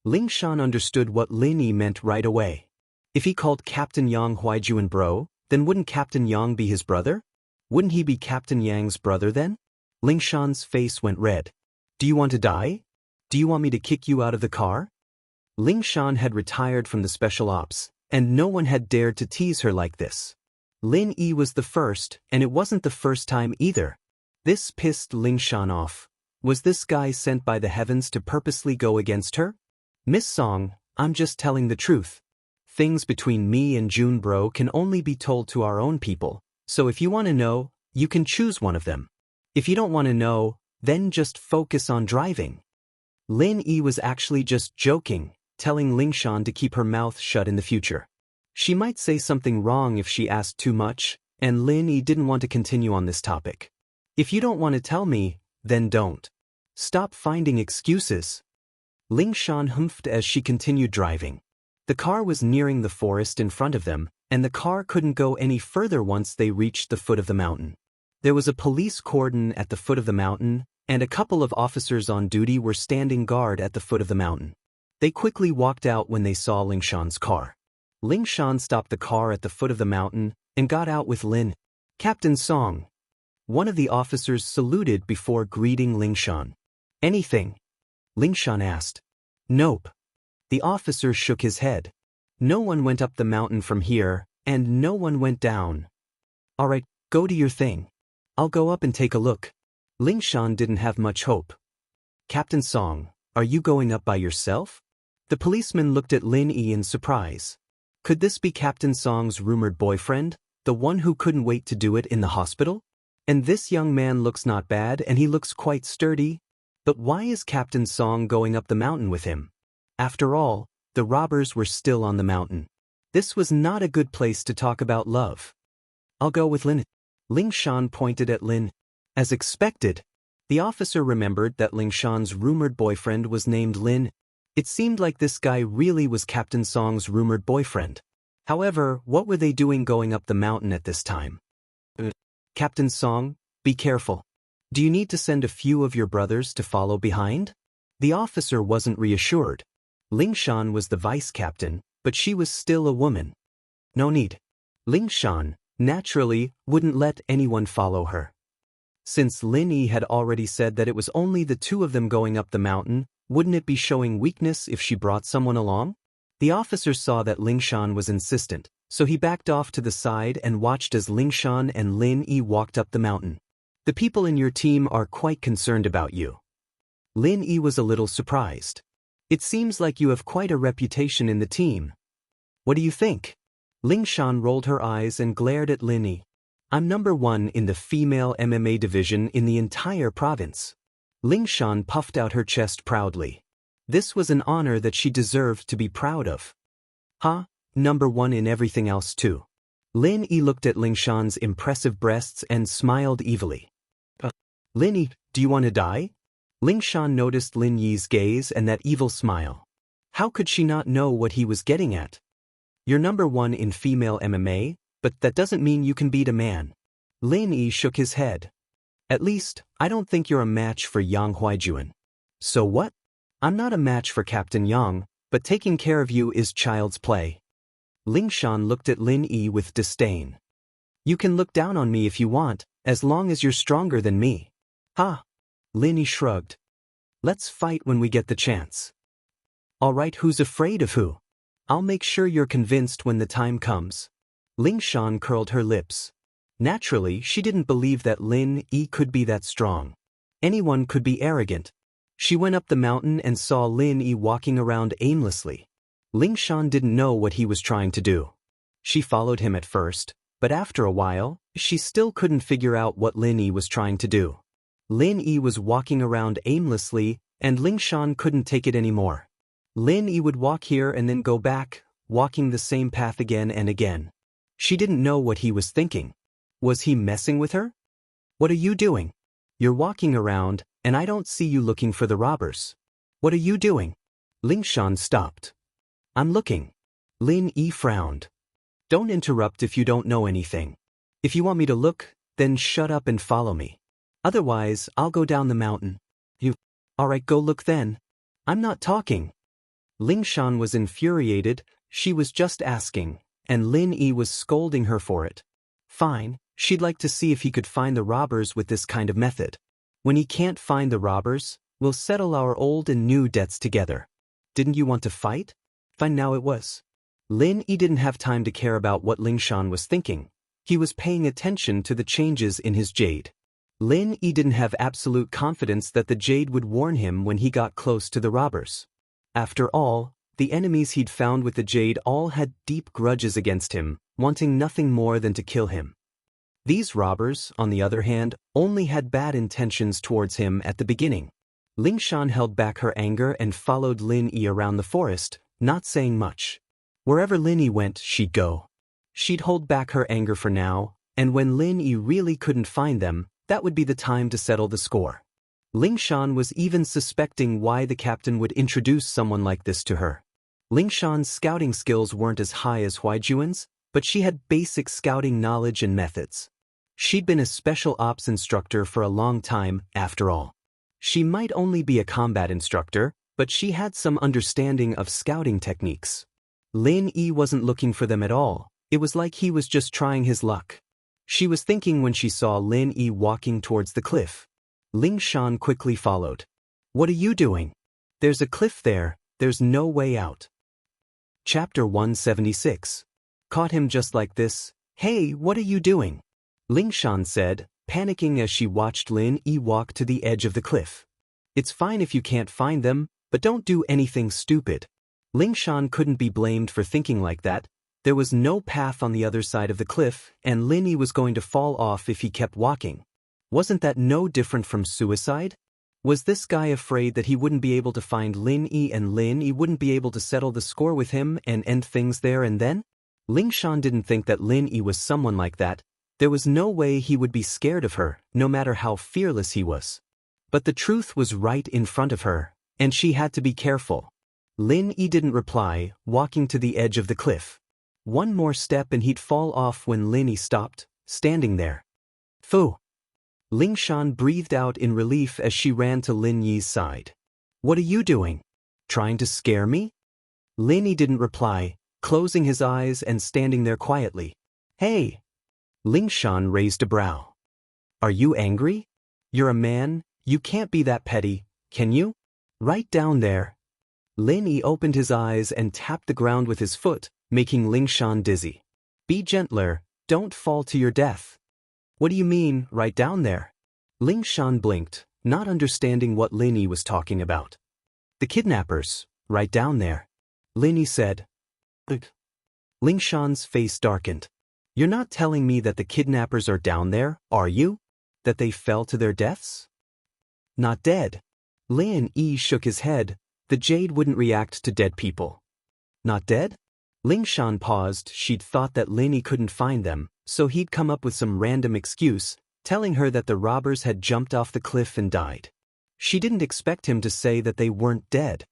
Ling Shan understood what Lin Yi meant right away. If he called Captain Yang Huaijuan Bro, then wouldn't Captain Yang be his brother? Wouldn't he be Captain Yang's brother then? Ling Shan's face went red. Do you want to die? Do you want me to kick you out of the car? Ling Shan had retired from the special ops, and no one had dared to tease her like this. Lin Yi was the first, and it wasn't the first time either. This pissed Ling Shan off. Was this guy sent by the heavens to purposely go against her? Miss Song, I'm just telling the truth. Things between me and Jun Bro can only be told to our own people, so if you want to know, you can choose one of them. If you don't want to know, then just focus on driving. Lin Yi was actually just joking, telling Ling Shan to keep her mouth shut in the future. She might say something wrong if she asked too much, and Lin Yi didn't want to continue on this topic. If you don't want to tell me, then don't. Stop finding excuses. Ling Shan humphed as she continued driving. The car was nearing the forest in front of them, and the car couldn't go any further once they reached the foot of the mountain. There was a police cordon at the foot of the mountain, and a couple of officers on duty were standing guard at the foot of the mountain. They quickly walked out when they saw Ling Shan's car. Ling Shan stopped the car at the foot of the mountain and got out with Lin. Captain Song. One of the officers saluted before greeting Ling Shan. Anything? Ling Shan asked. Nope. The officer shook his head. No one went up the mountain from here, and no one went down. All right, go do your thing. I'll go up and take a look. Ling Shan didn't have much hope. Captain Song, are you going up by yourself? The policeman looked at Lin Yi in surprise. Could this be Captain Song's rumored boyfriend, the one who couldn't wait to do it in the hospital? And this young man looks not bad and he looks quite sturdy. But why is Captain Song going up the mountain with him? After all, the robbers were still on the mountain. This was not a good place to talk about love. I'll go with Lin. Ling Shan pointed at Lin. As expected, the officer remembered that Ling Shan's rumored boyfriend was named Lin. It seemed like this guy really was Captain Song's rumored boyfriend. However, what were they doing going up the mountain at this time? Captain Song, be careful. Do you need to send a few of your brothers to follow behind? The officer wasn't reassured. Ling Shan was the vice captain, but she was still a woman. No need. Ling Shan, naturally, wouldn't let anyone follow her. Since Lin Yi had already said that it was only the two of them going up the mountain, wouldn't it be showing weakness if she brought someone along? The officer saw that Ling Shan was insistent, so he backed off to the side and watched as Ling Shan and Lin Yi walked up the mountain. The people in your team are quite concerned about you. Lin Yi was a little surprised. It seems like you have quite a reputation in the team. What do you think? Ling Shan rolled her eyes and glared at Lin Yi. I'm number 1 in the female MMA division in the entire province. Ling Shan puffed out her chest proudly. This was an honor that she deserved to be proud of. Huh? Number 1 in everything else too. Lin Yi looked at Ling Shan's impressive breasts and smiled evilly. Lin Yi, do you want to die? Ling Shan noticed Lin Yi's gaze and that evil smile. How could she not know what he was getting at? You're number 1 in female MMA, but that doesn't mean you can beat a man. Lin Yi shook his head. At least, I don't think you're a match for Yang Huaijuan. So what? I'm not a match for Captain Yang, but taking care of you is child's play. Ling Shan looked at Lin Yi with disdain. You can look down on me if you want, as long as you're stronger than me. Ha! Lin Yi shrugged. Let's fight when we get the chance. All right, who's afraid of who? I'll make sure you're convinced when the time comes. Ling Shan curled her lips. Naturally, she didn't believe that Lin Yi could be that strong. Anyone could be arrogant. She went up the mountain and saw Lin Yi walking around aimlessly. Ling Shan didn't know what he was trying to do. She followed him at first, but after a while, she still couldn't figure out what Lin Yi was trying to do. Lin Yi was walking around aimlessly, and Ling Shan couldn't take it anymore. Lin Yi would walk here and then go back, walking the same path again and again. She didn't know what he was thinking. Was he messing with her? What are you doing? You're walking around, and I don't see you looking for the robbers. What are you doing? Ling Shan stopped. I'm looking. Lin Yi frowned. Don't interrupt if you don't know anything. If you want me to look, then shut up and follow me. Otherwise, I'll go down the mountain. Alright, go look then. I'm not talking. Ling Shan was infuriated. She was just asking, and Lin Yi was scolding her for it. Fine, she'd like to see if he could find the robbers with this kind of method. When he can't find the robbers, we'll settle our old and new debts together. Didn't you want to fight? Fine, now it was. Lin Yi didn't have time to care about what Ling Shan was thinking. He was paying attention to the changes in his jade. Lin Yi didn't have absolute confidence that the jade would warn him when he got close to the robbers. After all, the enemies he'd found with the jade all had deep grudges against him, wanting nothing more than to kill him. These robbers, on the other hand, only had bad intentions towards him at the beginning. Ling Shan held back her anger and followed Lin Yi around the forest, not saying much. Wherever Lin Yi went, she'd go. She'd hold back her anger for now, and when Lin Yi really couldn't find them, that would be the time to settle the score. Ling Shan was even suspecting why the captain would introduce someone like this to her. Ling Shan's scouting skills weren't as high as Huaijuan's, but she had basic scouting knowledge and methods. She'd been a special ops instructor for a long time, after all. She might only be a combat instructor, but she had some understanding of scouting techniques. Lin Yi wasn't looking for them at all. It was like he was just trying his luck. She was thinking when she saw Lin Yi walking towards the cliff. Ling Shan quickly followed. What are you doing? There's a cliff there, there's no way out. Chapter 176. Caught him just like this. Hey, what are you doing? Ling Shan said, panicking as she watched Lin Yi walk to the edge of the cliff. It's fine if you can't find them, but don't do anything stupid. Ling Shan couldn't be blamed for thinking like that. There was no path on the other side of the cliff, and Lin Yi was going to fall off if he kept walking. Wasn't that no different from suicide? Was this guy afraid that he wouldn't be able to find Lin Yi and Lin Yi wouldn't be able to settle the score with him and end things there and then? Ling Shan didn't think that Lin Yi was someone like that. There was no way he would be scared of her, no matter how fearless he was. But the truth was right in front of her, and she had to be careful. Lin Yi didn't reply, walking to the edge of the cliff. One more step and he'd fall off when Lin Yi stopped, standing there. Phew! Lingshan breathed out in relief as she ran to Lin Yi's side. What are you doing? Trying to scare me? Lin Yi didn't reply, closing his eyes and standing there quietly. Hey! Lingshan raised a brow. Are you angry? You're a man, you can't be that petty, can you? Right down there. Lin Yi opened his eyes and tapped the ground with his foot, making Lingshan dizzy. Be gentler, don't fall to your death. What do you mean, right down there? Lingshan blinked, not understanding what Lin Yi was talking about. The kidnappers, right down there. Lin Yi said. Ugh. Lingshan's face darkened. You're not telling me that the kidnappers are down there, are you? That they fell to their deaths? Not dead. Lin Yi shook his head. The jade wouldn't react to dead people. Not dead? Lingshan paused. She'd thought that Lin Yi couldn't find them, so he'd come up with some random excuse, telling her that the robbers had jumped off the cliff and died. She didn't expect him to say that they weren't dead.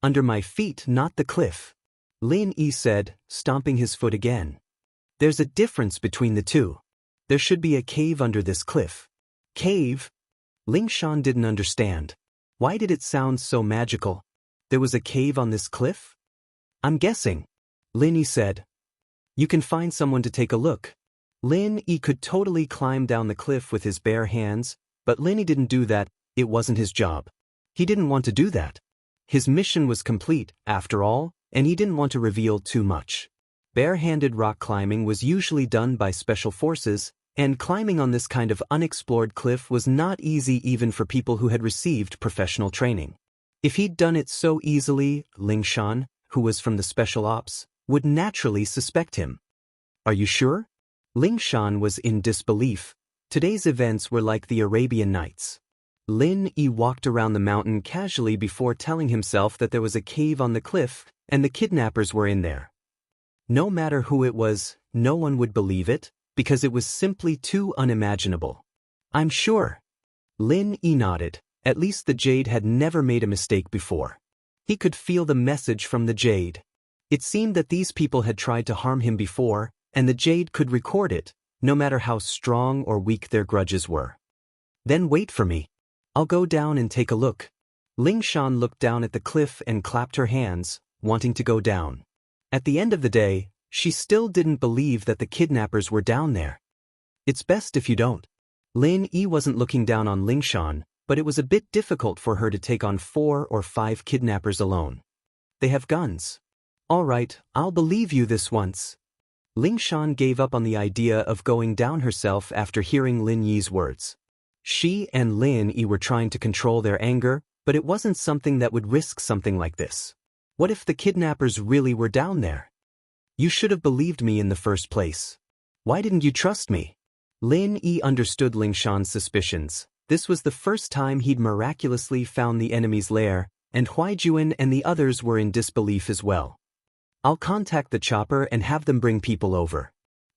Under my feet, not the cliff. Lin Yi said, stomping his foot again. There's a difference between the two. There should be a cave under this cliff. Cave? Lingshan didn't understand. Why did it sound so magical? There was a cave on this cliff? I'm guessing. Lin Yi said. You can find someone to take a look. Lin Yi could totally climb down the cliff with his bare hands, but Lin Yi didn't do that. It wasn't his job. He didn't want to do that. His mission was complete, after all, and he didn't want to reveal too much. Bare-handed rock climbing was usually done by special forces, and climbing on this kind of unexplored cliff was not easy even for people who had received professional training. If he'd done it so easily, Lingshan, who was from the special ops, would naturally suspect him. Are you sure? Lingshan was in disbelief. Today's events were like the Arabian Nights. Lin Yi walked around the mountain casually before telling himself that there was a cave on the cliff and the kidnappers were in there. No matter who it was, no one would believe it, because it was simply too unimaginable. I'm sure. Lin Yi nodded. At least the jade had never made a mistake before. He could feel the message from the jade. It seemed that these people had tried to harm him before, and the jade could record it, no matter how strong or weak their grudges were. Then wait for me. I'll go down and take a look. Lingshan looked down at the cliff and clapped her hands, wanting to go down. At the end of the day, she still didn't believe that the kidnappers were down there. It's best if you don't. Lin Yi wasn't looking down on Lingshan, but it was a bit difficult for her to take on 4 or 5 kidnappers alone. They have guns. All right, I'll believe you this once. Lingshan gave up on the idea of going down herself after hearing Lin Yi's words. She and Lin Yi were trying to control their anger, but it wasn't something that would risk something like this. What if the kidnappers really were down there? You should have believed me in the first place. Why didn't you trust me? Lin Yi understood Lingshan's suspicions. This was the first time he'd miraculously found the enemy's lair, and Huaijuan and the others were in disbelief as well. I'll contact the chopper and have them bring people over.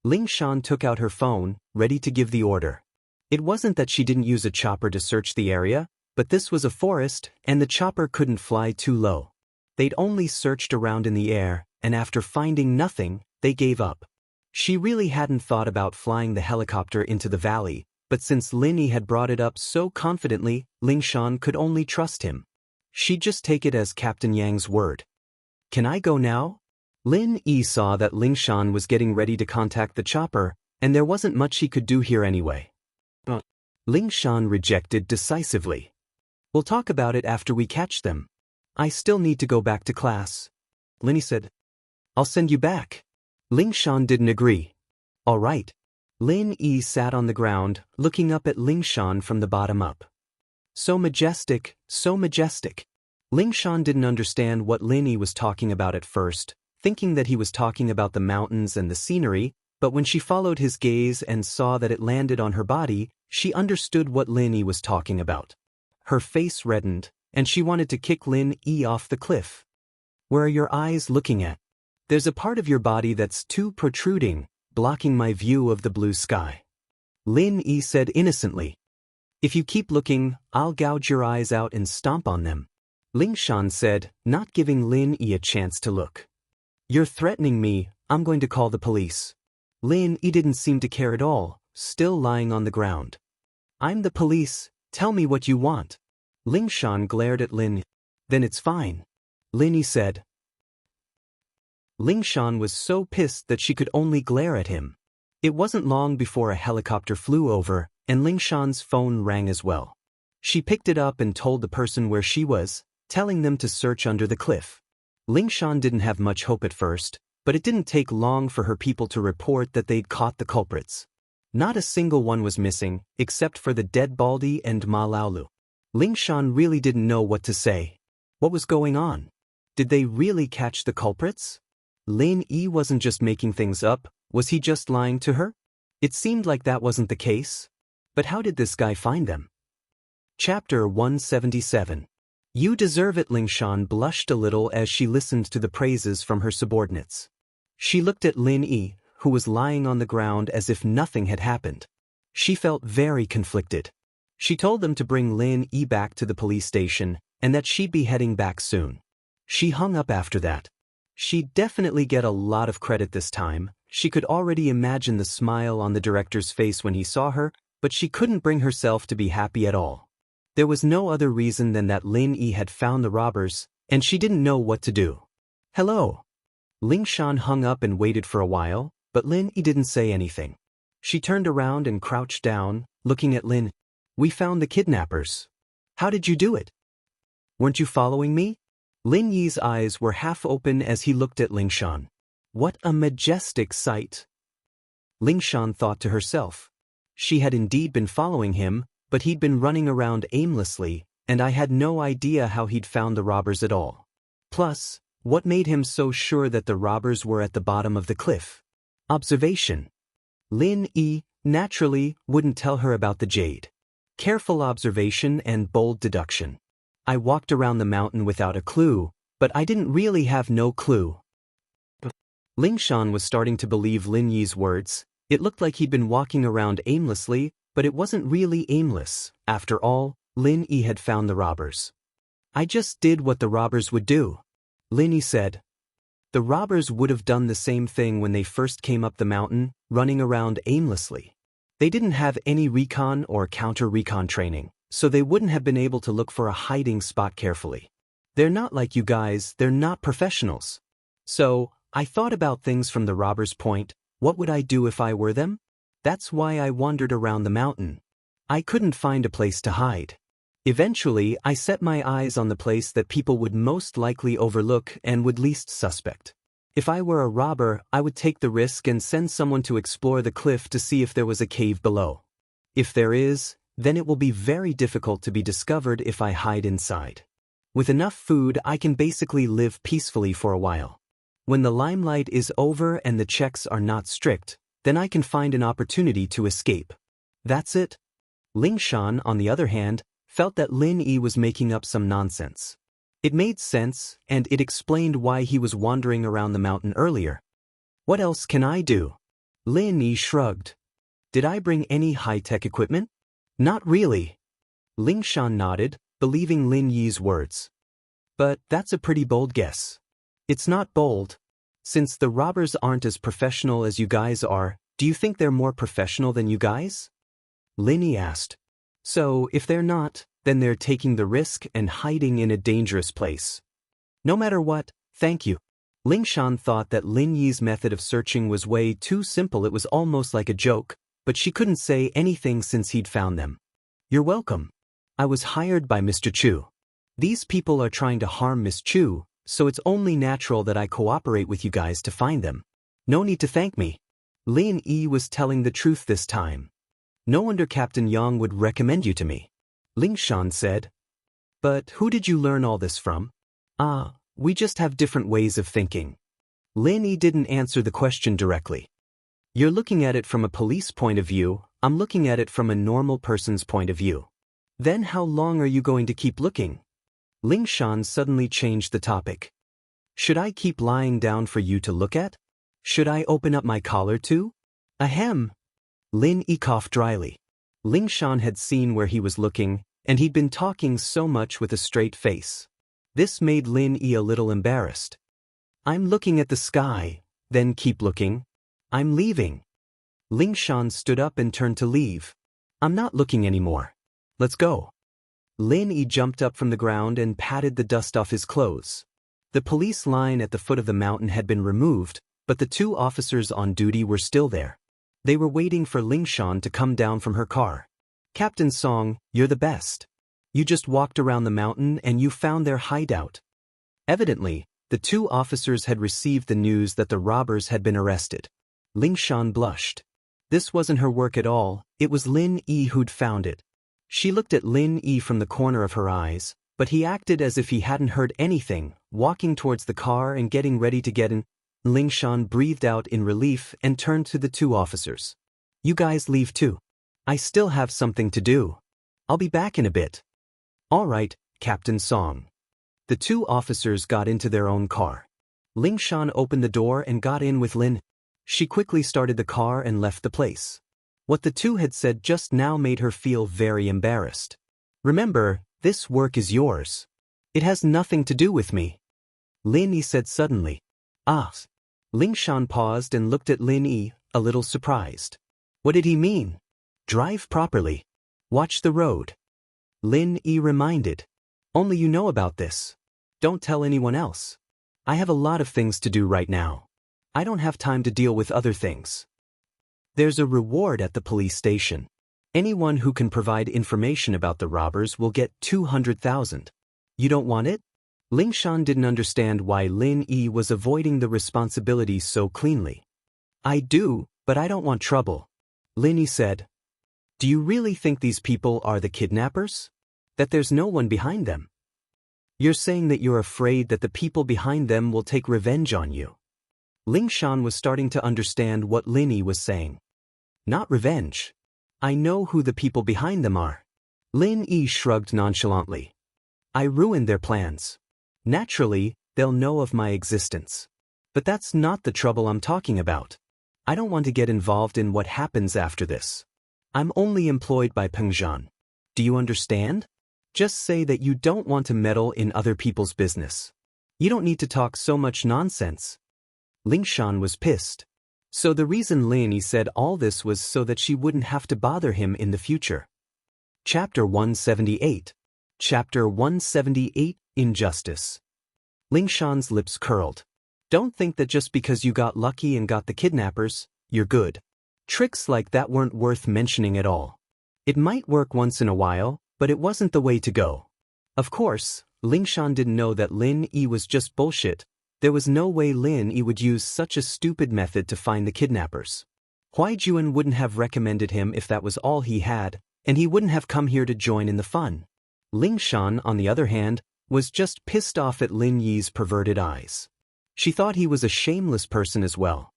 Lingshan took out her phone, ready to give the order. It wasn't that she didn't use a chopper to search the area, but this was a forest, and the chopper couldn't fly too low. They'd only searched around in the air, and after finding nothing, they gave up. She really hadn't thought about flying the helicopter into the valley, but since Lin Yi had brought it up so confidently, Lingshan could only trust him. She'd just take it as Captain Yang's word. Can I go now? Lin Yi saw that Lingshan was getting ready to contact the chopper, and there wasn't much he could do here anyway. Lingshan rejected decisively. We'll talk about it after we catch them. I still need to go back to class. Lin Yi said. I'll send you back. Lingshan didn't agree. All right. Lin Yi sat on the ground, looking up at Lingshan from the bottom up. So majestic, so majestic. Lingshan didn't understand what Lin Yi was talking about at first, thinking that he was talking about the mountains and the scenery, but when she followed his gaze and saw that it landed on her body, she understood what Lin Yi was talking about. Her face reddened, and she wanted to kick Lin Yi off the cliff. Where are your eyes looking at? There's a part of your body that's too protruding, blocking my view of the blue sky. Lin Yi said innocently. If you keep looking, I'll gouge your eyes out and stomp on them. Lingshan said, not giving Lin Yi a chance to look. You're threatening me, I'm going to call the police. Lin Yi didn't seem to care at all, still lying on the ground. I'm the police, tell me what you want. Ling Shan glared at Lin. Then it's fine. Lin Yi said. Ling Shan was so pissed that she could only glare at him. It wasn't long before a helicopter flew over, and Ling Shan's phone rang as well. She picked it up and told the person where she was, telling them to search under the cliff. Ling Shan didn't have much hope at first, but it didn't take long for her people to report that they'd caught the culprits. Not a single one was missing, except for the dead Baldy and Ma Laolu. Ling Shan really didn't know what to say. What was going on? Did they really catch the culprits? Lin Yi wasn't just making things up, was he just lying to her? It seemed like that wasn't the case. But how did this guy find them? Chapter 177. You deserve it. Ling Shan blushed a little as she listened to the praises from her subordinates. She looked at Lin Yi, who was lying on the ground as if nothing had happened. She felt very conflicted. She told them to bring Lin Yi back to the police station, and that she'd be heading back soon. She hung up after that. She'd definitely get a lot of credit this time. She could already imagine the smile on the director's face when he saw her, but she couldn't bring herself to be happy at all. There was no other reason than that Lin Yi had found the robbers, and she didn't know what to do. Hello. Ling Shan hung up and waited for a while, but Lin Yi didn't say anything. She turned around and crouched down, looking at Lin. We found the kidnappers. How did you do it? Weren't you following me? Lin Yi's eyes were half open as he looked at Ling Shan. What a majestic sight! Ling Shan thought to herself. She had indeed been following him, but he'd been running around aimlessly, and I had no idea how he'd found the robbers at all. Plus, what made him so sure that the robbers were at the bottom of the cliff? Observation. Lin Yi, naturally, wouldn't tell her about the jade. Careful observation and bold deduction. I walked around the mountain without a clue, but I didn't really have no clue. Ling Shan was starting to believe Lin Yi's words. It looked like he'd been walking around aimlessly, but it wasn't really aimless. After all, Lin Yi had found the robbers. I just did what the robbers would do. Lin Yi said. The robbers would have done the same thing when they first came up the mountain, running around aimlessly. They didn't have any recon or counter-recon training, so they wouldn't have been able to look for a hiding spot carefully. They're not like you guys, they're not professionals. So, I thought about things from the robbers' point. What would I do if I were them? That's why I wandered around the mountain. I couldn't find a place to hide. Eventually, I set my eyes on the place that people would most likely overlook and would least suspect. If I were a robber, I would take the risk and send someone to explore the cliff to see if there was a cave below. If there is, then it will be very difficult to be discovered if I hide inside. With enough food, I can basically live peacefully for a while. When the limelight is over and the checks are not strict, then I can find an opportunity to escape. That's it. Ling Shan, on the other hand, felt that Lin Yi was making up some nonsense. It made sense, and it explained why he was wandering around the mountain earlier. What else can I do? Lin Yi shrugged. Did I bring any high-tech equipment? Not really. Ling Shan nodded, believing Lin Yi's words. But that's a pretty bold guess. It's not bold. Since the robbers aren't as professional as you guys are, do you think they're more professional than you guys? Lin Yi asked. So, if they're not, then they're taking the risk and hiding in a dangerous place. No matter what, thank you. Ling Shan thought that Lin Yi's method of searching was way too simple. It was almost like a joke, but she couldn't say anything since he'd found them. You're welcome. I was hired by Mr. Chu. These people are trying to harm Miss Chu, so it's only natural that I cooperate with you guys to find them. No need to thank me. Lin Yi was telling the truth this time. No wonder Captain Yang would recommend you to me. Ling Shan said. But who did you learn all this from? We just have different ways of thinking. Lin Yi didn't answer the question directly. You're looking at it from a police point of view, I'm looking at it from a normal person's point of view. Then how long are you going to keep looking? Ling Shan suddenly changed the topic. Should I keep lying down for you to look at? Should I open up my collar too? Ahem. Lin Yi coughed dryly. Ling Shan had seen where he was looking, and he'd been talking so much with a straight face. This made Lin Yi a little embarrassed. I'm looking at the sky. Then keep looking. I'm leaving. Ling Shan stood up and turned to leave. I'm not looking anymore. Let's go. Lin Yi jumped up from the ground and patted the dust off his clothes. The police line at the foot of the mountain had been removed, but the 2 officers on duty were still there. They were waiting for Ling Shan to come down from her car. Captain Song, you're the best. You just walked around the mountain and you found their hideout. Evidently, the 2 officers had received the news that the robbers had been arrested. Ling Shan blushed. This wasn't her work at all, it was Lin Yi who'd found it. She looked at Lin Yi from the corner of her eyes, but he acted as if he hadn't heard anything, walking towards the car and getting ready to get in. Ling Shan breathed out in relief and turned to the 2 officers. You guys leave too. I still have something to do. I'll be back in a bit. All right, Captain Song. The 2 officers got into their own car. Ling Shan opened the door and got in with Lin. She quickly started the car and left the place. What the 2 had said just now made her feel very embarrassed. Remember, this work is yours. It has nothing to do with me. Lin Yi said suddenly. Ah. Ling Shan paused and looked at Lin Yi, a little surprised. What did he mean? Drive properly. Watch the road. Lin Yi reminded. Only you know about this. Don't tell anyone else. I have a lot of things to do right now. I don't have time to deal with other things. There's a reward at the police station. Anyone who can provide information about the robbers will get 200,000. You don't want it? Ling Shan didn't understand why Lin Yi was avoiding the responsibility so cleanly. I do, but I don't want trouble. Lin Yi said. Do you really think these people are the kidnappers? That there's no one behind them? You're saying that you're afraid that the people behind them will take revenge on you. Ling Shan was starting to understand what Lin Yi was saying. Not revenge. I know who the people behind them are. Lin Yi shrugged nonchalantly. I ruined their plans. Naturally, they'll know of my existence. But that's not the trouble I'm talking about. I don't want to get involved in what happens after this. I'm only employed by Pengzhan. Do you understand? Just say that you don't want to meddle in other people's business. You don't need to talk so much nonsense. Ling Shan was pissed. So the reason Lin Yi said all this was so that she wouldn't have to bother him in the future. Chapter 178. Chapter 178, Injustice. Ling Shan's lips curled. Don't think that just because you got lucky and got the kidnappers, you're good. Tricks like that weren't worth mentioning at all. It might work once in a while, but it wasn't the way to go. Of course, Ling Shan didn't know that Lin Yi was just bullshit. There was no way Lin Yi would use such a stupid method to find the kidnappers. Huai Juan wouldn't have recommended him if that was all he had, and he wouldn't have come here to join in the fun. Ling Shan, on the other hand, was just pissed off at Lin Yi's perverted eyes. She thought he was a shameless person as well.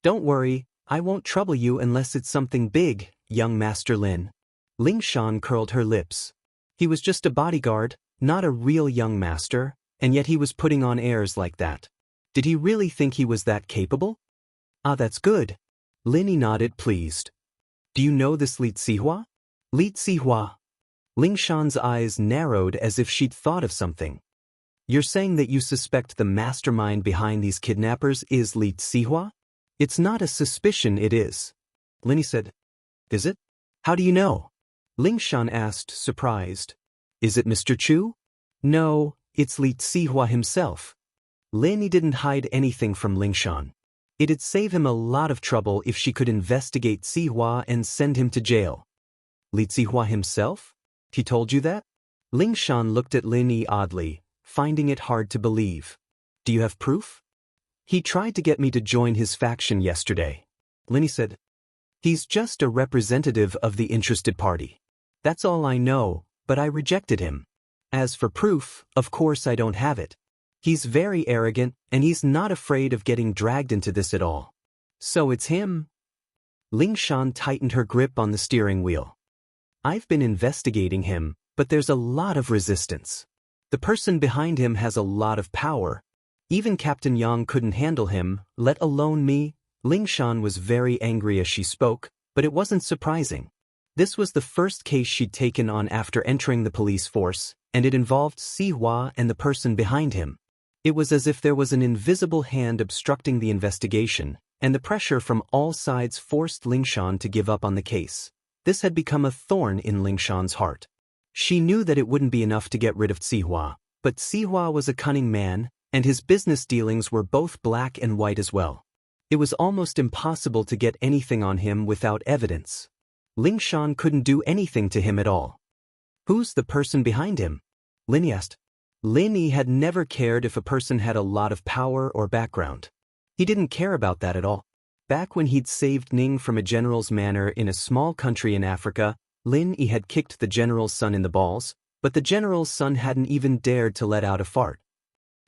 Don't worry, I won't trouble you unless it's something big, young Master Lin. Ling Shan curled her lips. He was just a bodyguard, not a real young master, and yet he was putting on airs like that. Did he really think he was that capable? Ah, that's good. Lin Yi nodded, pleased. Do you know this Li Zihua? Li Zihua. Ling Shan's eyes narrowed as if she'd thought of something. You're saying that you suspect the mastermind behind these kidnappers is Li Zihua? It's not a suspicion, it is. Lin Yi said. Is it? How do you know? Ling Shan asked, surprised. Is it Mr. Chu? No, it's Li Zihua himself. Lin Yi didn't hide anything from Ling Shan. It'd save him a lot of trouble if she could investigate Zihua and send him to jail. Li Zihua himself? He told you that? Ling Shan looked at Lin Yi oddly, finding it hard to believe. Do you have proof? He tried to get me to join his faction yesterday. Lin Yi said. He's just a representative of the interested party. That's all I know, but I rejected him. As for proof, of course I don't have it. He's very arrogant, and he's not afraid of getting dragged into this at all. So it's him. Ling Shan tightened her grip on the steering wheel. I've been investigating him, but there's a lot of resistance. The person behind him has a lot of power. Even Captain Yang couldn't handle him, let alone me. Ling Shan was very angry as she spoke, but it wasn't surprising. This was the first case she'd taken on after entering the police force, and it involved Zihua and the person behind him. It was as if there was an invisible hand obstructing the investigation, and the pressure from all sides forced Lingshan to give up on the case. This had become a thorn in Lingshan's heart. She knew that it wouldn't be enough to get rid of Sihua, but Sihua was a cunning man, and his business dealings were both black and white as well. It was almost impossible to get anything on him without evidence. Lingshan couldn't do anything to him at all. Who's the person behind him? Lin asked. Lin Yi had never cared if a person had a lot of power or background. He didn't care about that at all. Back when he'd saved Ning from a general's manor in a small country in Africa, Lin Yi had kicked the general's son in the balls, but the general's son hadn't even dared to let out a fart.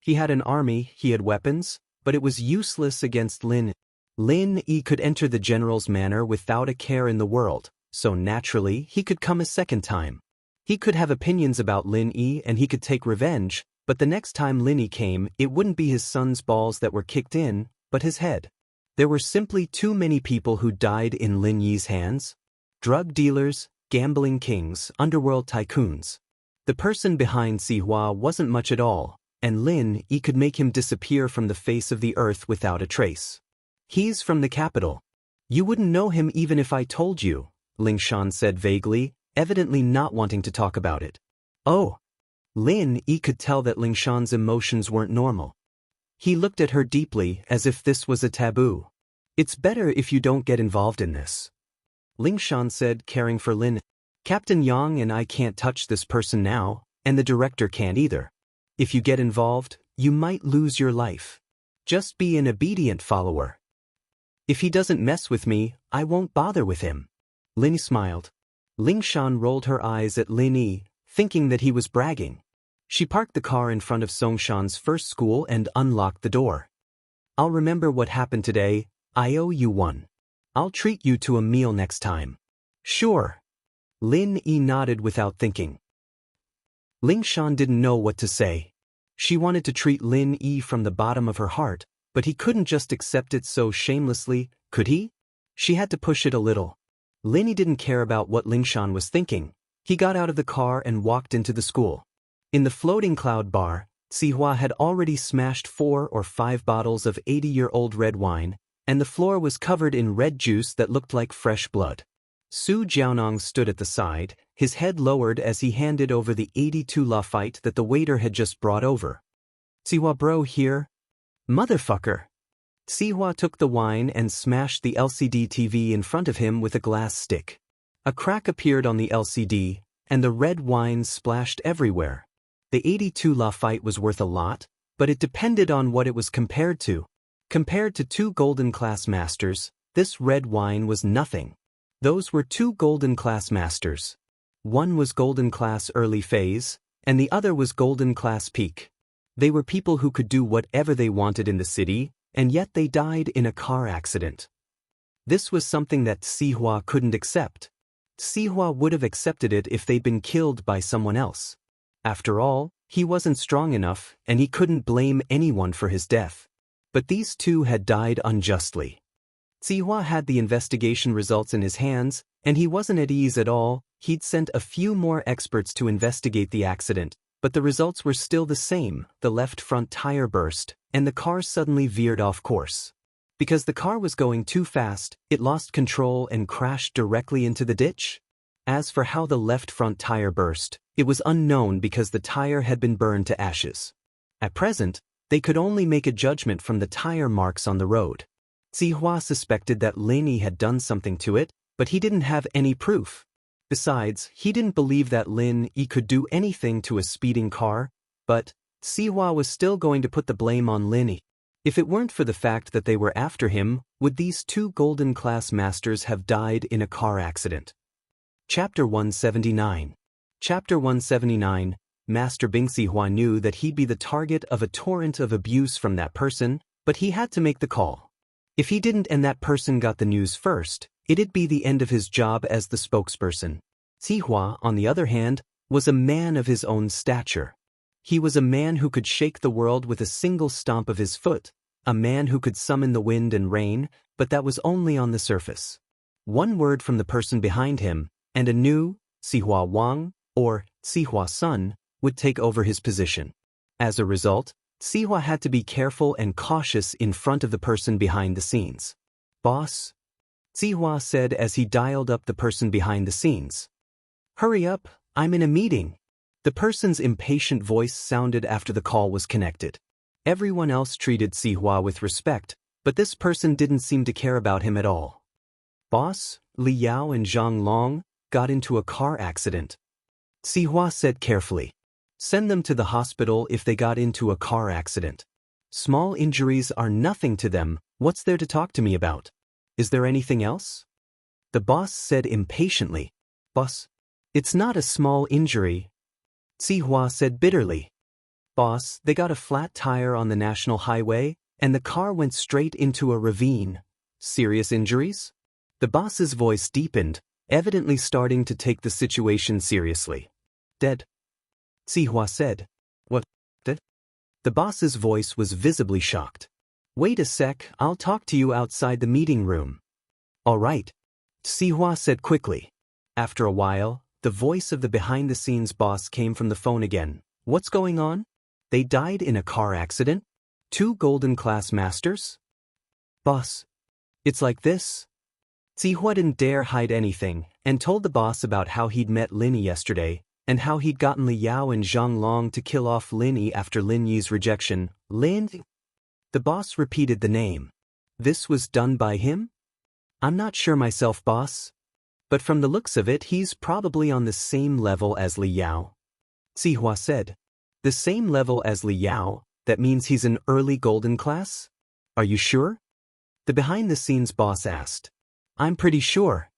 He had an army, he had weapons, but it was useless against Lin. Lin Yi could enter the general's manor without a care in the world, so naturally he could come a second time. He could have opinions about Lin Yi and he could take revenge, but the next time Lin Yi came, it wouldn't be his son's balls that were kicked in, but his head. There were simply too many people who died in Lin Yi's hands. Drug dealers, gambling kings, underworld tycoons. The person behind Sihua wasn't much at all, and Lin Yi could make him disappear from the face of the earth without a trace. He's from the capital. You wouldn't know him even if I told you, Lingshan said vaguely, evidently not wanting to talk about it. Oh. Lin Yi could tell that Lingshan's emotions weren't normal. He looked at her deeply as if this was a taboo. It's better if you don't get involved in this. Lingshan said, caring for Lin. Captain Yang and I can't touch this person now, and the director can't either. If you get involved, you might lose your life. Just be an obedient follower. If he doesn't mess with me, I won't bother with him. Lin Yi smiled. Lingshan rolled her eyes at Lin Yi, thinking that he was bragging. She parked the car in front of Songshan's first school and unlocked the door. I'll remember what happened today. I owe you one. I'll treat you to a meal next time. Sure. Lin Yi nodded without thinking. Lingshan didn't know what to say. She wanted to treat Lin Yi from the bottom of her heart, but he couldn't just accept it so shamelessly, could he? She had to push it a little. Lin Yi didn't care about what Lingshan was thinking. He got out of the car and walked into the school. In the floating cloud bar, Sihua had already smashed 4 or 5 bottles of 80-year-old red wine, and the floor was covered in red juice that looked like fresh blood. Su Jiaonong stood at the side, his head lowered as he handed over the 82 lafite that the waiter had just brought over. Sihua bro here? Motherfucker! Sihua took the wine and smashed the LCD TV in front of him with a glass stick. A crack appeared on the LCD, and the red wine splashed everywhere. The 82 lafite was worth a lot, but it depended on what it was compared to. Compared to 2 golden class masters, this red wine was nothing. Those were 2 golden class masters. One was golden class early phase, and the other was golden class peak. They were people who could do whatever they wanted in the city, and yet they died in a car accident. This was something that Sihua couldn't accept. Sihua would have accepted it if they'd been killed by someone else. After all, he wasn't strong enough, and he couldn't blame anyone for his death. But these 2 had died unjustly. Sihua had the investigation results in his hands, and he wasn't at ease at all. He'd sent a few more experts to investigate the accident, but the results were still the same. The left front tire burst, and the car suddenly veered off course. Because the car was going too fast, it lost control and crashed directly into the ditch. As for how the left front tire burst, it was unknown because the tire had been burned to ashes. At present, they could only make a judgment from the tire marks on the road. Sihua suspected that Lin Yi had done something to it, but he didn't have any proof. Besides, he didn't believe that Lin Yi could do anything to a speeding car, but Sihua was still going to put the blame on Lin Yi. If it weren't for the fact that they were after him, would these 2 golden class masters have died in a car accident? Chapter 179. Chapter 179. Master Bing. Sihua knew that he'd be the target of a torrent of abuse from that person, but he had to make the call. If he didn't and that person got the news first, it'd be the end of his job as the spokesperson. Sihua, on the other hand, was a man of his own stature. He was a man who could shake the world with a single stomp of his foot, a man who could summon the wind and rain, but that was only on the surface. One word from the person behind him, and a new Sihua Wang, or Sihua Sun, would take over his position. As a result, Sihua had to be careful and cautious in front of the person behind the scenes. Boss? Sihua said as he dialed up the person behind the scenes. Hurry up, I'm in a meeting. The person's impatient voice sounded after the call was connected. Everyone else treated Sihua with respect, but this person didn't seem to care about him at all. Boss, Li Yao and Zhang Long got into a car accident. Sihua said carefully. Send them to the hospital if they got into a car accident. Small injuries are nothing to them, what's there to talk to me about? Is there anything else? The boss said impatiently. Boss, it's not a small injury. Sihua said bitterly. Boss, they got a flat tire on the national highway, and the car went straight into a ravine. Serious injuries? The boss's voice deepened, evidently starting to take the situation seriously. Dead? Sihua said. What? Dead? The boss's voice was visibly shocked. Wait a sec, I'll talk to you outside the meeting room. All right. Sihua said quickly. After a while, the voice of the behind-the-scenes boss came from the phone again. What's going on? They died in a car accident? 2 golden class masters? Boss. It's like this. Sihua didn't dare hide anything, and told the boss about how he'd met Lin Yi yesterday, and how he'd gotten Li Yao and Zhang Long to kill off Lin Yi after Lin Yi's rejection. Lin? The boss repeated the name. This was done by him? I'm not sure myself, boss. But from the looks of it, he's probably on the same level as Li Yao. Sihua said. The same level as Li Yao? That means he's an early golden class? Are you sure? The behind-the-scenes boss asked. I'm pretty sure.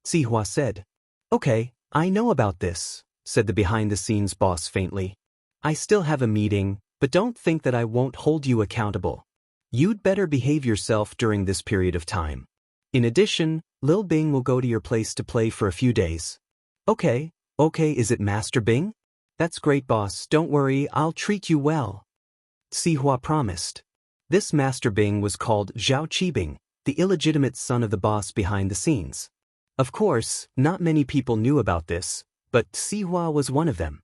Sihua said. Okay, I know about this, said the behind-the-scenes boss faintly. I still have a meeting, but don't think that I won't hold you accountable. You'd better behave yourself during this period of time. In addition, Lil Bing will go to your place to play for a few days. Okay, is it Master Bing? That's great, boss, don't worry, I'll treat you well. Sihua promised. This Master Bing was called Zhao Qibing, the illegitimate son of the boss behind the scenes. Of course, not many people knew about this, but Sihua was one of them.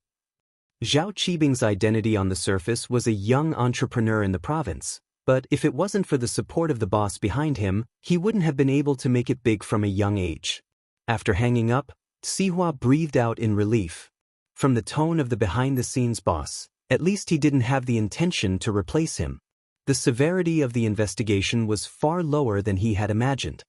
Zhao Qibing's identity on the surface was a young entrepreneur in the province, but if it wasn't for the support of the boss behind him, he wouldn't have been able to make it big from a young age. After hanging up, Sihua breathed out in relief. From the tone of the behind-the-scenes boss, at least he didn't have the intention to replace him. The severity of the investigation was far lower than he had imagined.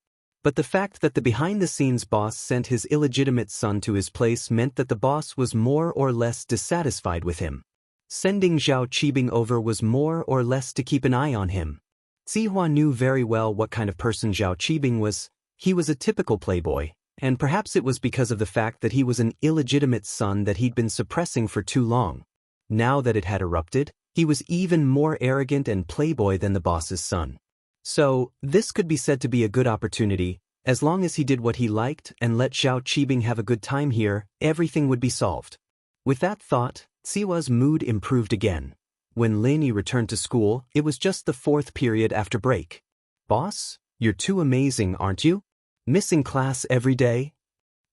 But the fact that the behind-the-scenes boss sent his illegitimate son to his place meant that the boss was more or less dissatisfied with him. Sending Zhao Qibing over was more or less to keep an eye on him. Sihua knew very well what kind of person Zhao Qibing was. He was a typical playboy, and perhaps it was because of the fact that he was an illegitimate son that he'd been suppressing for too long. Now that it had erupted, he was even more arrogant and playboy than the boss's son. So, this could be said to be a good opportunity. As long as he did what he liked and let Zhao Qibing have a good time here, everything would be solved. With that thought, Sihua's mood improved again. When Lin Yi returned to school, it was just the 4th period after break. Boss, you're too amazing, aren't you? Missing class every day?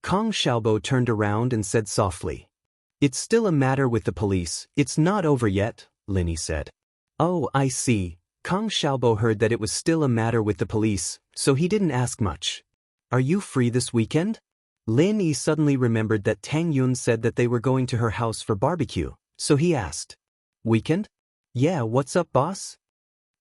Kong Xiaobo turned around and said softly. It's still a matter with the police, it's not over yet, Lin Yi said. Oh, I see. Kong Xiaobo heard that it was still a matter with the police, so he didn't ask much. Are you free this weekend? Lin Yi suddenly remembered that Tang Yun said that they were going to her house for barbecue, so he asked. Weekend? Yeah, what's up, boss?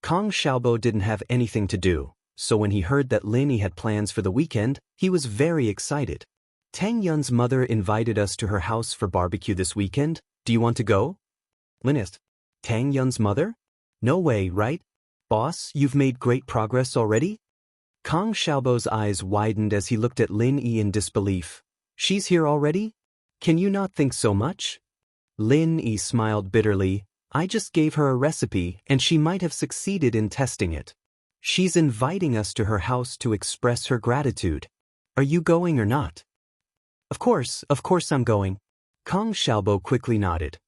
Kong Xiaobo didn't have anything to do, so when he heard that Lin Yi had plans for the weekend, he was very excited. Tang Yun's mother invited us to her house for barbecue this weekend. Do you want to go? Lin asked. Tang Yun's mother? No way, right? Boss, you've made great progress already? Kong Xiaobo's eyes widened as he looked at Lin Yi in disbelief. She's here already? Can you not think so much? Lin Yi smiled bitterly. I just gave her a recipe and she might have succeeded in testing it. She's inviting us to her house to express her gratitude. Are you going or not? Of course I'm going. Kong Xiaobo quickly nodded.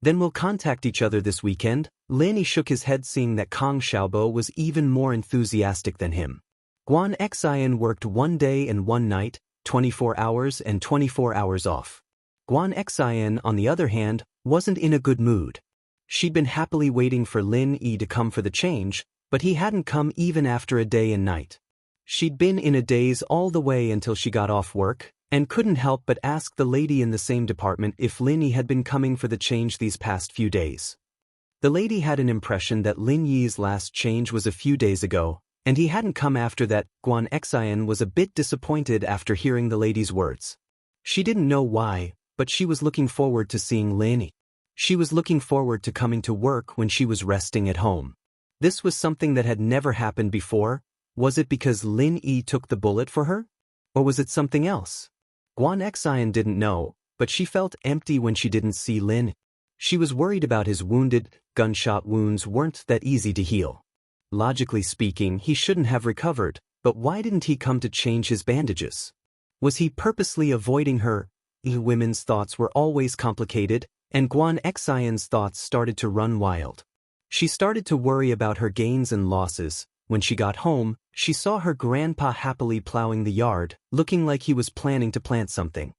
Then we'll contact each other this weekend. Lin Yi shook his head, seeing that Kong Xiaobo was even more enthusiastic than him. Guan Xian worked 1 day and 1 night, 24 hours and 24 hours off. Guan Xian, on the other hand, wasn't in a good mood. She'd been happily waiting for Lin Yi to come for the change, but he hadn't come even after a day and night. She'd been in a daze all the way until she got off work, and couldn't help but ask the lady in the same department if Lin Yi had been coming for the change these past few days. The lady had an impression that Lin Yi's last change was a few days ago, and he hadn't come after that. Wang Lin was a bit disappointed after hearing the lady's words. She didn't know why, but she was looking forward to seeing Lin Yi. She was looking forward to coming to work when she was resting at home. This was something that had never happened before. Was it because Lin Yi took the bullet for her? Or was it something else? Wang Lin didn't know, but she felt empty when she didn't see Lin. She was worried about his wounded. Gunshot wounds weren't that easy to heal. Logically speaking, he shouldn't have recovered, but why didn't he come to change his bandages? Was he purposely avoiding her? Women's thoughts were always complicated, and Wang Lin's thoughts started to run wild. She started to worry about her gains and losses. When she got home, she saw her grandpa happily plowing the yard, looking like he was planning to plant something.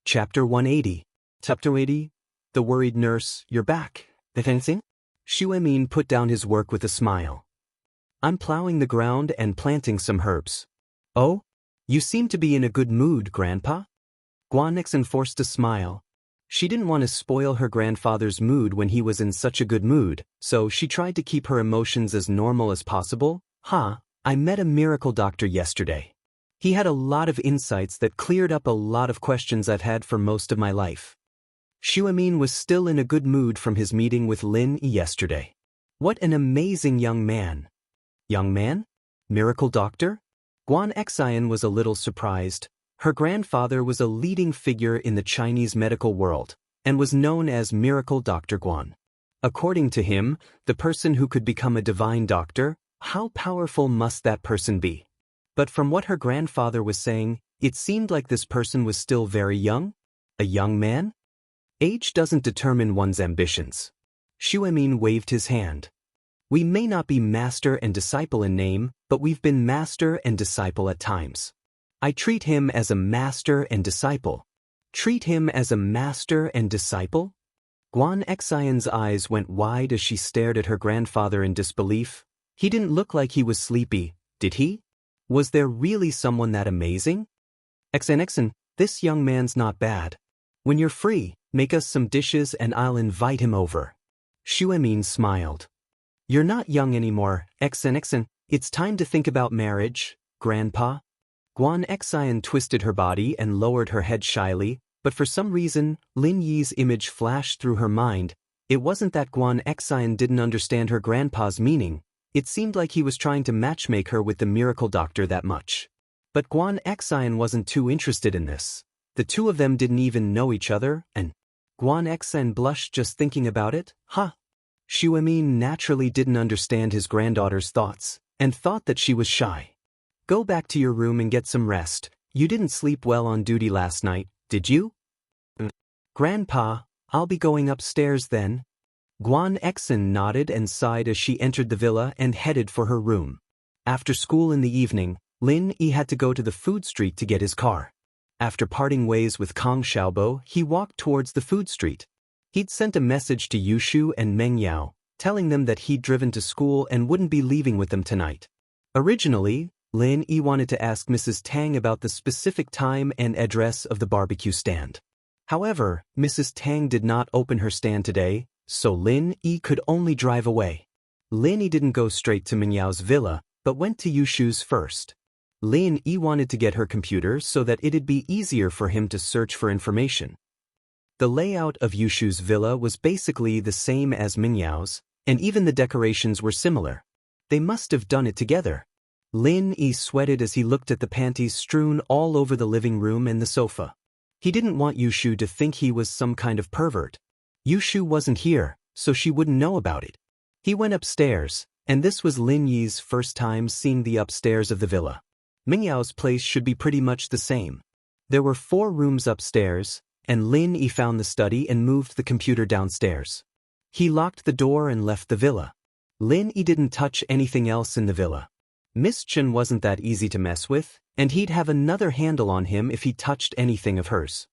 Chapter 180. Chapter 80. The worried nurse. You're back. Anything? Xu Min put down his work with a smile. I'm plowing the ground and planting some herbs. Oh? You seem to be in a good mood, Grandpa? Guan Xen forced a smile. She didn't want to spoil her grandfather's mood when he was in such a good mood, so she tried to keep her emotions as normal as possible. I met a miracle doctor yesterday. He had a lot of insights that cleared up a lot of questions I've had for most of my life. Xu Min was still in a good mood from his meeting with Lin Yi yesterday. What an amazing young man. Young man? Miracle doctor? Guan Lin was a little surprised. Her grandfather was a leading figure in the Chinese medical world, and was known as Miracle Dr. Guan. According to him, the person who could become a divine doctor, how powerful must that person be? But from what her grandfather was saying, it seemed like this person was still very young. A young man? Age doesn't determine one's ambitions. Xu Min waved his hand. We may not be master and disciple in name, but we've been master and disciple at times. I treat him as a master and disciple. Treat him as a master and disciple? Guan Lin's eyes went wide as she stared at her grandfather in disbelief. He didn't look like he was sleepy, did he? Was there really someone that amazing? Xen, this young man's not bad. When you're free, make us some dishes and I'll invite him over. Xu Min smiled. You're not young anymore, Xen. It's time to think about marriage, Grandpa. Guan Lin twisted her body and lowered her head shyly, but for some reason, Lin Yi's image flashed through her mind. It wasn't that Guan Lin didn't understand her grandpa's meaning. It seemed like he was trying to matchmake her with the miracle doctor that much. But Guan Lin wasn't too interested in this. The two of them didn't even know each other, and Guan Lin blushed just thinking about it. Xu Min naturally didn't understand his granddaughter's thoughts, and thought that she was shy. Go back to your room and get some rest. You didn't sleep well on duty last night, did you? Grandpa, I'll be going upstairs then. Guan Lin nodded and sighed as she entered the villa and headed for her room. After school in the evening, Lin Yi had to go to the food street to get his car. After parting ways with Kong Xiaobo, he walked towards the food street. He'd sent a message to Yushu and Meng Yao, telling them that he'd driven to school and wouldn't be leaving with them tonight. Originally, Lin Yi wanted to ask Mrs. Tang about the specific time and address of the barbecue stand. However, Mrs. Tang did not open her stand today, so Lin Yi could only drive away. Lin Yi didn't go straight to Meng Yao's villa, but went to Yushu's first. Lin Yi wanted to get her computer so that it'd be easier for him to search for information. The layout of Yushu's villa was basically the same as Meng Yao's, and even the decorations were similar. They must have done it together. Lin Yi sweated as he looked at the panties strewn all over the living room and the sofa. He didn't want Yushu to think he was some kind of pervert. Yushu wasn't here, so she wouldn't know about it. He went upstairs, and this was Lin Yi's first time seeing the upstairs of the villa. Meng Yao's place should be pretty much the same. There were 4 rooms upstairs, and Lin Yi found the study and moved the computer downstairs. He locked the door and left the villa. Lin Yi didn't touch anything else in the villa. Miss Chen wasn't that easy to mess with, and he'd have another handle on him if he touched anything of hers.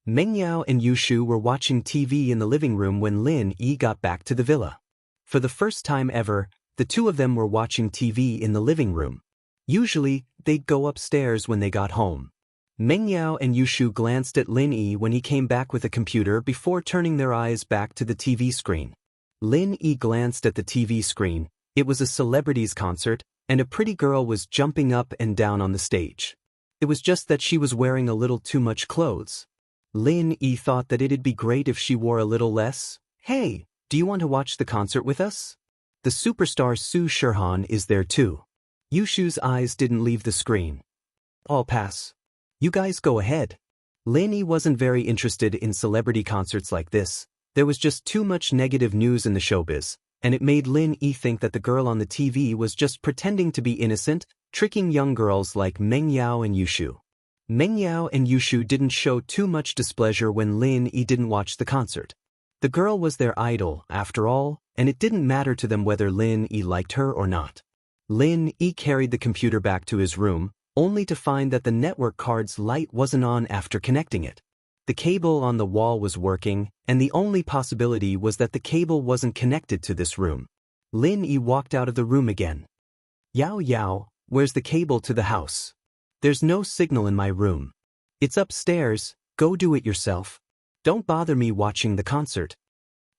Mengyao and Yushu were watching TV in the living room when Lin Yi got back to the villa. For the first time ever, the two of them were watching TV in the living room. Usually, they'd go upstairs when they got home. Mengyao and Yushu glanced at Lin Yi when he came back with a computer before turning their eyes back to the TV screen. Lin Yi glanced at the TV screen. It was a celebrities concert, and a pretty girl was jumping up and down on the stage. It was just that she was wearing a little too much clothes. Lin Yi thought that it'd be great if she wore a little less. Hey, do you want to watch the concert with us? The superstar Su Shihan is there too. Yushu's eyes didn't leave the screen. I'll pass. You guys go ahead. Lin Yi wasn't very interested in celebrity concerts like this. There was just too much negative news in the showbiz, and it made Lin Yi think that the girl on the TV was just pretending to be innocent, tricking young girls like Mengyao and Yushu. Mengyao and Yushu didn't show too much displeasure when Lin Yi didn't watch the concert. The girl was their idol, after all, and it didn't matter to them whether Lin Yi liked her or not. Lin Yi carried the computer back to his room, only to find that the network card's light wasn't on after connecting it. The cable on the wall was working, and the only possibility was that the cable wasn't connected to this room. Lin Yi walked out of the room again. Yao Yao, where's the cable to the house? There's no signal in my room. It's upstairs, go do it yourself. Don't bother me watching the concert.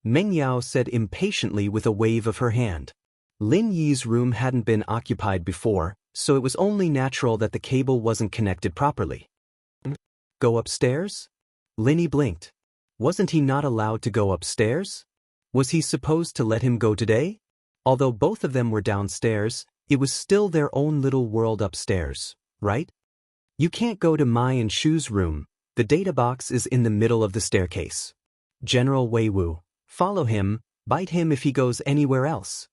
Mengyao said impatiently with a wave of her hand. Lin Yi's room hadn't been occupied before, so it was only natural that the cable wasn't connected properly. Go upstairs? Lin Yi blinked. Wasn't he not allowed to go upstairs? Was he supposed to let him go today? Although both of them were downstairs, it was still their own little world upstairs, right? You can't go to Mai and Shu's room. The data box is in the middle of the staircase. General Wei Wu, follow him, bite him if he goes anywhere else.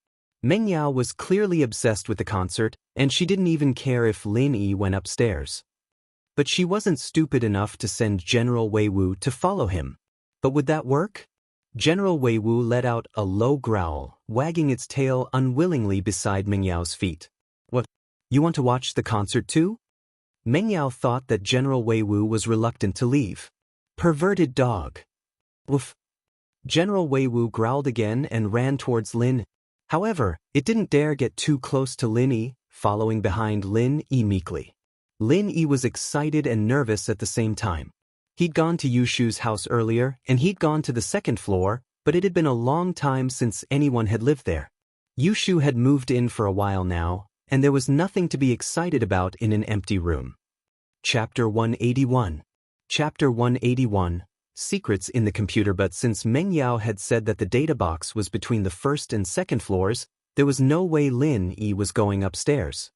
Mengyao was clearly obsessed with the concert, and she didn't even care if Lin Yi went upstairs. But she wasn't stupid enough to send General Wei Wu to follow him. But would that work? General Wei Wu let out a low growl, wagging its tail unwillingly beside Mengyao's feet. What? You want to watch the concert too? Mengyao thought that General Wei Wu was reluctant to leave. Perverted dog. Woof. General Wei Wu growled again and ran towards Lin. However, it didn't dare get too close to Lin Yi, following behind Lin Yi meekly. Lin Yi was excited and nervous at the same time. He'd gone to Yushu's house earlier, and he'd gone to the second floor, but it had been a long time since anyone had lived there. Yushu had moved in for a while now, and there was nothing to be excited about in an empty room. Chapter 181. Chapter 181. Secrets in the computer. But since Mengyao had said that the data box was between the first and second floors, there was no way Lin Yi was going upstairs.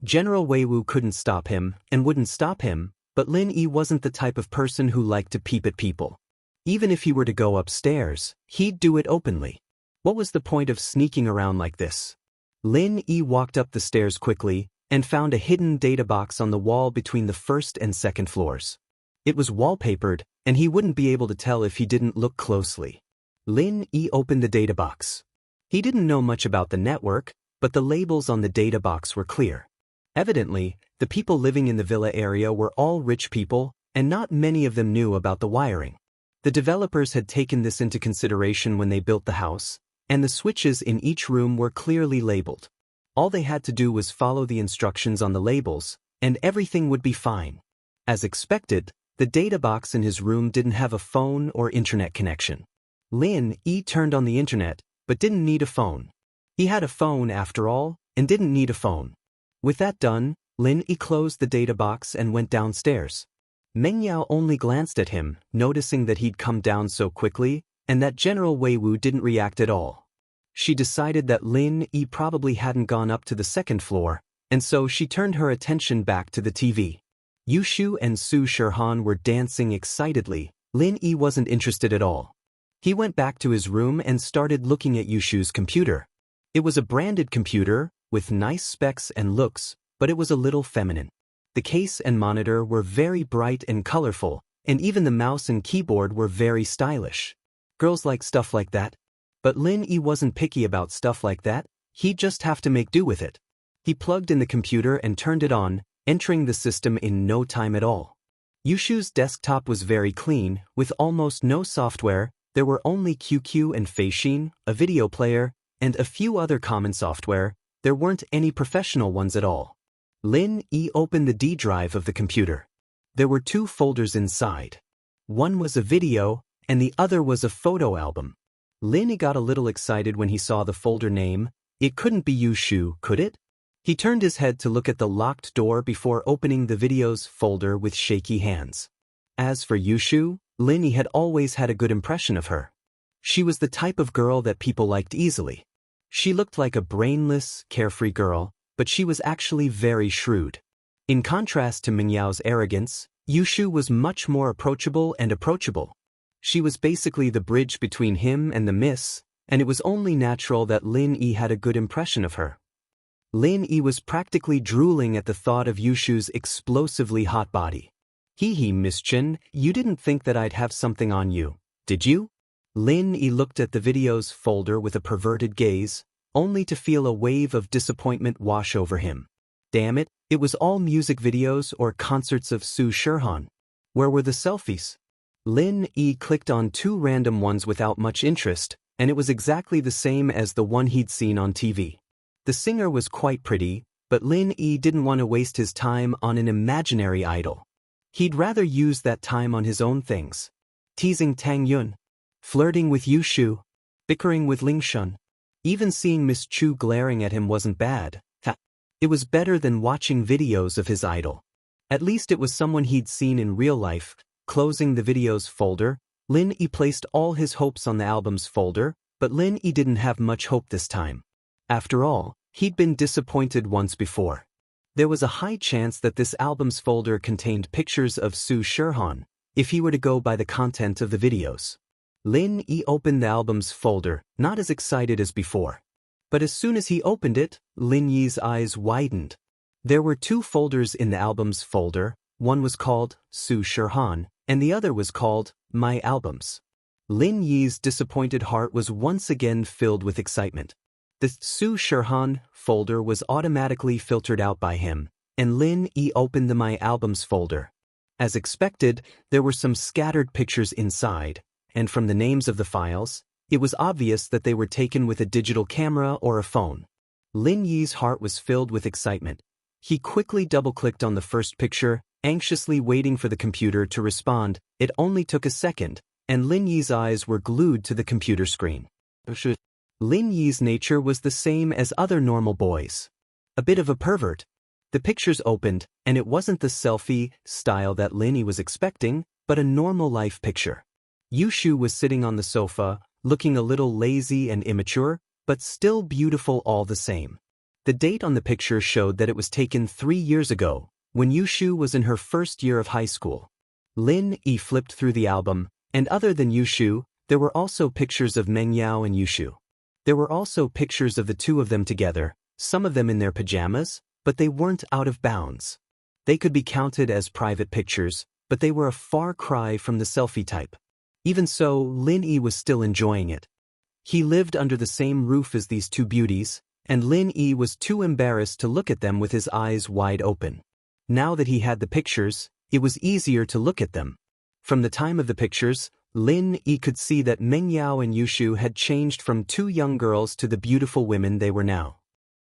General Wei Wu couldn't stop him, and wouldn't stop him, but Lin Yi wasn't the type of person who liked to peep at people. Even if he were to go upstairs, he'd do it openly. What was the point of sneaking around like this? Lin Yi walked up the stairs quickly, and found a hidden data box on the wall between the first and second floors. It was wallpapered, and he wouldn't be able to tell if he didn't look closely. Lin Yi opened the data box. He didn't know much about the network, but the labels on the data box were clear. Evidently, the people living in the villa area were all rich people, and not many of them knew about the wiring. The developers had taken this into consideration when they built the house, and the switches in each room were clearly labeled. All they had to do was follow the instructions on the labels, and everything would be fine. As expected, the data box in his room didn't have a phone or internet connection. Lin Yi turned on the internet, but didn't need a phone. He had a phone after all, and didn't need a phone. With that done, Lin Yi closed the data box and went downstairs. Mengyao only glanced at him, noticing that he'd come down so quickly, and that General Wei Wu didn't react at all. She decided that Lin Yi probably hadn't gone up to the second floor, and so she turned her attention back to the TV. Yushu and Su Shihan were dancing excitedly. Lin Yi wasn't interested at all. He went back to his room and started looking at Yushu's computer. It was a branded computer, with nice specs and looks, but it was a little feminine. The case and monitor were very bright and colorful, and even the mouse and keyboard were very stylish. Girls like stuff like that. But Lin Yi wasn't picky about stuff like that. He'd just have to make do with it. He plugged in the computer and turned it on, entering the system in no time at all. Yushu's desktop was very clean, with almost no software. There were only QQ and Feishin, a video player, and a few other common software. There weren't any professional ones at all. Lin Yi opened the D drive of the computer. There were 2 folders inside. One was a video, and the other was a photo album. Lin Yi got a little excited when he saw the folder name. It couldn't be Yushu, could it? He turned his head to look at the locked door before opening the videos folder with shaky hands. As for Yushu, Lin Yi had always had a good impression of her. She was the type of girl that people liked easily. She looked like a brainless, carefree girl, but she was actually very shrewd. In contrast to Mingyao's arrogance, Yushu was much more approachable and approachable. She was basically the bridge between him and the miss, and it was only natural that Lin Yi had a good impression of her. Lin Yi was practically drooling at the thought of Yushu's explosively hot body. Hee, Miss Chen, you didn't think that I'd have something on you, did you? Lin Yi looked at the videos folder with a perverted gaze, only to feel a wave of disappointment wash over him. Damn it, it was all music videos or concerts of Su Shirhan. Where were the selfies? Lin Yi clicked on 2 random ones without much interest, and it was exactly the same as the one he'd seen on TV. The singer was quite pretty, but Lin Yi didn't want to waste his time on an imaginary idol. He'd rather use that time on his own things. Teasing Tang Yun, flirting with Yushu, bickering with Ling Shun. Even seeing Miss Chu glaring at him wasn't bad. It was better than watching videos of his idol. At least it was someone he'd seen in real life. Closing the videos folder, Lin Yi placed all his hopes on the albums folder, but Lin Yi didn't have much hope this time. After all, he'd been disappointed once before. There was a high chance that this albums folder contained pictures of Su Shirhan, if he were to go by the content of the videos. Lin Yi opened the albums folder, not as excited as before. But as soon as he opened it, Lin Yi's eyes widened. There were 2 folders in the albums folder. One was called Su Shirhan, and the other was called My Albums. Lin Yi's disappointed heart was once again filled with excitement. The Su Shirhan folder was automatically filtered out by him, and Lin Yi opened the My Albums folder. As expected, there were some scattered pictures inside, and from the names of the files, it was obvious that they were taken with a digital camera or a phone. Lin Yi's heart was filled with excitement. He quickly double-clicked on the first picture, anxiously waiting for the computer to respond. It only took a second, and Lin Yi's eyes were glued to the computer screen. Lin Yi's nature was the same as other normal boys. A bit of a pervert. The pictures opened, and it wasn't the selfie style that Lin Yi was expecting, but a normal life picture. Yushu was sitting on the sofa, looking a little lazy and immature, but still beautiful all the same. The date on the picture showed that it was taken 3 years ago, when Yushu was in her first year of high school. Lin Yi flipped through the album, and other than Yushu, there were also pictures of Mengyao and Yushu. There were also pictures of the 2 of them together, some of them in their pajamas, but they weren't out of bounds. They could be counted as private pictures, but they were a far cry from the selfie type. Even so, Lin Yi was still enjoying it. He lived under the same roof as these 2 beauties, and Lin Yi was too embarrassed to look at them with his eyes wide open. Now that he had the pictures, it was easier to look at them. From the time of the pictures, Lin Yi could see that Mengyao and Yushu had changed from 2 young girls to the beautiful women they were now.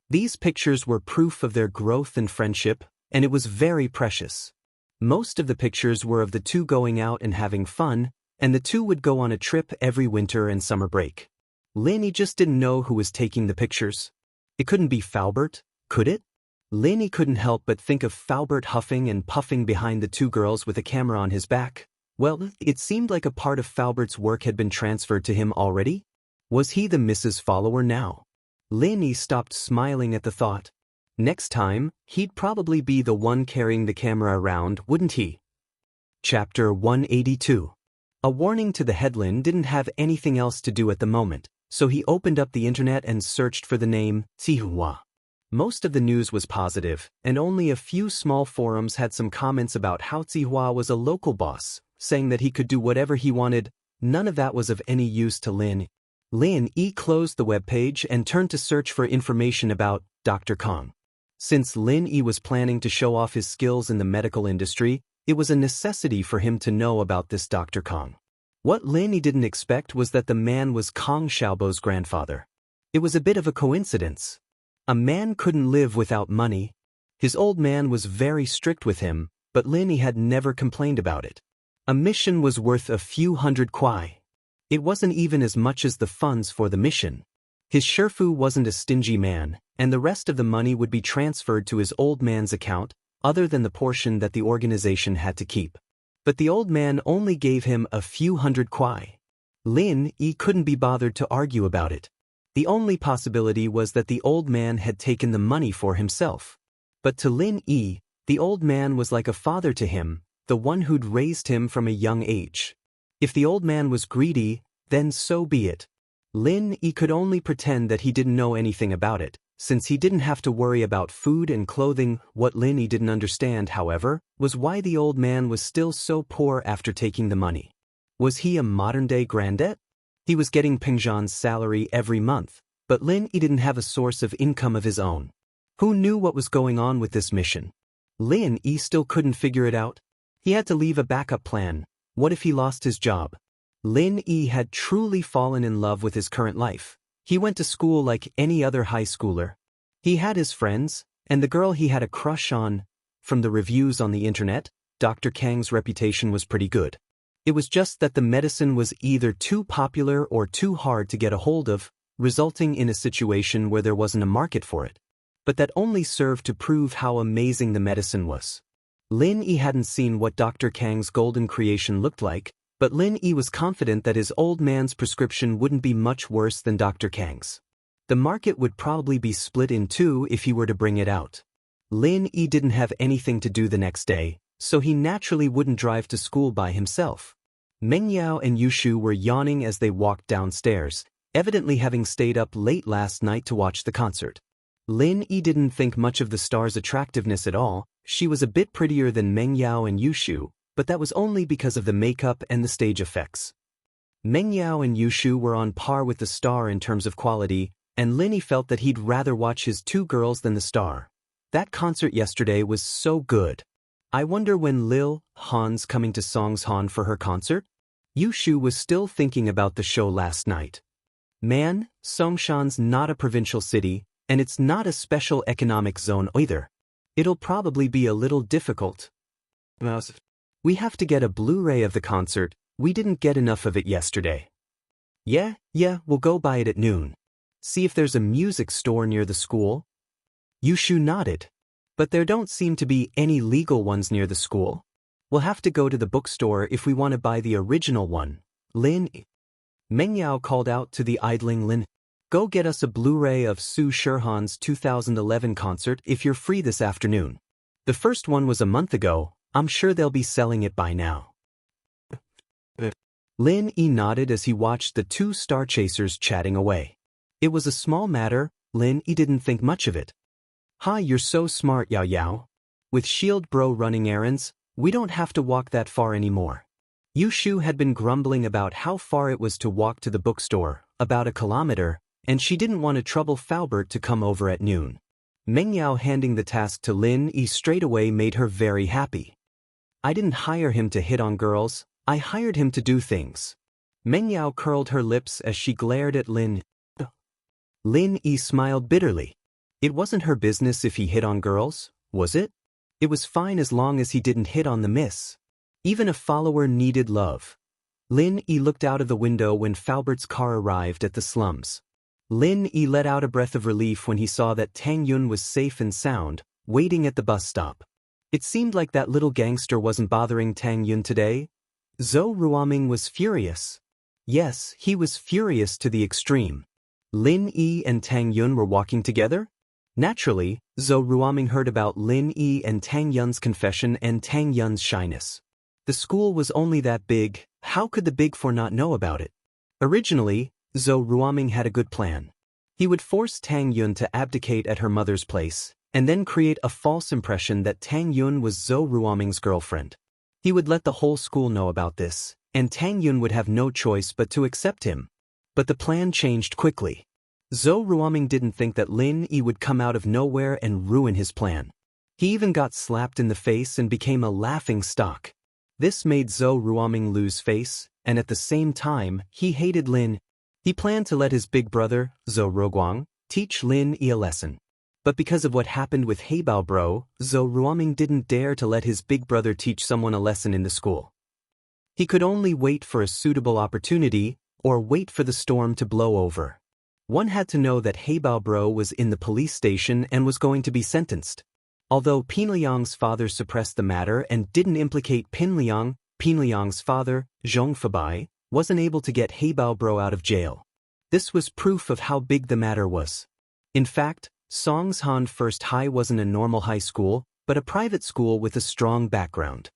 These pictures were proof of their growth and friendship, and it was very precious. Most of the pictures were of the 2 going out and having fun, and the 2 would go on a trip every winter and summer break. Lin Yi just didn't know who was taking the pictures. It couldn't be Faubert, could it? Lin Yi couldn't help but think of Faubert huffing and puffing behind the 2 girls with a camera on his back. Well, it seemed like a part of Faubert's work had been transferred to him already. Was he the Mrs. Follower now? Lin Yi stopped smiling at the thought. Next time, he'd probably be the one carrying the camera around, wouldn't he? Chapter 182. A warning to the headline didn't have anything else to do at the moment, so he opened up the internet and searched for the name Zihua. Most of the news was positive, and only a few small forums had some comments about how Zihua was a local boss, saying that he could do whatever he wanted. None of that was of any use to Lin. Lin Yi closed the webpage and turned to search for information about Dr. Kong. Since Lin Yi was planning to show off his skills in the medical industry, It was a necessity for him to know about this Dr. Kong. What Lin Yi didn't expect was that the man was Kong Xiaobo's grandfather. It was a bit of a coincidence. A man couldn't live without money. His old man was very strict with him, but Lin Yi had never complained about it. A mission was worth a few hundred kuai. It wasn't even as much as the funds for the mission. His Shifu wasn't a stingy man, and the rest of the money would be transferred to his old man's account, other than the portion that the organization had to keep. But the old man only gave him a few hundred kuai. Lin Yi couldn't be bothered to argue about it. The only possibility was that the old man had taken the money for himself. But to Lin Yi, the old man was like a father to him, the one who'd raised him from a young age. If the old man was greedy, then so be it. Lin Yi could only pretend that he didn't know anything about it, since he didn't have to worry about food and clothing. What Lin Yi didn't understand, however, was why the old man was still so poor after taking the money. Was he a modern-day granddad? He was getting Pingzhan's salary every month, but Lin Yi didn't have a source of income of his own. Who knew what was going on with this mission? Lin Yi still couldn't figure it out. He had to leave a backup plan. What if he lost his job? Lin Yi had truly fallen in love with his current life. He went to school like any other high schooler. He had his friends, and the girl he had a crush on. From the reviews on the internet, Dr. Kang's reputation was pretty good. It was just that the medicine was either too popular or too hard to get a hold of, resulting in a situation where there wasn't a market for it. But that only served to prove how amazing the medicine was. Lin Yi hadn't seen what Dr. Kang's golden creation looked like, but Lin Yi was confident that his old man's prescription wouldn't be much worse than Dr. Kang's. The market would probably be split in two if he were to bring it out. Lin Yi didn't have anything to do the next day, so he naturally wouldn't drive to school by himself. Meng Yao and Yushu were yawning as they walked downstairs, evidently having stayed up late last night to watch the concert. Lin Yi didn't think much of the star's attractiveness at all. She was a bit prettier than Meng Yao and Yushu, but that was only because of the makeup and the stage effects. Meng Yao and Yushu were on par with the star in terms of quality, and Lin Yi felt that he'd rather watch his two girls than the star. That concert yesterday was so good. I wonder when Lil Han's coming to Songshan for her concert? Yushu was still thinking about the show last night. Man, Songshan's not a provincial city, and it's not a special economic zone either. It'll probably be a little difficult. We have to get a Blu-ray of the concert. We didn't get enough of it yesterday. Yeah, we'll go buy it at noon. See if there's a music store near the school. Yushu nodded. But there don't seem to be any legal ones near the school. We'll have to go to the bookstore if we want to buy the original one. Lin. Meng Yao called out to the idling Lin. Go get us a Blu-ray of Su Shihan's 2011 concert if you're free this afternoon. The first one was a month ago. I'm sure they'll be selling it by now. Lin Yi nodded as he watched the two star chasers chatting away. It was a small matter. Lin Yi didn't think much of it. Hi, you're so smart, Yao Yao. With Shield Bro running errands, we don't have to walk that far anymore. Yushu had been grumbling about how far it was to walk to the bookstore, about 1 kilometer, and she didn't want to trouble Faubert to come over at noon. Meng Yao handing the task to Lin Yi straight away made her very happy. I didn't hire him to hit on girls, I hired him to do things. Meng Yao curled her lips as she glared at Lin. Lin Yi smiled bitterly. It wasn't her business if he hit on girls, was it? It was fine as long as he didn't hit on the miss. Even a follower needed love. Lin Yi looked out of the window when Faubert's car arrived at the slums. Lin Yi let out a breath of relief when he saw that Tang Yun was safe and sound, waiting at the bus stop. It seemed like that little gangster wasn't bothering Tang Yun today. Zhou Ruoming was furious. Yes, he was furious to the extreme. Lin Yi and Tang Yun were walking together? Naturally, Zhou Ruoming heard about Lin Yi and Tang Yun's confession and Tang Yun's shyness. The school was only that big, how could the Big Four not know about it? Originally, Zhou Ruoming had a good plan. He would force Tang Yun to abdicate at her mother's place, and then create a false impression that Tang Yun was Zhou Ruoming's girlfriend. He would let the whole school know about this, and Tang Yun would have no choice but to accept him. But the plan changed quickly. Zhou Ruoming didn't think that Lin Yi would come out of nowhere and ruin his plan. He even got slapped in the face and became a laughing stock. This made Zhou Ruoming lose face, and at the same time, he hated Lin. He planned to let his big brother, Zhou Ruoguang, teach Lin a lesson. But because of what happened with Heibao Bro, Zhou Ruoming didn't dare to let his big brother teach someone a lesson in the school. He could only wait for a suitable opportunity, or wait for the storm to blow over. One had to know that Heibao Bro was in the police station and was going to be sentenced. Although Pinliang's father suppressed the matter and didn't implicate Pinliang, Pinliang's father, Zhong Fabai, wasn't able to get Heibao Bro out of jail. This was proof of how big the matter was. In fact, Songshan First High wasn't a normal high school, but a private school with a strong background.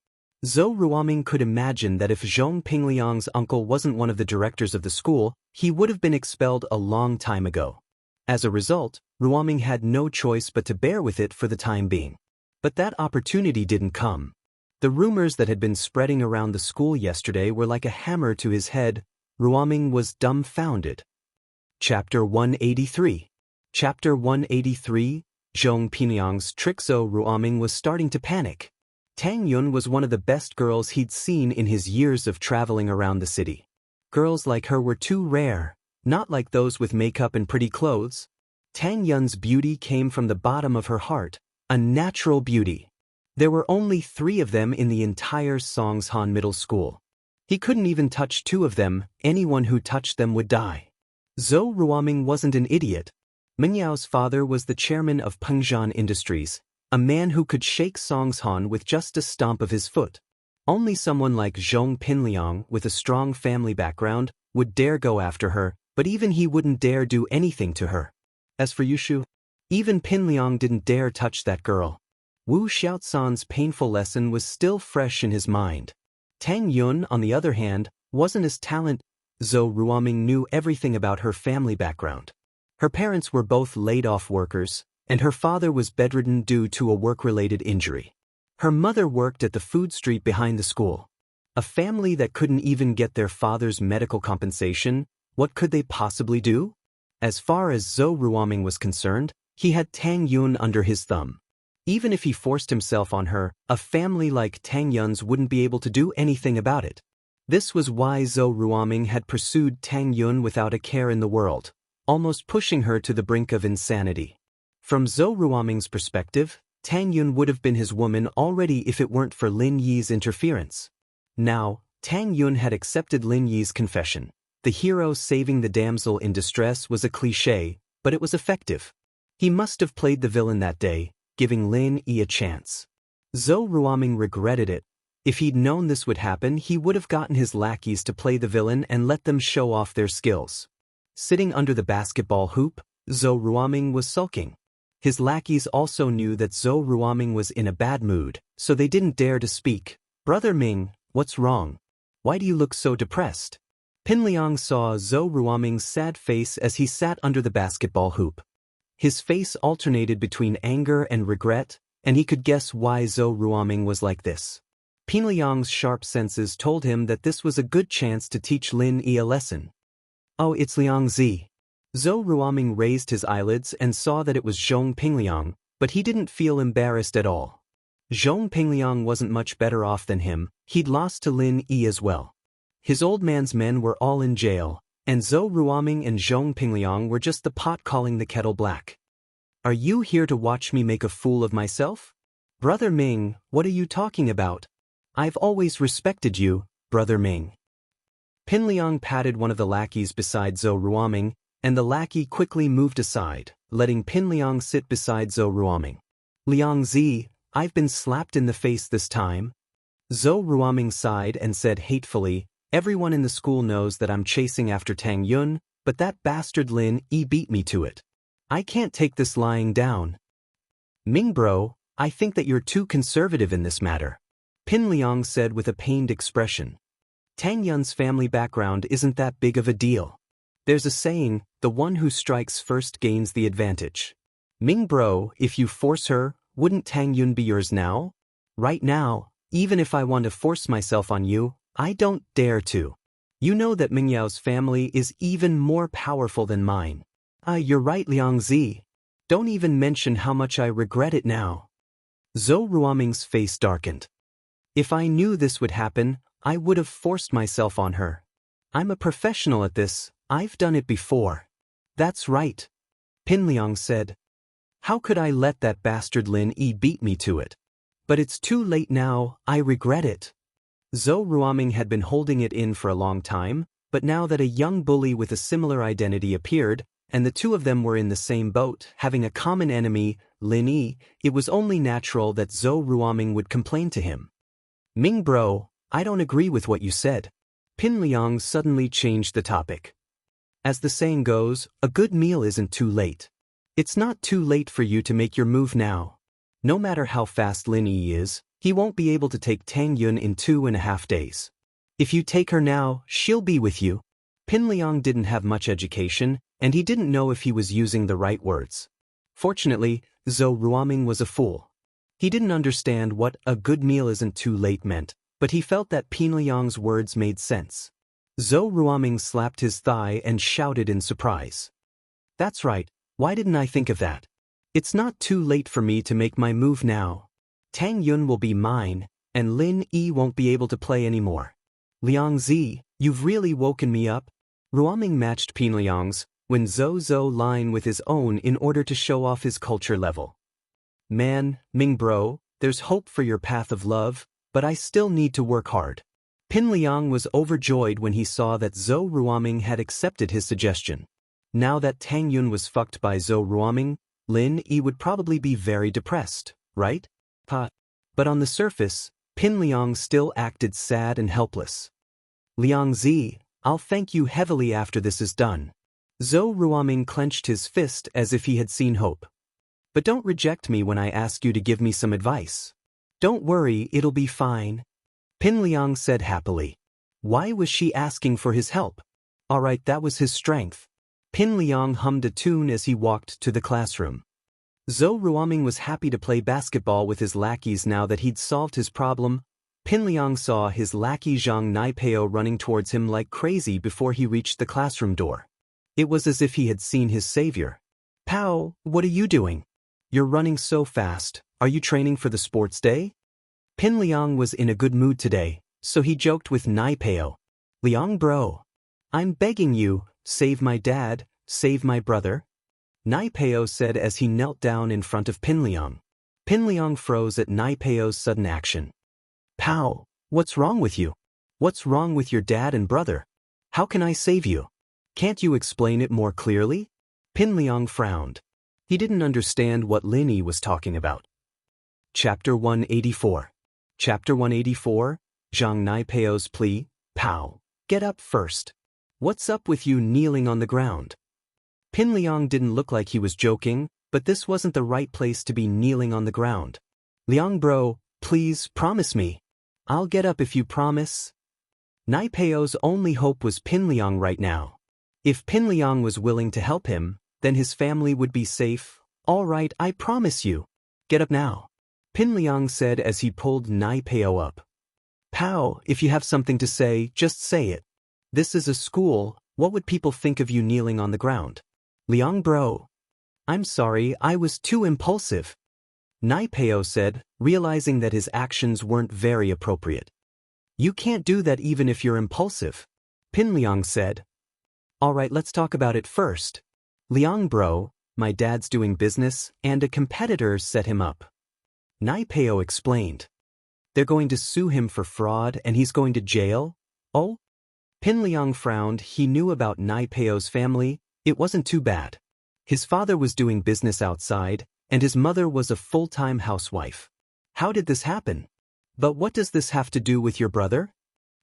Zhou Ruoming could imagine that if Zhong Pingliang's uncle wasn't one of the directors of the school, he would have been expelled a long time ago. As a result, Ruoming had no choice but to bear with it for the time being. But that opportunity didn't come. The rumors that had been spreading around the school yesterday were like a hammer to his head. Ruoming was dumbfounded. Chapter 183. Chapter 183, Zhong Pinliang's trick. Zhou Ruoming was starting to panic. Tang Yun was one of the best girls he'd seen in his years of traveling around the city. Girls like her were too rare, not like those with makeup and pretty clothes. Tang Yun's beauty came from the bottom of her heart, a natural beauty. There were only 3 of them in the entire Songshan Middle School. He couldn't even touch 2 of them, anyone who touched them would die. Zhou Ruoming wasn't an idiot. Mingyao's father was the chairman of Pengzhan Industries, a man who could shake Songshan with just a stomp of his foot. Only someone like Zhong Pinliang with a strong family background would dare go after her, but even he wouldn't dare do anything to her. As for Yushu, even Pinliang didn't dare touch that girl. Wu Xiaosan's painful lesson was still fresh in his mind. Tang Yun, on the other hand, wasn't as talented. Zhou Ruoming knew everything about her family background. Her parents were both laid-off workers, and her father was bedridden due to a work-related injury. Her mother worked at the food street behind the school. A family that couldn't even get their father's medical compensation, what could they possibly do? As far as Zhou Ruoming was concerned, he had Tang Yun under his thumb. Even if he forced himself on her, a family like Tang Yun's wouldn't be able to do anything about it. This was why Zhou Ruoming had pursued Tang Yun without a care in the world, almost pushing her to the brink of insanity. From Zhou Ruoming's perspective, Tang Yun would have been his woman already if it weren't for Lin Yi's interference. Now, Tang Yun had accepted Lin Yi's confession. The hero saving the damsel in distress was a cliché, but it was effective. He must have played the villain that day, giving Lin Yi a chance. Zhou Ruoming regretted it. If he'd known this would happen, he would have gotten his lackeys to play the villain and let them show off their skills. Sitting under the basketball hoop, Zhou Ruoming was sulking. His lackeys also knew that Zhou Ruoming was in a bad mood, so they didn't dare to speak. "Brother Ming, what's wrong? Why do you look so depressed?" Pinliang saw Zhou Ruoming's sad face as he sat under the basketball hoop. His face alternated between anger and regret, and he could guess why Zhou Ruoming was like this. Pinliang's sharp senses told him that this was a good chance to teach Lin Yi a lesson. "Oh, it's Liang Zi." Zhou Ruoming raised his eyelids and saw that it was Zhong Pinliang, but he didn't feel embarrassed at all. Zhong Pinliang wasn't much better off than him. He'd lost to Lin Yi as well. His old man's men were all in jail, and Zhou Ruoming and Zhong Pinliang were just the pot calling the kettle black. "Are you here to watch me make a fool of myself?" "Brother Ming, what are you talking about? I've always respected you, Brother Ming." Pinliang patted one of the lackeys beside Zhou Ruoming, and the lackey quickly moved aside, letting Pinliang sit beside Zhou Ruoming. "Liang Zi, I've been slapped in the face this time." Zhou Ruoming sighed and said hatefully, "Everyone in the school knows that I'm chasing after Tang Yun, but that bastard Lin Yi beat me to it. I can't take this lying down." "Ming bro, I think that you're too conservative in this matter," Pinliang said with a pained expression. "Tang Yun's family background isn't that big of a deal. There's a saying, the one who strikes first gains the advantage. Ming bro, if you force her, wouldn't Tang Yun be yours now? Right now, even if I want to force myself on you, I don't dare to. You know that Mingyao's family is even more powerful than mine." "You're right, Liang Zi. Don't even mention how much I regret it now." Zhou Ruoming's face darkened. If I knew this would happen, I would have forced myself on her. I'm a professional at this, I've done it before. That's right. Pinliang said. How could I let that bastard Lin Yi beat me to it? But it's too late now, I regret it. Zhou Ruoming had been holding it in for a long time, but now that a young bully with a similar identity appeared, and the two of them were in the same boat, having a common enemy, Lin Yi, it was only natural that Zhou Ruoming would complain to him. Ming bro, I don't agree with what you said. Pinliang suddenly changed the topic. As the saying goes, a good meal isn't too late. It's not too late for you to make your move now. No matter how fast Lin Yi is, he won't be able to take Tang Yun in 2.5 days. If you take her now, she'll be with you. Pinliang didn't have much education, and he didn't know if he was using the right words. Fortunately, Zhou Ruoming was a fool. He didn't understand what a good meal isn't too late meant, but he felt that Pinliang's words made sense. Zhou Ruoming slapped his thigh and shouted in surprise. That's right, why didn't I think of that? It's not too late for me to make my move now. Tang Yun will be mine, and Lin Yi won't be able to play anymore. Liang Zi, you've really woken me up. Ruoming matched Pinliang's, when Zhou line with his own in order to show off his culture level. Man, Ming bro, there's hope for your path of love, but I still need to work hard. Pinliang was overjoyed when he saw that Zhou Ruoming had accepted his suggestion. Now that Tang Yun was fucked by Zhou Ruoming, Lin Yi would probably be very depressed, right? But on the surface, Pinliang still acted sad and helpless. Liang Zi, I'll thank you heavily after this is done. Zhou Ruoming clenched his fist as if he had seen hope. But don't reject me when I ask you to give me some advice. Don't worry, it'll be fine. Pinliang said happily. Why was she asking for his help? Alright, that was his strength. Pinliang hummed a tune as he walked to the classroom. Zhou Ruoming was happy to play basketball with his lackeys now that he'd solved his problem. Pinliang saw his lackey Zhang Naipeo running towards him like crazy before he reached the classroom door. It was as if he had seen his savior. Pow, what are you doing? You're running so fast, are you training for the sports day? Pinliang was in a good mood today, so he joked with Naipeo. Liang bro, I'm begging you, save my dad, save my brother. Naipeo said as he knelt down in front of Pinliang. Pinliang froze at Naipeo's sudden action. Pow, what's wrong with you? What's wrong with your dad and brother? How can I save you? Can't you explain it more clearly? Pinliang frowned. He didn't understand what Lin Yi was talking about. Chapter 184. Chapter 184, Zhang Naipeo's plea. Pow, get up first. What's up with you kneeling on the ground? Pinliang didn't look like he was joking, but this wasn't the right place to be kneeling on the ground. Liang bro, please promise me. I'll get up if you promise. Naipeo's only hope was Pinliang right now. If Pinliang was willing to help him, then his family would be safe. All right, I promise you. Get up now. Pinliang said as he pulled Naipeo up. Pow, if you have something to say, just say it. This is a school, what would people think of you kneeling on the ground? Liang bro. I'm sorry, I was too impulsive. Naipeo said, realizing that his actions weren't very appropriate. You can't do that even if you're impulsive. Pinliang said. Alright, let's talk about it first. Liang bro, my dad's doing business, and a competitor set him up. Naipeo explained. They're going to sue him for fraud and he's going to jail? Oh? Pinliang frowned. He knew about Naipeo's family. It wasn't too bad. His father was doing business outside, and his mother was a full-time housewife. How did this happen? But what does this have to do with your brother?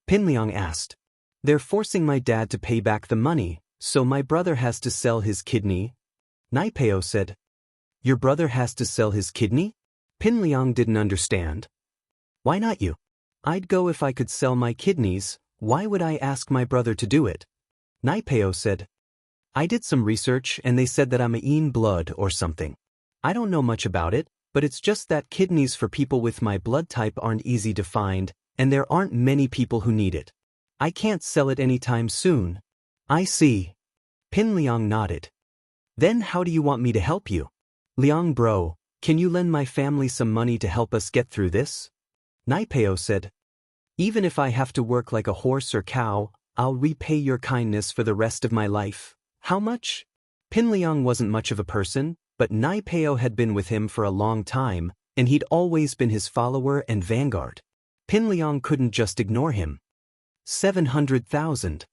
Pinliang asked. They're forcing my dad to pay back the money, so my brother has to sell his kidney. Naipeo said. Your brother has to sell his kidney? Pinliang didn't understand. Why not you? I'd go if I could sell my kidneys. Why would I ask my brother to do it? Naipeo said. I did some research and they said that I'm a yin blood or something. I don't know much about it, but it's just that kidneys for people with my blood type aren't easy to find, and there aren't many people who need it. I can't sell it anytime soon. I see. Pinliang nodded. Then how do you want me to help you? Liang bro, Can you lend my family some money to help us get through this? Naipeo said. Even if I have to work like a horse or cow, I'll repay your kindness for the rest of my life. How much? Pinliang wasn't much of a person, but Naipeo had been with him for a long time, and he'd always been his follower and vanguard. Pinliang couldn't just ignore him. 700,000.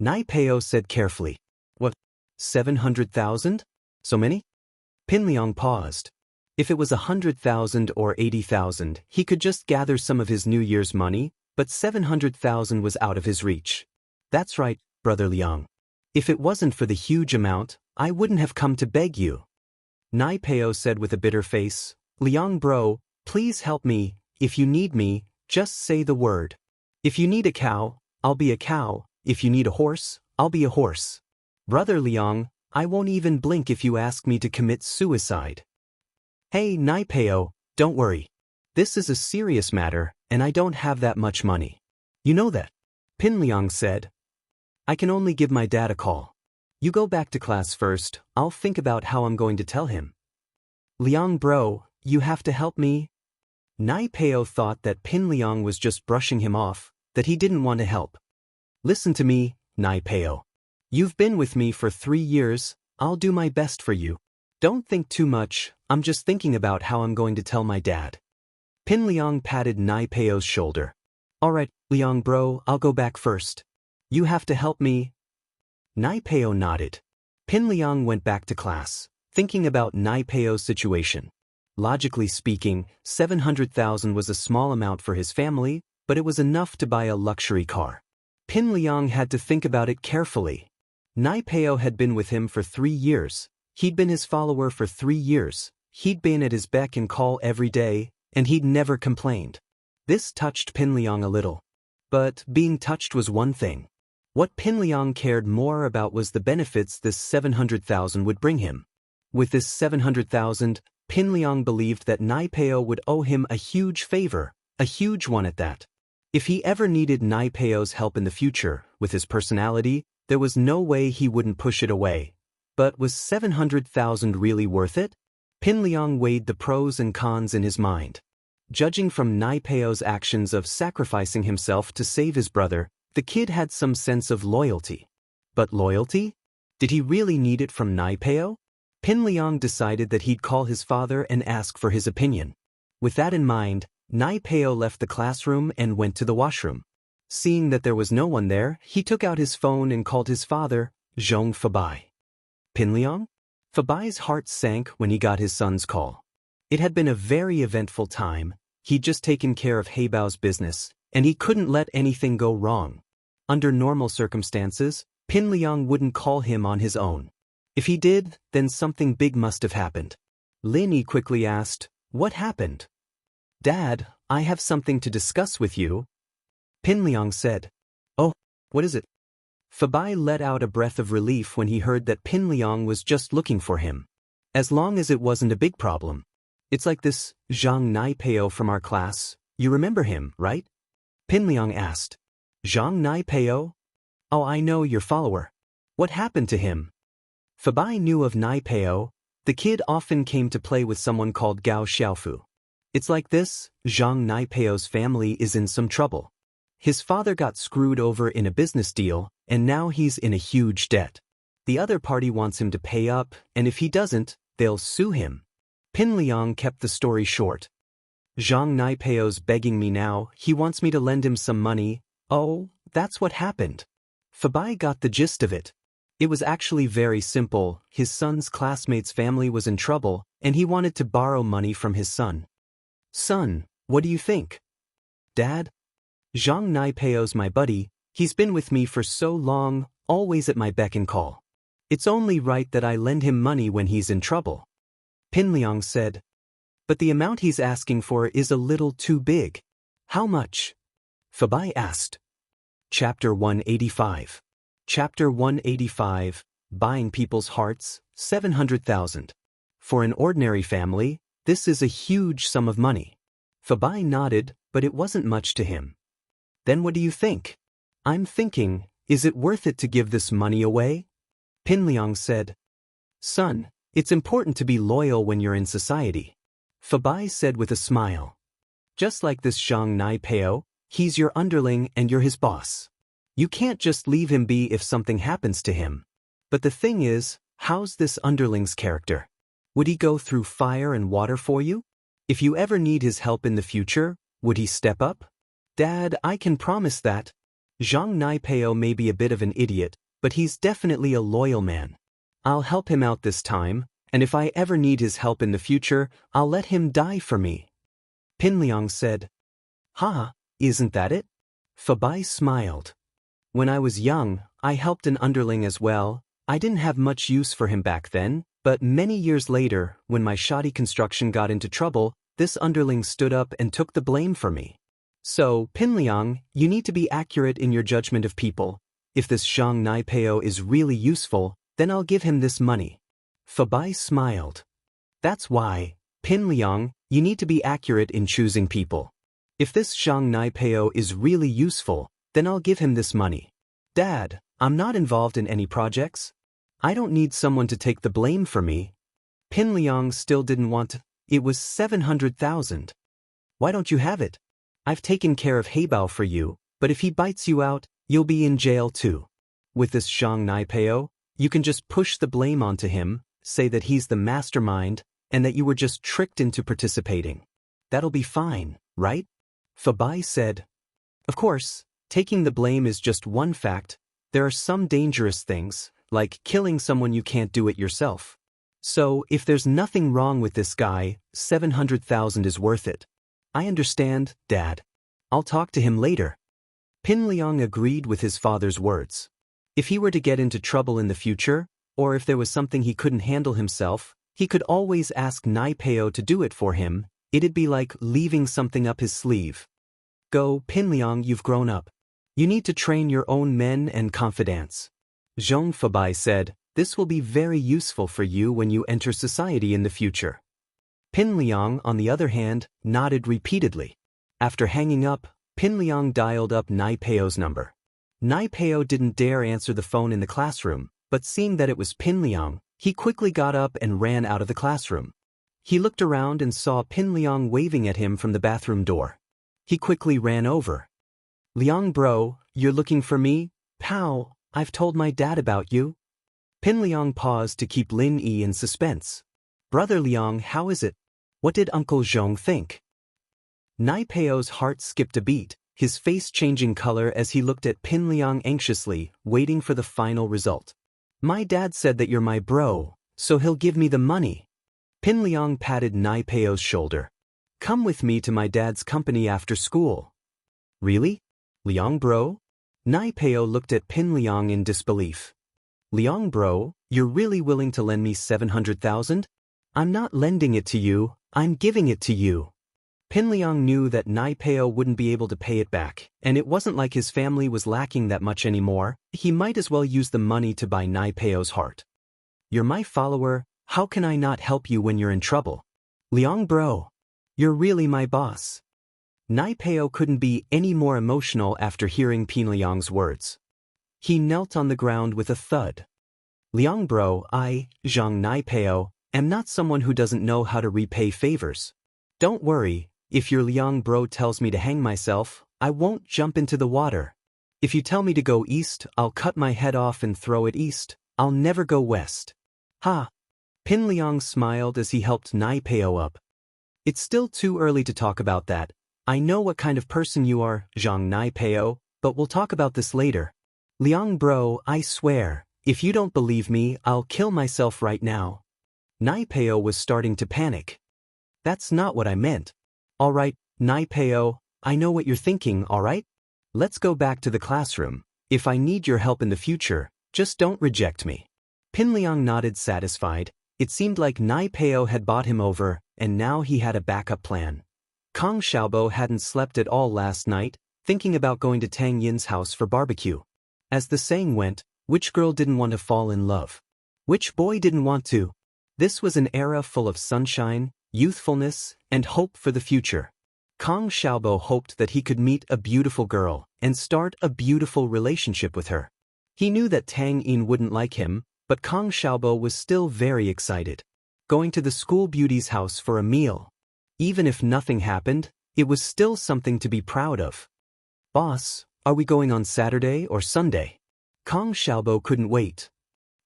Naipeo said carefully. What? 700,000? So many? Pinliang paused. If it was 100,000 or 80,000, he could just gather some of his New Year's money, but 700,000 was out of his reach. That's right, Brother Liang. If it wasn't for the huge amount, I wouldn't have come to beg you. Naipeo said with a bitter face, Liang bro, please help me. If you need me, just say the word. If you need a cow, I'll be a cow. If you need a horse, I'll be a horse. Brother Liang, I won't even blink if you ask me to commit suicide. Hey Naipeo, don't worry. This is a serious matter, and I don't have that much money. You know that. Pinliang said. I can only give my dad a call. You go back to class first, I'll think about how I'm going to tell him. Liang bro, you have to help me. Naipeo thought that Pinliang was just brushing him off, that he didn't want to help. Listen to me, Naipeo. You've been with me for 3 years, I'll do my best for you. Don't think too much, I'm just thinking about how I'm going to tell my dad. Pinliang patted Naipeo's shoulder. Alright, Liang bro, I'll go back first. You have to help me. Naipeo nodded. Pinliang went back to class, thinking about Naipeo's situation. Logically speaking, 700,000 was a small amount for his family, but it was enough to buy a luxury car. Pinliang had to think about it carefully. Naipeo had been with him for 3 years. He'd been his follower for 3 years. He'd been at his beck and call every day, and he'd never complained. This touched Pinliang a little. But being touched was one thing. What Pinliang cared more about was the benefits this 700,000 would bring him. With this 700,000, Pinliang believed that Naipeo would owe him a huge favor, a huge one at that. If he ever needed Naipeo's help in the future, with his personality, there was no way he wouldn't push it away. But was 700,000 really worth it? Pinliang weighed the pros and cons in his mind. Judging from Naipeo's actions of sacrificing himself to save his brother, the kid had some sense of loyalty. But loyalty? Did he really need it from Naipeo? Pinliang decided that he'd call his father and ask for his opinion. With that in mind, Naipeo left the classroom and went to the washroom. Seeing that there was no one there, he took out his phone and called his father, Zhong Fabai. Pinliang? Fabai's heart sank when he got his son's call. It had been a very eventful time. He'd just taken care of Heibao's business, and he couldn't let anything go wrong. Under normal circumstances, Pinliang wouldn't call him on his own. If he did, then something big must have happened. Lin quickly asked, What happened? Dad, I have something to discuss with you. Pinliang said. Oh, what is it? Fabai let out a breath of relief when he heard that Pinliang was just looking for him. As long as it wasn't a big problem. It's like this Zhang Naipeo from our class. You remember him, right? Pinliang asked. Zhang Naipeo? Oh, I know, your follower. What happened to him? Fabai knew of Naipeo. The kid often came to play with someone called Gao Xiaofu. It's like this, Zhang Naipeo's family is in some trouble. His father got screwed over in a business deal, and now he's in a huge debt. The other party wants him to pay up, and if he doesn't, they'll sue him. Pinliang kept the story short. Zhang Naipeo's begging me now, he wants me to lend him some money. Oh, that's what happened. Fabai got the gist of it. It was actually very simple. His son's classmate's family was in trouble, and he wanted to borrow money from his son. Son, what do you think? Dad? Zhang Naipeo's my buddy. He's been with me for so long, always at my beck and call. It's only right that I lend him money when he's in trouble. Pinliang said. But the amount he's asking for is a little too big. How much? Fabai asked. Chapter 185. Chapter 185, Buying People's Hearts, 700,000. For an ordinary family, this is a huge sum of money. Fabai nodded, but it wasn't much to him. Then what do you think? I'm thinking, is it worth it to give this money away? Pinliang said. Son, it's important to be loyal when you're in society. Fabai said with a smile. Just like this Zhang Naipeo, he's your underling and you're his boss. You can't just leave him be if something happens to him. But the thing is, how's this underling's character? Would he go through fire and water for you? If you ever need his help in the future, would he step up? Dad, I can promise that. Zhang Naipeo may be a bit of an idiot, but he's definitely a loyal man. I'll help him out this time, and if I ever need his help in the future, I'll let him die for me. Pinliang said. Ha, isn't that it? Fabai smiled. When I was young, I helped an underling as well. I didn't have much use for him back then, but many years later, when my shoddy construction got into trouble, this underling stood up and took the blame for me. So, Pinliang, you need to be accurate in your judgment of people. If this Zhang Naipeo is really useful, then I'll give him this money. Fabai smiled. That's why, Pinliang, you need to be accurate in choosing people. If this Zhang Naipeo is really useful, then I'll give him this money. Dad, I'm not involved in any projects. I don't need someone to take the blame for me. Pinliang still didn't want it. It was 700,000. Why don't you have it? I've taken care of Heibao for you, but if he bites you out, you'll be in jail too. With this Zhang Naipeo, you can just push the blame onto him, say that he's the mastermind, and that you were just tricked into participating. That'll be fine, right? Fabai said. Of course, taking the blame is just one fact. There are some dangerous things, like killing someone you can't do it yourself. So, if there's nothing wrong with this guy, 700,000 is worth it. I understand, Dad. I'll talk to him later. Pinliang agreed with his father's words. If he were to get into trouble in the future, or if there was something he couldn't handle himself, he could always ask Naipeo to do it for him. It'd be like leaving something up his sleeve. Go, Pinliang, you've grown up. You need to train your own men and confidants. Zhong Fabai said, this will be very useful for you when you enter society in the future. Pinliang, on the other hand, nodded repeatedly. After hanging up, Pinliang dialed up Naipeo's number. Naipeo didn't dare answer the phone in the classroom, but seeing that it was Pinliang, he quickly got up and ran out of the classroom. He looked around and saw Pinliang waving at him from the bathroom door. He quickly ran over. Liang bro, you're looking for me? Pow, I've told my dad about you. Pinliang paused to keep Lin Yi in suspense. Brother Liang, how is it? What did Uncle Zhong think? Naipeo's heart skipped a beat, his face changing color as he looked at Pinliang anxiously, waiting for the final result. My dad said that you're my bro, so he'll give me the money. Pinliang patted Naipeo's shoulder. Come with me to my dad's company after school. Really? Liang bro? Naipeo looked at Pinliang in disbelief. Liang bro, you're really willing to lend me 700,000? I'm not lending it to you, I'm giving it to you. Pinliang knew that Naipeo wouldn't be able to pay it back, and it wasn't like his family was lacking that much anymore. He might as well use the money to buy Naipeo's heart. You're my follower, how can I not help you when you're in trouble? Liang bro, you're really my boss. Naipeo couldn't be any more emotional after hearing Pinliang's words. He knelt on the ground with a thud. Liang bro, I, Zhang Naipeo, am not someone who doesn't know how to repay favors. Don't worry, if your Liang bro tells me to hang myself, I won't jump into the water. If you tell me to go east, I'll cut my head off and throw it east. I'll never go west. Ha! Pinliang smiled as he helped Naipeo up. It's still too early to talk about that. I know what kind of person you are, Zhang Naipeo, but we'll talk about this later. Liang bro, I swear, if you don't believe me, I'll kill myself right now. Naipeo was starting to panic. That's not what I meant. Alright, Naipeo, I know what you're thinking, alright? Let's go back to the classroom. If I need your help in the future, just don't reject me. Pinliang nodded satisfied. It seemed like Naipeo had bought him over, and now he had a backup plan. Kong Xiaobo hadn't slept at all last night, thinking about going to Tang Yin's house for barbecue. As the saying went, which girl didn't want to fall in love? Which boy didn't want to? This was an era full of sunshine, youthfulness, and hope for the future. Kong Xiaobo hoped that he could meet a beautiful girl and start a beautiful relationship with her. He knew that Tang Yin wouldn't like him, but Kong Xiaobo was still very excited. Going to the school beauty's house for a meal. Even if nothing happened, it was still something to be proud of. Boss, are we going on Saturday or Sunday? Kang Xiaobo couldn't wait.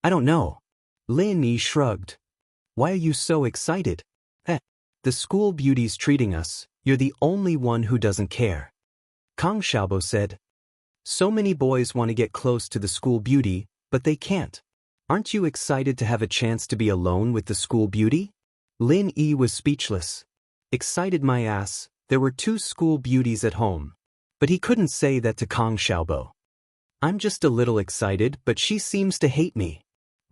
I don't know. Lin Yi shrugged. Why are you so excited? The school beauty's treating us, you're the only one who doesn't care. Kang Xiaobo said. So many boys want to get close to the school beauty, but they can't. Aren't you excited to have a chance to be alone with the school beauty? Lin Yi was speechless. Excited my ass, there were 2 school beauties at home. But he couldn't say that to Kang Xiaobo. I'm just a little excited, but she seems to hate me.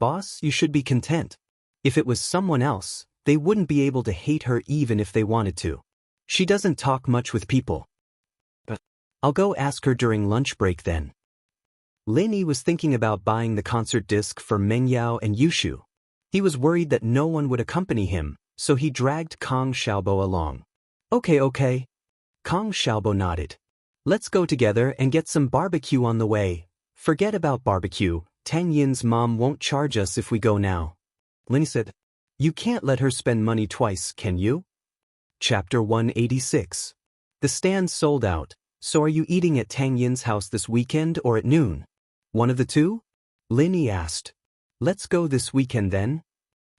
Boss, you should be content. If it was someone else, they wouldn't be able to hate her even if they wanted to. She doesn't talk much with people. But I'll go ask her during lunch break then. Lin Yi was thinking about buying the concert disc for Mengyao and Yushu. He was worried that no one would accompany him, so he dragged Kang Xiaobo along. Okay. Kang Xiaobo nodded. Let's go together and get some barbecue on the way. Forget about barbecue, Tang Yin's mom won't charge us if we go now. Lin Yi said. You can't let her spend money twice, can you? Chapter 186. The stand sold out, so are you eating at Tang Yin's house this weekend or at noon? One of the two? Lin Yi asked. Let's go this weekend then.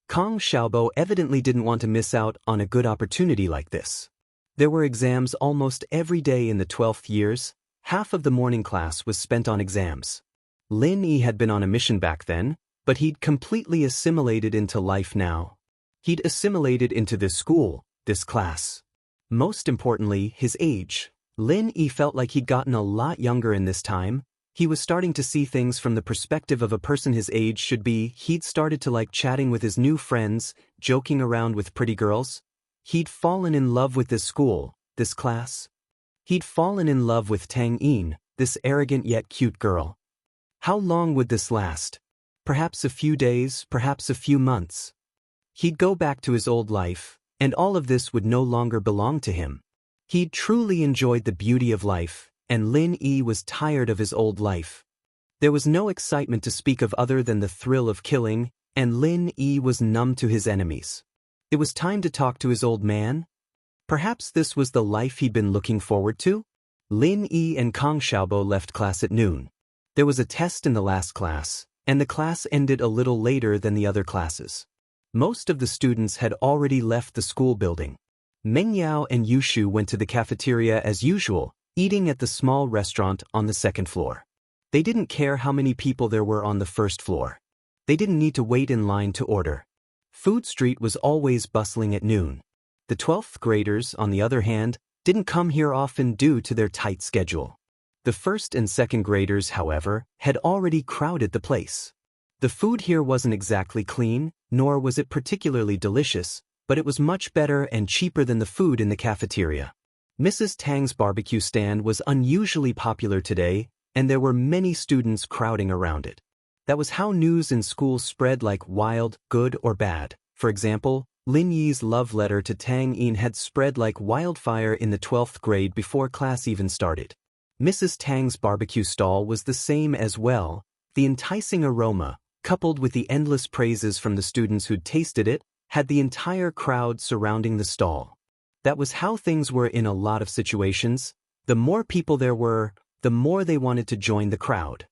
Kang Xiaobo evidently didn't want to miss out on a good opportunity like this. There were exams almost every day in the 12th years. Half of the morning class was spent on exams. Lin Yi had been on a mission back then, but he'd completely assimilated into life now. He'd assimilated into this school, this class. Most importantly, his age. Lin Yi felt like he'd gotten a lot younger in this time. He was starting to see things from the perspective of a person his age should be. He'd started to like chatting with his new friends, joking around with pretty girls. He'd fallen in love with this school, this class. He'd fallen in love with Tang Yin, this arrogant yet cute girl. How long would this last? Perhaps a few days, perhaps a few months. He'd go back to his old life, and all of this would no longer belong to him. He'd truly enjoyed the beauty of life, and Lin Yi was tired of his old life. There was no excitement to speak of other than the thrill of killing, and Lin Yi was numb to his enemies. It was time to talk to his old man. Perhaps this was the life he'd been looking forward to? Lin Yi and Kang Xiaobo left class at noon. There was a test in the last class, and the class ended a little later than the other classes. Most of the students had already left the school building. Mengyao and Yushu went to the cafeteria as usual, eating at the small restaurant on the 2nd floor. They didn't care how many people there were on the 1st floor. They didn't need to wait in line to order. Food Street was always bustling at noon. The 12th graders, on the other hand, didn't come here often due to their tight schedule. The 1st and 2nd graders, however, had already crowded the place. The food here wasn't exactly clean, nor was it particularly delicious, but it was much better and cheaper than the food in the cafeteria. Mrs. Tang's barbecue stand was unusually popular today, and there were many students crowding around it. That was how news in school spread like wild, good or bad. For example, Lin Yi's love letter to Tang Yin had spread like wildfire in the 12th grade before class even started. Mrs. Tang's barbecue stall was the same as well. The enticing aroma, coupled with the endless praises from the students who'd tasted it, had the entire crowd surrounding the stall. That was how things were in a lot of situations. The more people there were, the more they wanted to join the crowd.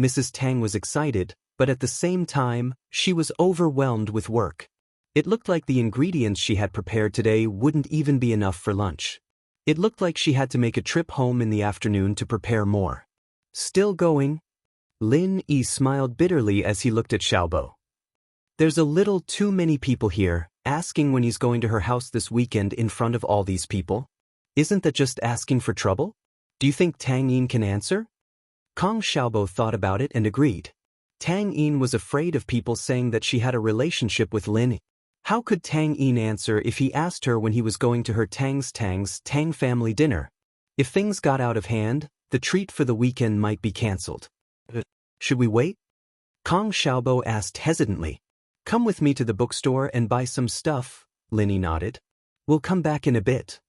Mrs. Tang was excited, but at the same time, she was overwhelmed with work. It looked like the ingredients she had prepared today wouldn't even be enough for lunch. It looked like she had to make a trip home in the afternoon to prepare more. Still going? Lin Yi smiled bitterly as he looked at Xiaobo. There's a little too many people here, asking when he's going to her house this weekend in front of all these people. Isn't that just asking for trouble? Do you think Tang Yin can answer? Kang Xiaobo thought about it and agreed. Tang Yin was afraid of people saying that she had a relationship with Lin Yi. How could Tang Yin answer if he asked her when he was going to her Tang's Tang family dinner? If things got out of hand, the treat for the weekend might be cancelled. Should we wait? Kang Xiaobo asked hesitantly. Come with me to the bookstore and buy some stuff, Lin Yi nodded. We'll come back in a bit.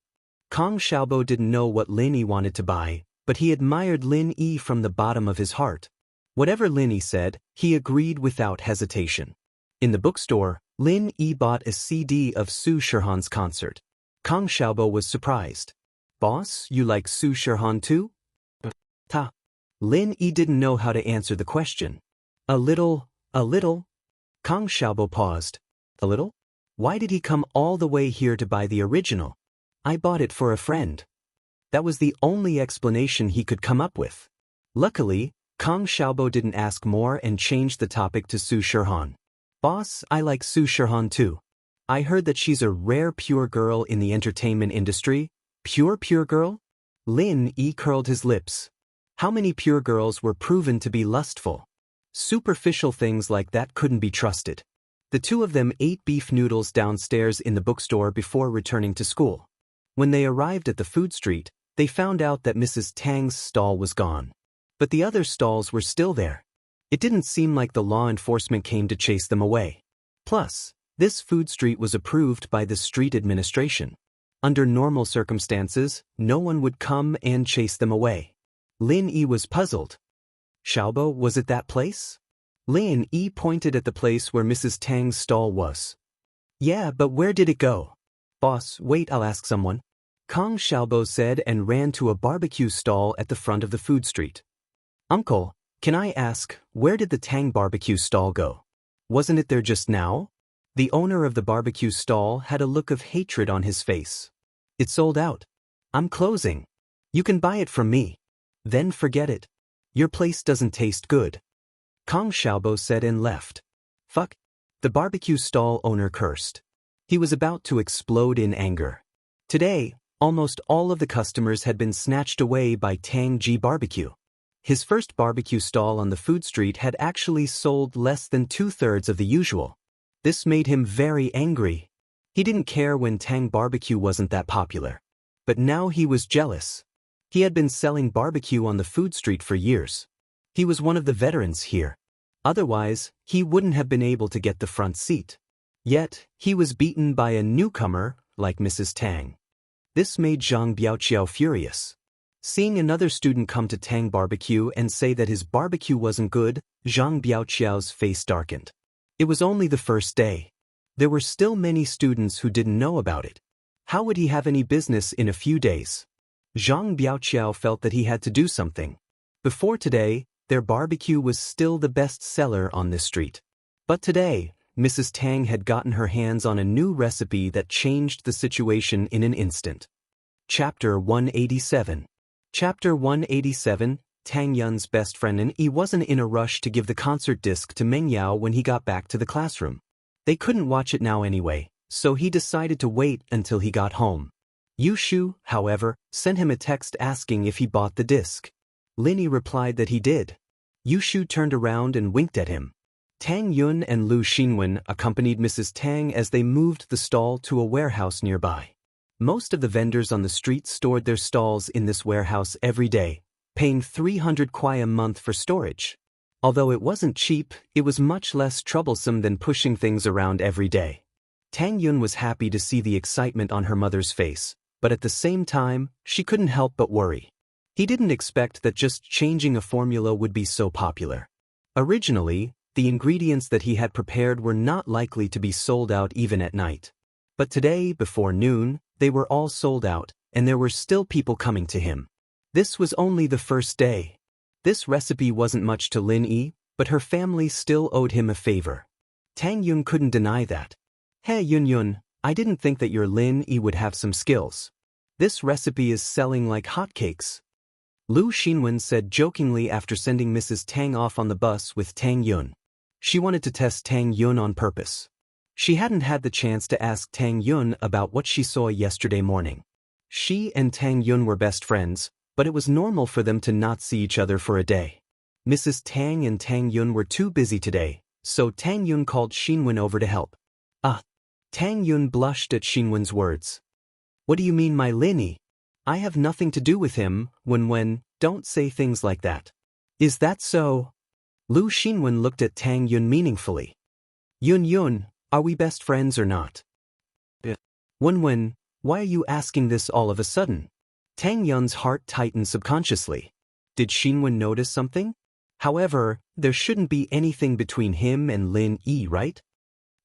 Kang Xiaobo didn't know what Lin Yi wanted to buy, but he admired Lin Yi from the bottom of his heart. Whatever Lin Yi said, he agreed without hesitation. In the bookstore, Lin Yi bought a CD of Su Shihan's concert. Kang Xiaobo was surprised. Boss, you like Su Shihan too? Ta. Lin Yi didn't know how to answer the question. A little. Kang Xiaobo paused. A little? Why did he come all the way here to buy the original? I bought it for a friend. That was the only explanation he could come up with. Luckily, Kang Xiaobo didn't ask more and changed the topic to Su Shihan. Boss, I like Su Shihan too. I heard that she's a rare pure girl in the entertainment industry. Pure girl? Lin Yi curled his lips. How many pure girls were proven to be lustful? Superficial things like that couldn't be trusted. The two of them ate beef noodles downstairs in the bookstore before returning to school. When they arrived at the food street, they found out that Mrs. Tang's stall was gone. But the other stalls were still there. It didn't seem like the law enforcement came to chase them away. Plus, this food street was approved by the street administration. Under normal circumstances, no one would come and chase them away. Lin Yi was puzzled. Xiaobo, was it that place? Lin Yi pointed at the place where Mrs. Tang's stall was. Yeah, but where did it go? Boss, wait, I'll ask someone. Kang Xiaobo said and ran to a barbecue stall at the front of the food street. Uncle, can I ask, where did the Tang barbecue stall go? Wasn't it there just now? The owner of the barbecue stall had a look of hatred on his face. It sold out. I'm closing. You can buy it from me. Then forget it. Your place doesn't taste good. Kang Xiaobo said and left. Fuck. The barbecue stall owner cursed. He was about to explode in anger. Today, almost all of the customers had been snatched away by Tang Ji Barbecue. His first barbecue stall on the food street had actually sold less than 2/3 of the usual. This made him very angry. He didn't care when Tang Barbecue wasn't that popular. But now he was jealous. He had been selling barbecue on the food street for years. He was one of the veterans here. Otherwise, he wouldn't have been able to get the front seat. Yet, he was beaten by a newcomer like Mrs. Tang. This made Zhang Biaoqiao furious. Seeing another student come to Tang Barbecue and say that his barbecue wasn't good, Zhang Biaoqiao's face darkened. It was only the first day. There were still many students who didn't know about it. How would he have any business in a few days? Zhang Biaoqiao felt that he had to do something. Before today, their barbecue was still the best seller on this street. But today, Mrs. Tang had gotten her hands on a new recipe that changed the situation in an instant. Chapter 187. Chapter 187, Tang Yun's best friend and he wasn't in a rush to give the concert disc to Meng Yao when he got back to the classroom. They couldn't watch it now anyway, so he decided to wait until he got home. Yu Shu, however, sent him a text asking if he bought the disc. Lin Yi replied that he did. Yu Shu turned around and winked at him. Tang Yun and Lu Xinwen accompanied Mrs. Tang as they moved the stall to a warehouse nearby. Most of the vendors on the street stored their stalls in this warehouse every day, paying 300 kuai a month for storage. Although it wasn't cheap, it was much less troublesome than pushing things around every day. Tang Yun was happy to see the excitement on her mother's face, but at the same time, she couldn't help but worry. He didn't expect that just changing a formula would be so popular. Originally, the ingredients that he had prepared were not likely to be sold out even at night. But today, before noon, they were all sold out, and there were still people coming to him. This was only the first day. This recipe wasn't much to Lin Yi, but her family still owed him a favor. Tang Yun couldn't deny that. Hey Yun, I didn't think that your Lin Yi would have some skills. This recipe is selling like hotcakes. Lu Xinwen said jokingly after sending Mrs. Tang off on the bus with Tang Yun. She wanted to test Tang Yun on purpose. She hadn't had the chance to ask Tang Yun about what she saw yesterday morning. She and Tang Yun were best friends, but it was normal for them to not see each other for a day. Mrs. Tang and Tang Yun were too busy today, so Tang Yun called Xinwen over to help. Tang Yun blushed at Xinwen's words. What do you mean my Lin Yi? I have nothing to do with him, when, don't say things like that. Is that so? Lu Xinwen looked at Tang Yun meaningfully. Yun, are we best friends or not? Wen, why are you asking this all of a sudden? Tang Yun's heart tightened subconsciously. Did Xinwen notice something? However, there shouldn't be anything between him and Lin Yi, right?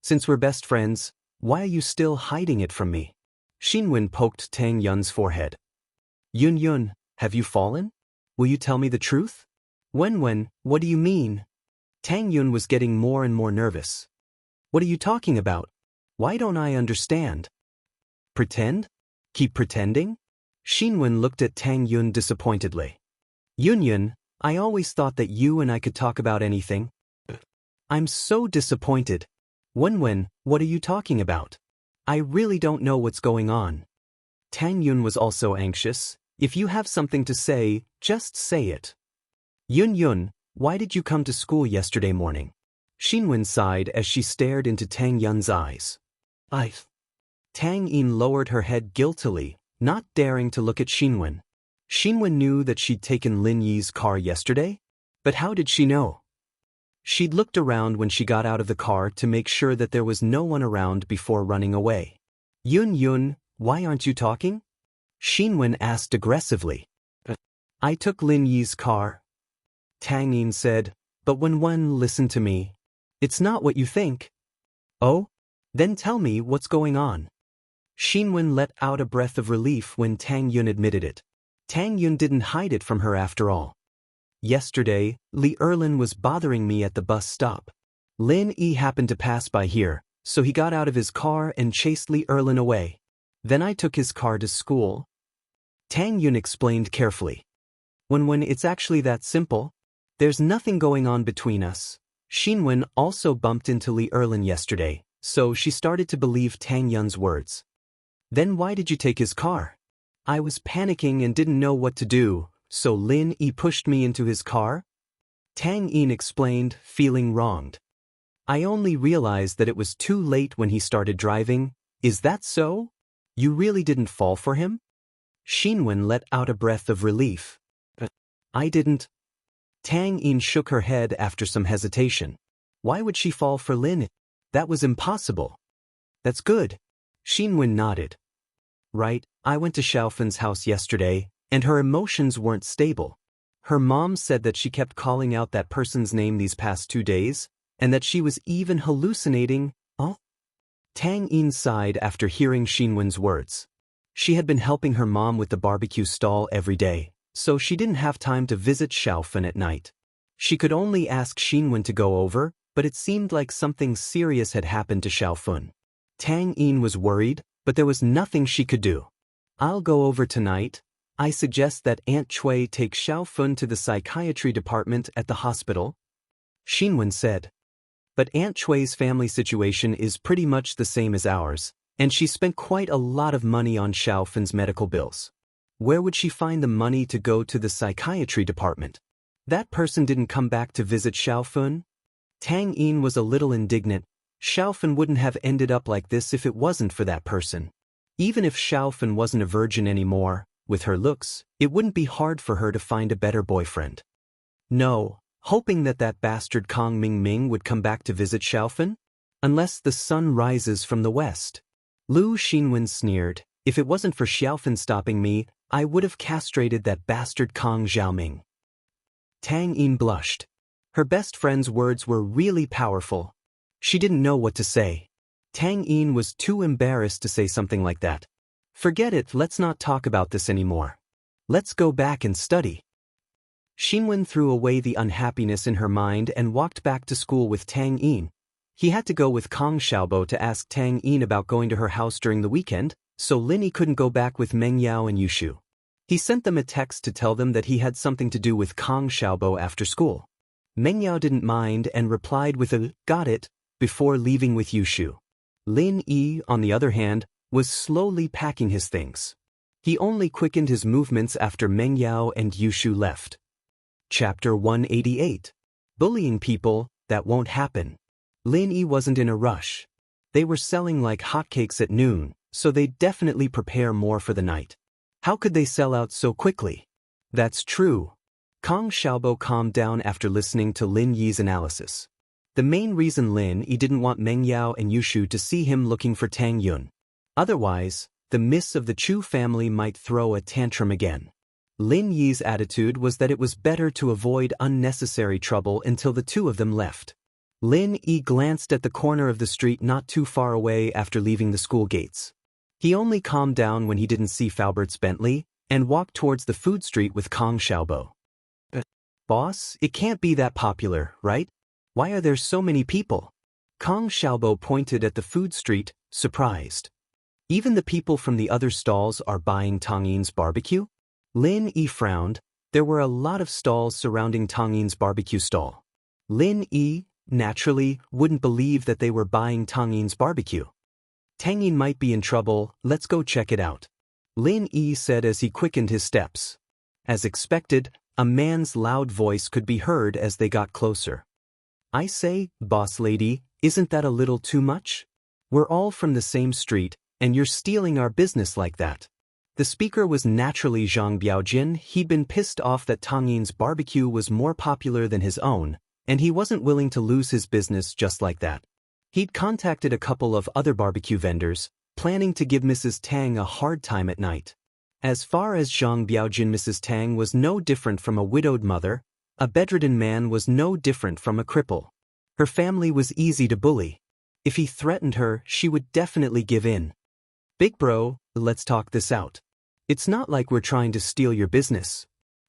Since we're best friends, why are you still hiding it from me? Xinwen poked Tang Yun's forehead. Yun Yun, have you fallen? Will you tell me the truth? Wen, what do you mean? Tang Yun was getting more and more nervous. What are you talking about? Why don't I understand? Pretend? Keep pretending? Xinwen looked at Tang Yun disappointedly. Yun, I always thought that you and I could talk about anything. I'm so disappointed. Wen, what are you talking about? I really don't know what's going on. Tang Yun was also anxious. If you have something to say, just say it. Yun, why did you come to school yesterday morning? Xinwen sighed as she stared into Tang Yun's eyes. Tang Yin lowered her head guiltily, not daring to look at Xinwen. Xinwen knew that she'd taken Lin Yi's car yesterday? But how did she know? She'd looked around when she got out of the car to make sure that there was no one around before running away. Yun, why aren't you talking? Xinwen asked aggressively. I took Lin Yi's car. Tang Yin said, but when listen to me. It's not what you think. Oh? Then tell me what's going on. Xinwen let out a breath of relief when Tang Yun admitted it. Tang Yun didn't hide it from her after all. Yesterday, Li Erlin was bothering me at the bus stop. Lin Yi happened to pass by here, so he got out of his car and chased Li Erlin away. Then I took his car to school. Tang Yun explained carefully. When it's actually that simple, there's nothing going on between us. Xinwen also bumped into Li Erlin yesterday, so she started to believe Tang Yun's words. Then why did you take his car? I was panicking and didn't know what to do, so Lin Yi pushed me into his car? Tang Yin explained, feeling wronged. I only realized that it was too late when he started driving. Is that so? You really didn't fall for him? Xinwen let out a breath of relief. I didn't. Tang Yin shook her head after some hesitation. Why would she fall for Lin? That was impossible. That's good. Xinwen nodded. Right, I went to Xiaofen's house yesterday, and her emotions weren't stable. Her mom said that she kept calling out that person's name these past 2 days, and that she was even hallucinating. Oh? Tang Yin sighed after hearing Xinwen's words. She had been helping her mom with the barbecue stall every day, so she didn't have time to visit Xiaofen at night. She could only ask Xinwen to go over, but it seemed like something serious had happened to Xiaofen. Tang Yin was worried, but there was nothing she could do. I'll go over tonight. I suggest that Aunt Cui take Xiaofen to the psychiatry department at the hospital. Xinwen said. But Aunt Cui's family situation is pretty much the same as ours, and she spent quite a lot of money on Xiaofen's medical bills. Where would she find the money to go to the psychiatry department? That person didn't come back to visit Xiaofen? Tang Yin was a little indignant. Xiaofen wouldn't have ended up like this if it wasn't for that person. Even if Xiaofen wasn't a virgin anymore, with her looks, it wouldn't be hard for her to find a better boyfriend. No, hoping that bastard Kong Ming would come back to visit Xiaofen? Unless the sun rises from the west. Lu Xinwen sneered, if it wasn't for Xiaofen stopping me, I would have castrated that bastard Kong Xiaoming. Tang Yin blushed. Her best friend's words were really powerful. She didn't know what to say. Tang Yin was too embarrassed to say something like that. Forget it, let's not talk about this anymore. Let's go back and study. Xinwen threw away the unhappiness in her mind and walked back to school with Tang Yin. He had to go with Kong Xiaobo to ask Tang Yin about going to her house during the weekend, so Lin Yi couldn't go back with Meng Yao and Yushu. He sent them a text to tell them that he had something to do with Kong Xiaobo after school. Meng Yao didn't mind and replied with a "got it" before leaving with Yushu. Lin Yi, on the other hand, was slowly packing his things. He only quickened his movements after Meng Yao and Yushu left. Chapter 188. Bullying people, that won't happen. Lin Yi wasn't in a rush. They were selling like hotcakes at noon, so they'd definitely prepare more for the night. How could they sell out so quickly? That's true. Kong Xiaobo calmed down after listening to Lin Yi's analysis. The main reason Lin Yi didn't want Meng Yao and Yushu to see him looking for Tang Yun. Otherwise, the miss of the Chu family might throw a tantrum again. Lin Yi's attitude was that it was better to avoid unnecessary trouble until the two of them left. Lin Yi glanced at the corner of the street not too far away after leaving the school gates. He only calmed down when he didn't see Faubert's Bentley and walked towards the food street with Kong Xiaobo. Boss, it can't be that popular, right? Why are there so many people? Kong Xiaobo pointed at the food street, surprised. Even the people from the other stalls are buying Tang Yin's barbecue? Lin Yi frowned. There were a lot of stalls surrounding Tang Yin's barbecue stall. Lin Yi, naturally, wouldn't believe that they were buying Tang Yin's barbecue. Tang Yin might be in trouble, let's go check it out. Lin Yi said as he quickened his steps. As expected, a man's loud voice could be heard as they got closer. I say, boss lady, isn't that a little too much? We're all from the same street, and you're stealing our business like that. The speaker was naturally Zhang Biaojin. He'd been pissed off that Tang Yin's barbecue was more popular than his own, and he wasn't willing to lose his business just like that. He'd contacted a couple of other barbecue vendors, planning to give Mrs. Tang a hard time at night. As far as Zhang Biaojin, Mrs. Tang was no different from a widowed mother. A bedridden man was no different from a cripple. Her family was easy to bully. If he threatened her, she would definitely give in. Big bro, let's talk this out. It's not like we're trying to steal your business.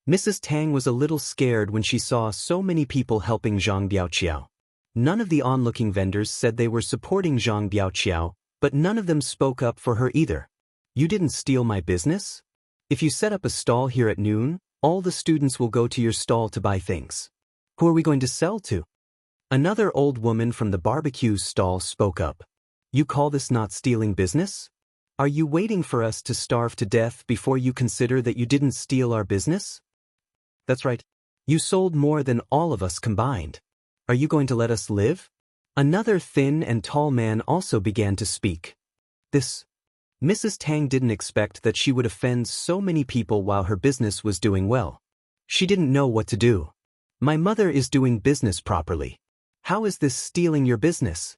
Mrs. Tang was a little scared when she saw so many people helping Zhang Biaoqiao. None of the onlooking vendors said they were supporting Zhang Biaoqiao, but none of them spoke up for her either. You didn't steal my business? If you set up a stall here at noon, all the students will go to your stall to buy things. Who are we going to sell to? Another old woman from the barbecue stall spoke up. You call this not stealing business? Are you waiting for us to starve to death before you consider that you didn't steal our business? That's right. You sold more than all of us combined. Are you going to let us live? Another thin and tall man also began to speak. Mrs. Tang didn't expect that she would offend so many people while her business was doing well. She didn't know what to do. My mother is doing business properly. How is this stealing your business?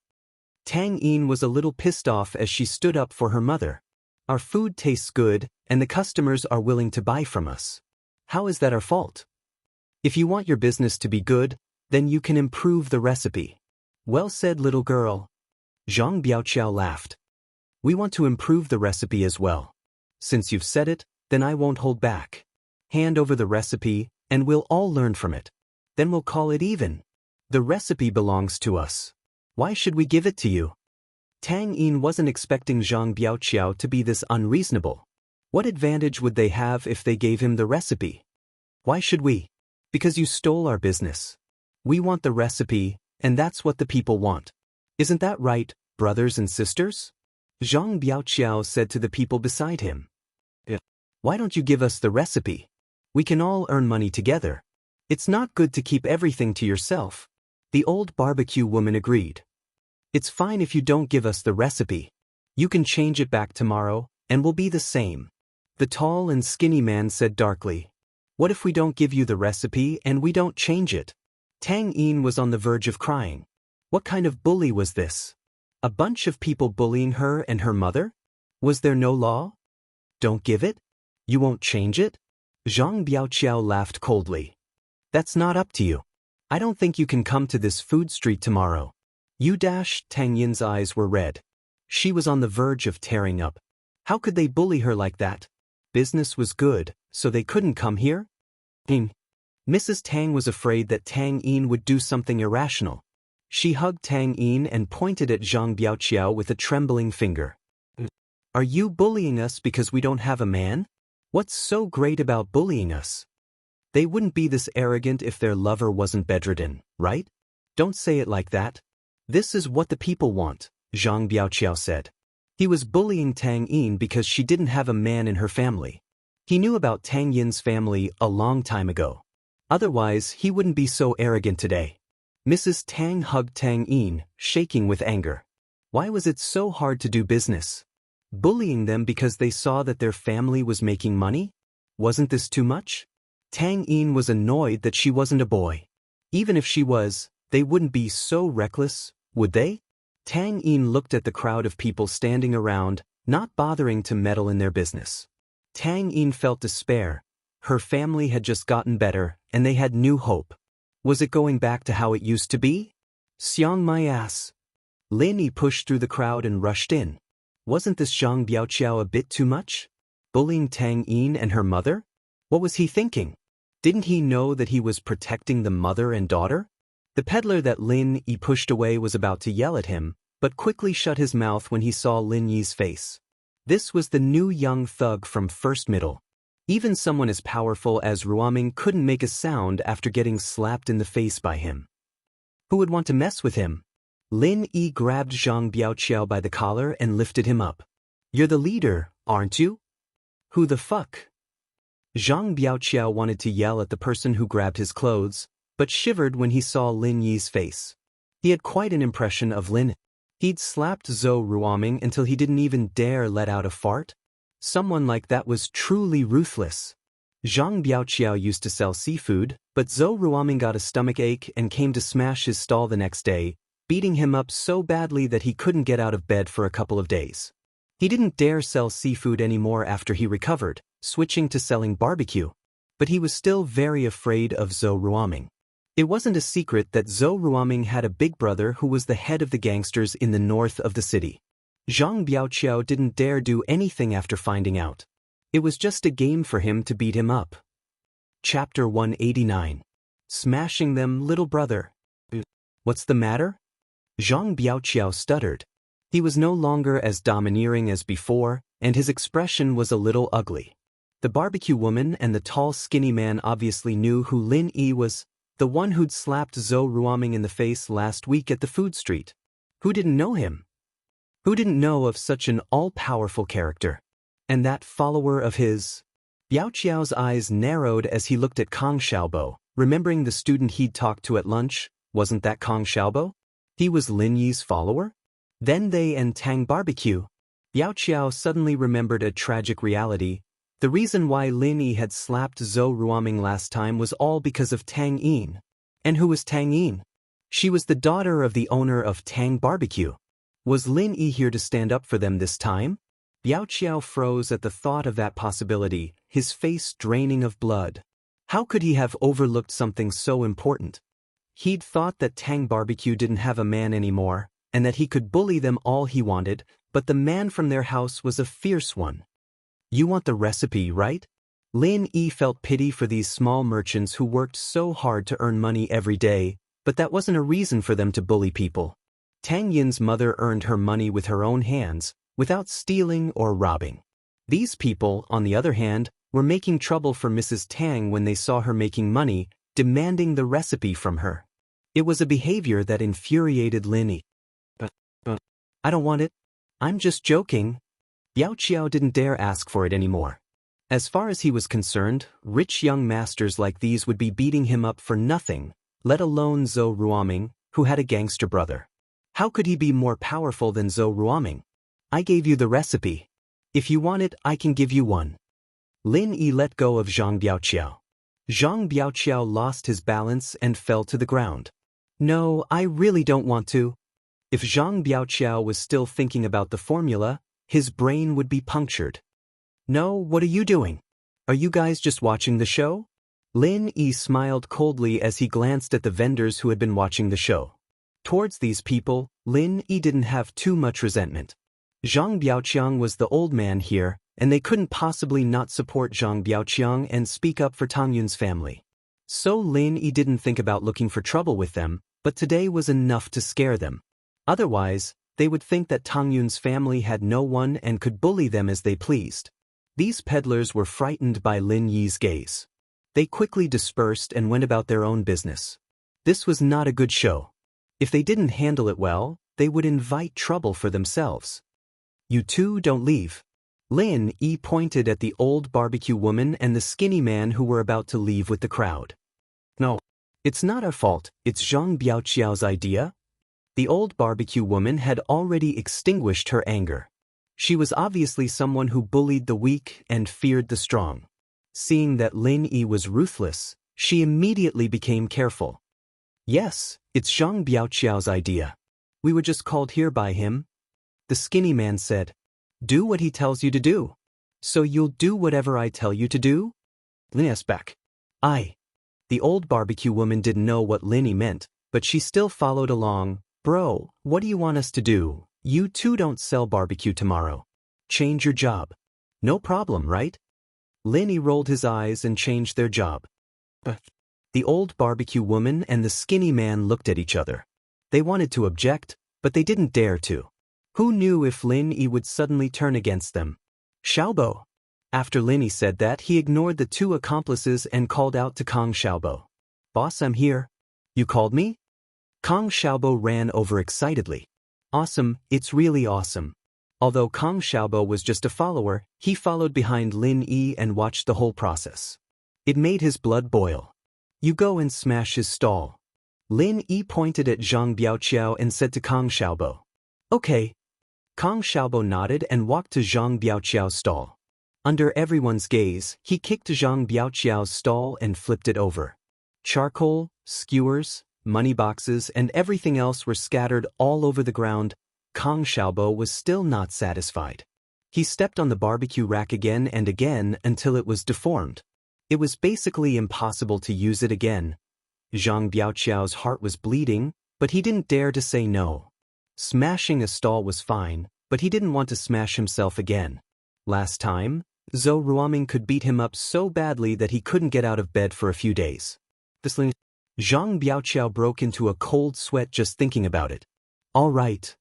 Tang Yin was a little pissed off as she stood up for her mother. Our food tastes good, and the customers are willing to buy from us. How is that our fault? If you want your business to be good, then you can improve the recipe. Well said, little girl. Zhang Biaoqiao laughed. We want to improve the recipe as well. Since you've said it, then I won't hold back. Hand over the recipe, and we'll all learn from it. Then we'll call it even. The recipe belongs to us. Why should we give it to you? Tang Yin wasn't expecting Zhang Biaoqiao to be this unreasonable. What advantage would they have if they gave him the recipe? Why should we? Because you stole our business. We want the recipe, and that's what the people want. Isn't that right, brothers and sisters? Zhang Biaoqiao said to the people beside him. Why don't you give us the recipe? We can all earn money together. It's not good to keep everything to yourself. The old barbecue woman agreed. It's fine if you don't give us the recipe. You can change it back tomorrow, and we'll be the same. The tall and skinny man said darkly. What if we don't give you the recipe and we don't change it? Tang Yin was on the verge of crying. What kind of bully was this? A bunch of people bullying her and her mother? Was there no law? Don't give it? You won't change it? Zhang Biaoqiao laughed coldly. That's not up to you. I don't think you can come to this food street tomorrow. Tang Yin's eyes were red. She was on the verge of tearing up. How could they bully her like that? Business was good, so they couldn't come here? Mrs. Tang was afraid that Tang Yin would do something irrational. She hugged Tang Yin and pointed at Zhang Biaoqiao with a trembling finger. Are you bullying us because we don't have a man? What's so great about bullying us? They wouldn't be this arrogant if their lover wasn't bedridden, right? Don't say it like that. This is what the people want, Zhang Biaoqiao said. He was bullying Tang Yin because she didn't have a man in her family. He knew about Tang Yin's family a long time ago. Otherwise, he wouldn't be so arrogant today. Mrs. Tang hugged Tang Yin, shaking with anger. Why was it so hard to do business? Bullying them because they saw that their family was making money? Wasn't this too much? Tang Yin was annoyed that she wasn't a boy. Even if she was, they wouldn't be so reckless, would they? Tang Yin looked at the crowd of people standing around, not bothering to meddle in their business. Tang Yin felt despair. Her family had just gotten better, and they had new hope. Was it going back to how it used to be? Xiang my ass. Lin Yi pushed through the crowd and rushed in. Wasn't this Zhang Biaoqiao a bit too much? Bullying Tang Yin and her mother? What was he thinking? Didn't he know that he was protecting the mother and daughter? The peddler that Lin Yi pushed away was about to yell at him, but quickly shut his mouth when he saw Lin Yi's face. This was the new young thug from First Middle. Even someone as powerful as Ruoming couldn't make a sound after getting slapped in the face by him. Who would want to mess with him? Lin Yi grabbed Zhang Biaoqiao by the collar and lifted him up. You're the leader, aren't you? Who the fuck? Zhang Biaoqiao wanted to yell at the person who grabbed his clothes, but shivered when he saw Lin Yi's face. He had quite an impression of Lin. He'd slapped Zhou Ruoming until he didn't even dare let out a fart. Someone like that was truly ruthless. Zhang Biaoqiao used to sell seafood, but Zhou Ruoming got a stomachache and came to smash his stall the next day, beating him up so badly that he couldn't get out of bed for a couple of days. He didn't dare sell seafood anymore after he recovered, switching to selling barbecue. But he was still very afraid of Zhou Ruoming. It wasn't a secret that Zhou Ruoming had a big brother who was the head of the gangsters in the north of the city. Zhang Biaoqiao didn't dare do anything after finding out. It was just a game for him to beat him up. Chapter 189. Smashing them, little brother. What's the matter? Zhang Biaoqiao stuttered. He was no longer as domineering as before, and his expression was a little ugly. The barbecue woman and the tall skinny man obviously knew who Lin Yi was, the one who'd slapped Zhou Ruoming in the face last week at the food street. Who didn't know him? Who didn't know of such an all-powerful character? And that follower of his? Biaoqiao's eyes narrowed as he looked at Kong Xiaobo, remembering the student he'd talked to at lunch. Wasn't that Kong Xiaobo? He was Lin Yi's follower? Then they and Tang barbecue. Biaoqiao suddenly remembered a tragic reality. The reason why Lin Yi had slapped Zhou Ruoming last time was all because of Tang Yin. And who was Tang Yin? She was the daughter of the owner of Tang barbecue. Was Lin Yi here to stand up for them this time? Biaoqiao froze at the thought of that possibility, his face draining of blood. How could he have overlooked something so important? He'd thought that Tang barbecue didn't have a man anymore, and that he could bully them all he wanted, but the man from their house was a fierce one. You want the recipe, right? Lin Yi felt pity for these small merchants who worked so hard to earn money every day, but that wasn't a reason for them to bully people. Tang Yin's mother earned her money with her own hands, without stealing or robbing. These people, on the other hand, were making trouble for Mrs. Tang when they saw her making money, demanding the recipe from her. It was a behavior that infuriated Lin Yi. But, I don't want it. I'm just joking. Biaoqiao didn't dare ask for it anymore. As far as he was concerned, rich young masters like these would be beating him up for nothing, let alone Zhou Ruoming, who had a gangster brother. How could he be more powerful than Zhou Ruoming? I gave you the recipe. If you want it, I can give you one. Lin Yi let go of Zhang Biaoqiao. Zhang Biaoqiao lost his balance and fell to the ground. No, I really don't want to. If Zhang Biaoqiao was still thinking about the formula, his brain would be punctured. No, what are you doing? Are you guys just watching the show? Lin Yi smiled coldly as he glanced at the vendors who had been watching the show. Towards these people, Lin Yi didn't have too much resentment. Zhang Biaoqiang was the old man here, and they couldn't possibly not support Zhang Biaoqiang and speak up for Tang Yun's family. So Lin Yi didn't think about looking for trouble with them, but today was enough to scare them. Otherwise, they would think that Tang Yun's family had no one and could bully them as they pleased. These peddlers were frightened by Lin Yi's gaze. They quickly dispersed and went about their own business. This was not a good show. If they didn't handle it well, they would invite trouble for themselves. You two don't leave. Lin Yi pointed at the old barbecue woman and the skinny man who were about to leave with the crowd. No, it's not our fault, it's Zhang Biaoqiao's idea. The old barbecue woman had already extinguished her anger. She was obviously someone who bullied the weak and feared the strong. Seeing that Lin Yi was ruthless, she immediately became careful. Yes, it's Zhang Biaoqiao's idea. We were just called here by him. The skinny man said, Do what he tells you to do. So you'll do whatever I tell you to do? Lin asked back. The old barbecue woman didn't know what Lin Yi meant, but she still followed along. Bro, what do you want us to do? You two don't sell barbecue tomorrow. Change your job. No problem, right? Lin rolled his eyes and changed their job. But the old barbecue woman and the skinny man looked at each other. They wanted to object, but they didn't dare to. Who knew if Lin would suddenly turn against them? Xiaobo. After Lin said that, he ignored the two accomplices and called out to Kong Xiaobo. Boss, I'm here. You called me? Kong Xiaobo ran over excitedly. Awesome, it's really awesome. Although Kong Xiaobo was just a follower, he followed behind Lin and watched the whole process. It made his blood boil. You go and smash his stall. Lin pointed at Zhang Biaoqiao and said to Kong Xiaobo. Okay. Kong Xiaobo nodded and walked to Zhang Biaoqiao's stall. Under everyone's gaze, he kicked Zhang Biaoqiao's stall and flipped it over. Charcoal, skewers, money boxes, and everything else were scattered all over the ground. Kong Xiaobo was still not satisfied. He stepped on the barbecue rack again and again until it was deformed. It was basically impossible to use it again. Zhang Biaoqiao's heart was bleeding, but he didn't dare to say no. Smashing a stall was fine, but he didn't want to smash himself again. Last time, Zhou Ruoming could beat him up so badly that he couldn't get out of bed for a few days. Zhang Biaoqiao broke into a cold sweat just thinking about it. All right.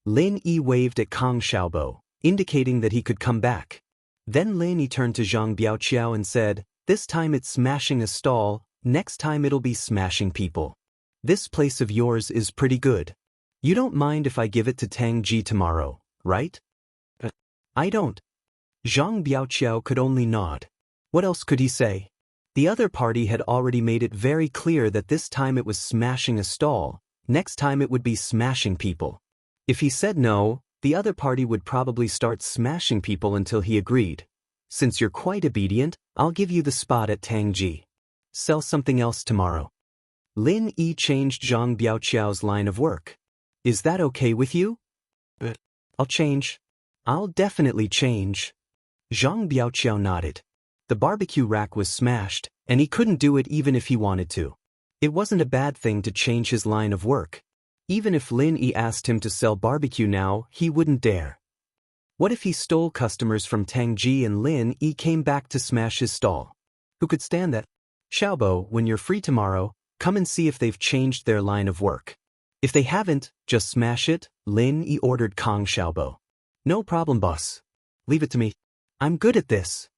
Lin waved at Kong Xiaobo, indicating that he could come back. Then Lin turned to Zhang Biaoqiao and said, this time it's smashing a stall, next time it'll be smashing people. This place of yours is pretty good. You don't mind if I give it to Tang Ji tomorrow, right? I don't. Zhang Biaoqiao could only nod. What else could he say? The other party had already made it very clear that this time it was smashing a stall, next time it would be smashing people. If he said no, the other party would probably start smashing people until he agreed. Since you're quite obedient, I'll give you the spot at Tang Ji. Sell something else tomorrow. Lin changed Zhang Biaoqiao's line of work. Is that okay with you? I'll change. I'll definitely change. Zhang Biaoqiao nodded. The barbecue rack was smashed, and he couldn't do it even if he wanted to. It wasn't a bad thing to change his line of work. Even if Lin asked him to sell barbecue now, he wouldn't dare. What if he stole customers from Tang Ji and Lin came back to smash his stall? Who could stand that? Xiaobo, when you're free tomorrow, come and see if they've changed their line of work. If they haven't, just smash it, Lin ordered Kong Xiaobo. No problem, boss. Leave it to me. I'm good at this.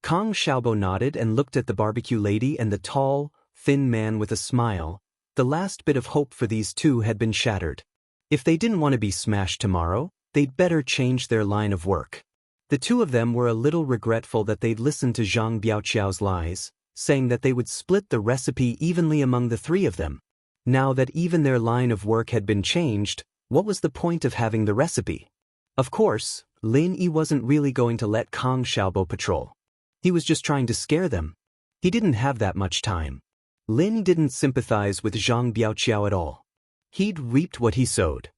Kong Xiaobo nodded and looked at the barbecue lady and the tall, thin man with a smile. The last bit of hope for these two had been shattered. If they didn't want to be smashed tomorrow, they'd better change their line of work. The two of them were a little regretful that they'd listened to Zhang Biaoqiao's lies, saying that they would split the recipe evenly among the three of them. Now that even their line of work had been changed, what was the point of having the recipe? Of course, Lin wasn't really going to let Kong Xiaobo patrol. He was just trying to scare them. He didn't have that much time. Lin didn't sympathize with Zhang Biaoqiao at all. He'd reaped what he sowed.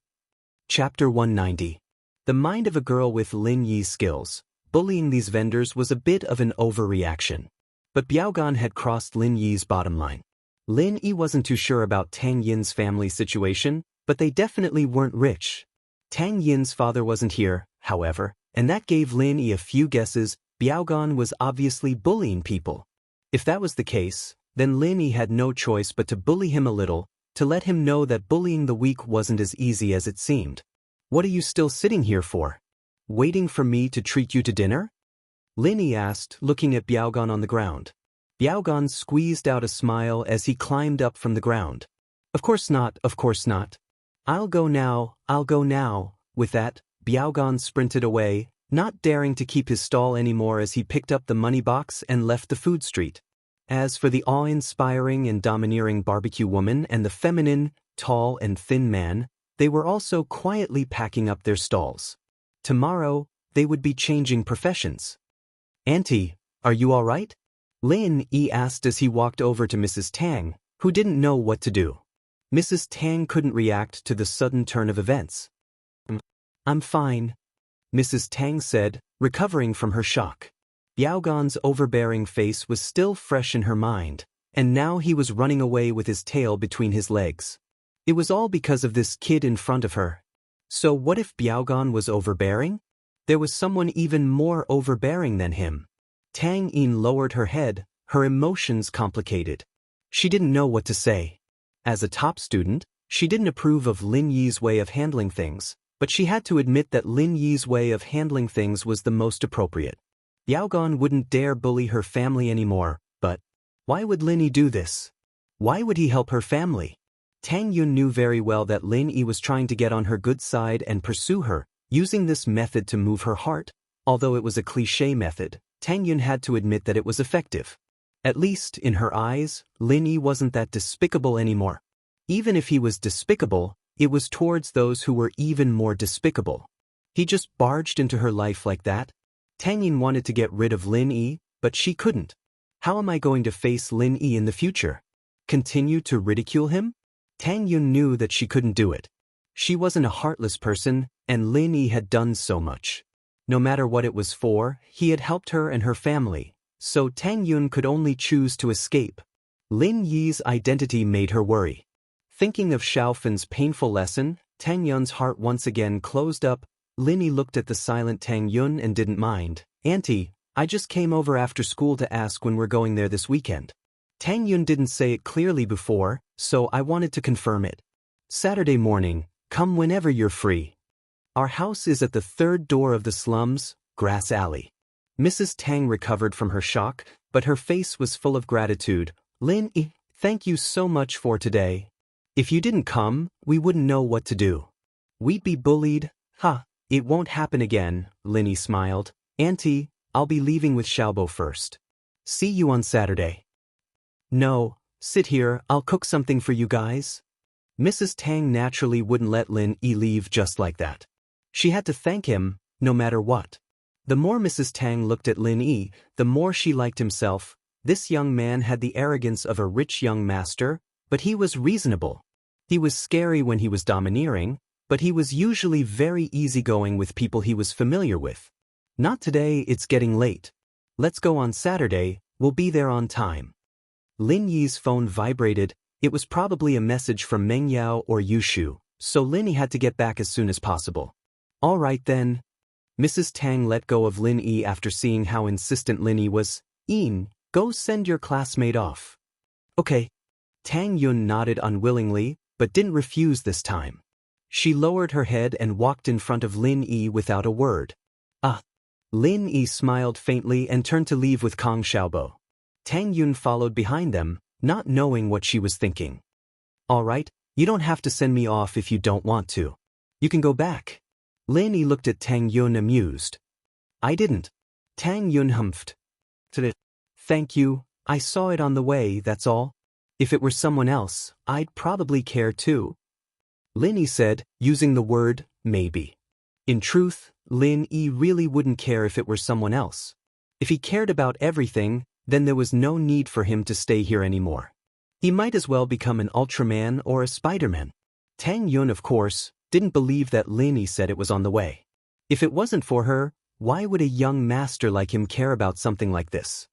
Chapter 190. The mind of a girl with Lin Yi's skills. Bullying these vendors was a bit of an overreaction. But Biaogan had crossed Lin Yi's bottom line. Lin wasn't too sure about Tang Yin's family situation, but they definitely weren't rich. Tang Yin's father wasn't here, however, and that gave Lin a few guesses. Biaogan was obviously bullying people. If that was the case, then Lin had no choice but to bully him a little, to let him know that bullying the weak wasn't as easy as it seemed. What are you still sitting here for? Waiting for me to treat you to dinner? Lin asked, looking at Biaogan on the ground. Biaogan squeezed out a smile as he climbed up from the ground. Of course not, of course not. I'll go now, I'll go now. With that, Biaogan sprinted away, not daring to keep his stall anymore as he picked up the money box and left the food street. As for the awe-inspiring and domineering barbecue woman and the feminine, tall and thin man, they were also quietly packing up their stalls. Tomorrow, they would be changing professions. Auntie, are you all right? Lin asked as he walked over to Mrs. Tang, who didn't know what to do. Mrs. Tang couldn't react to the sudden turn of events. I'm fine, Mrs. Tang said, recovering from her shock. Biaogan's overbearing face was still fresh in her mind, and now he was running away with his tail between his legs. It was all because of this kid in front of her. So what if Biaogan was overbearing? There was someone even more overbearing than him. Tang Yin lowered her head, her emotions complicated. She didn't know what to say. As a top student, she didn't approve of Lin Yi's way of handling things, but she had to admit that Lin Yi's way of handling things was the most appropriate. Biaogan wouldn't dare bully her family anymore, but why would Lin Yi do this? Why would he help her family? Tang Yun knew very well that Lin Yi was trying to get on her good side and pursue her, using this method to move her heart. Although it was a cliché method, Tang Yun had to admit that it was effective. At least, in her eyes, Lin Yi wasn't that despicable anymore. Even if he was despicable, it was towards those who were even more despicable. He just barged into her life like that. Tang Yin wanted to get rid of Lin Yi, but she couldn't. How am I going to face Lin Yi in the future? Continue to ridicule him? Tang Yun knew that she couldn't do it. She wasn't a heartless person, and Lin Yi had done so much. No matter what it was for, he had helped her and her family, so Tang Yun could only choose to escape. Lin Yi's identity made her worry. Thinking of Xiaofan's painful lesson, Tang Yun's heart once again closed up. Lin Yi looked at the silent Tang Yun and didn't mind. "Auntie, I just came over after school to ask when we're going there this weekend." Tang Yun didn't say it clearly before, so I wanted to confirm it. "Saturday morning, come whenever you're free. Our house is at the third door of the slums, Grass Alley." Mrs. Tang recovered from her shock, but her face was full of gratitude. "Lin Yi, thank you so much for today. If you didn't come, we wouldn't know what to do. We'd be bullied." "Ha, it won't happen again," Lin Yi smiled. "Auntie, I'll be leaving with Xiaobo first. See you on Saturday." "No, sit here, I'll cook something for you guys." Mrs. Tang naturally wouldn't let Lin Yi leave just like that. She had to thank him, no matter what. The more Mrs. Tang looked at Lin Yi, the more she liked himself. This young man had the arrogance of a rich young master, but he was reasonable. He was scary when he was domineering, but he was usually very easygoing with people he was familiar with. "Not today, it's getting late. Let's go on Saturday, we'll be there on time." Lin Yi's phone vibrated. It was probably a message from Meng Yao or Yushu, so Lin Yi had to get back as soon as possible. "All right then." Mrs. Tang let go of Lin Yi after seeing how insistent Lin Yi was. "Yin, go send your classmate off." "Okay." Tang Yun nodded unwillingly, but didn't refuse this time. She lowered her head and walked in front of Lin Yi without a word. "Ah." Lin Yi smiled faintly and turned to leave with Kong Xiaobo. Tang Yun followed behind them, not knowing what she was thinking. "All right, you don't have to send me off if you don't want to. You can go back." Lin Yi looked at Tang Yun amused. "I didn't." Tang Yun humphed. "Thank you, I saw it on the way, that's all. If it were someone else, I'd probably care too." Lin Yi said, using the word, maybe. In truth, Lin Yi really wouldn't care if it were someone else. If he cared about everything, then there was no need for him to stay here anymore. He might as well become an Ultraman or a Spider-Man. Tang Yun, of course, didn't believe that Lin Yi said it was on the way. If it wasn't for her, why would a young master like him care about something like this?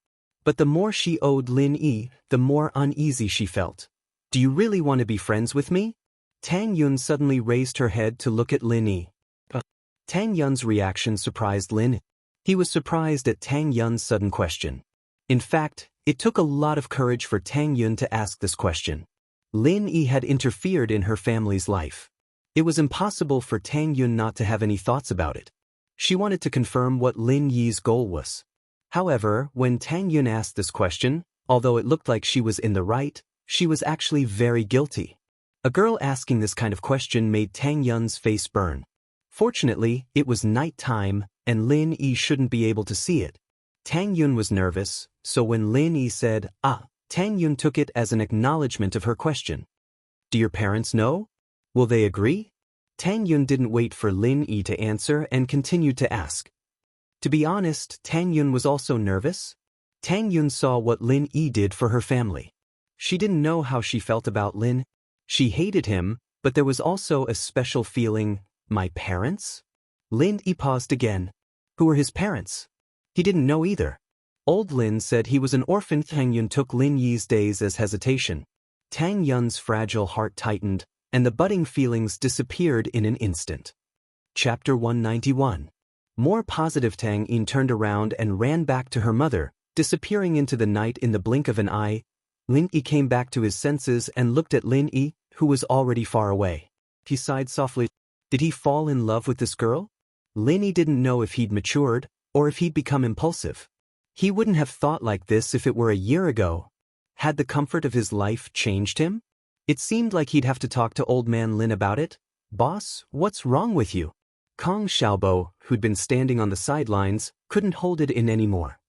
But the more she owed Lin Yi, the more uneasy she felt. "Do you really want to be friends with me?" Tang Yun suddenly raised her head to look at Lin Yi. Tang Yun's reaction surprised Lin. He was surprised at Tang Yun's sudden question. In fact, it took a lot of courage for Tang Yun to ask this question. Lin Yi had interfered in her family's life. It was impossible for Tang Yun not to have any thoughts about it. She wanted to confirm what Lin Yi's goal was. However, when Tang Yun asked this question, although it looked like she was in the right, she was actually very guilty. A girl asking this kind of question made Tang Yun's face burn. Fortunately, it was night time, and Lin Yi shouldn't be able to see it. Tang Yun was nervous, so when Lin Yi said, "Ah," Tang Yun took it as an acknowledgement of her question. "Do your parents know? Will they agree?" Tang Yun didn't wait for Lin Yi to answer and continued to ask. To be honest, Tang Yun was also nervous. Tang Yun saw what Lin Yi did for her family. She didn't know how she felt about Lin. She hated him, but there was also a special feeling. My parents? Lin Yi paused again. Who were his parents? He didn't know either. Old Lin said he was an orphan. Tang Yun took Lin Yi's days as hesitation. Tang Yun's fragile heart tightened, and the budding feelings disappeared in an instant. Chapter 191. More positive. Tang Yin turned around and ran back to her mother, disappearing into the night in the blink of an eye. Lin Yi came back to his senses and looked at Lin Yi, who was already far away. He sighed softly. Did he fall in love with this girl? Lin Yi didn't know if he'd matured, or if he'd become impulsive. He wouldn't have thought like this if it were a year ago. Had the comfort of his life changed him? It seemed like he'd have to talk to old man Lin about it. Boss, what's wrong with you? Kong Xiaobo, who'd been standing on the sidelines, couldn't hold it in anymore.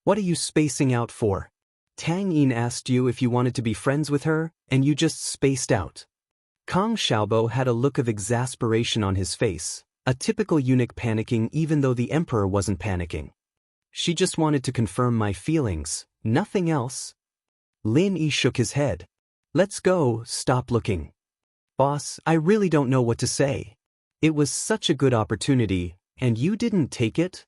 What are you spacing out for? Tang Yin asked you if you wanted to be friends with her, and you just spaced out. Kong Xiaobo had a look of exasperation on his face, a typical eunuch panicking even though the emperor wasn't panicking. She just wanted to confirm my feelings, nothing else. Lin Yi shook his head. Let's go, stop looking. Boss, I really don't know what to say. It was such a good opportunity, and you didn't take it?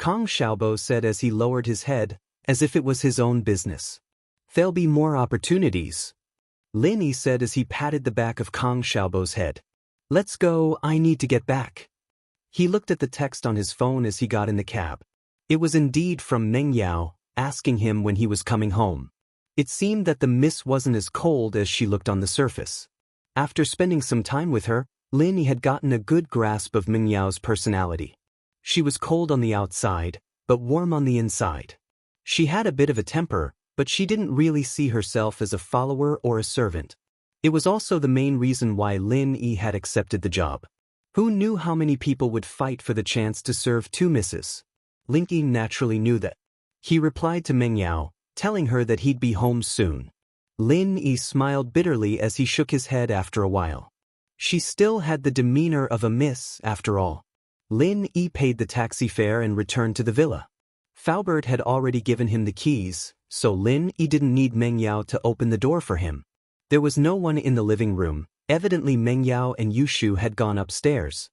Kong Xiaobo said as he lowered his head, as if it was his own business. There'll be more opportunities. Lin Yi said as he patted the back of Kong Xiaobo's head. Let's go, I need to get back. He looked at the text on his phone as he got in the cab. It was indeed from Meng Yao, asking him when he was coming home. It seemed that the miss wasn't as cold as she looked on the surface. After spending some time with her, Lin Yi had gotten a good grasp of Meng Yao's personality. She was cold on the outside, but warm on the inside. She had a bit of a temper, but she didn't really see herself as a follower or a servant. It was also the main reason why Lin Yi had accepted the job. Who knew how many people would fight for the chance to serve two misses? Lin Yi naturally knew that. He replied to Meng Yao, telling her that he'd be home soon. Lin Yi smiled bitterly as he shook his head after a while. She still had the demeanor of a miss, after all. Lin Yi paid the taxi fare and returned to the villa. Faubert had already given him the keys, so Lin Yi didn't need Meng Yao to open the door for him. There was no one in the living room. Evidently Meng Yao and Yushu had gone upstairs.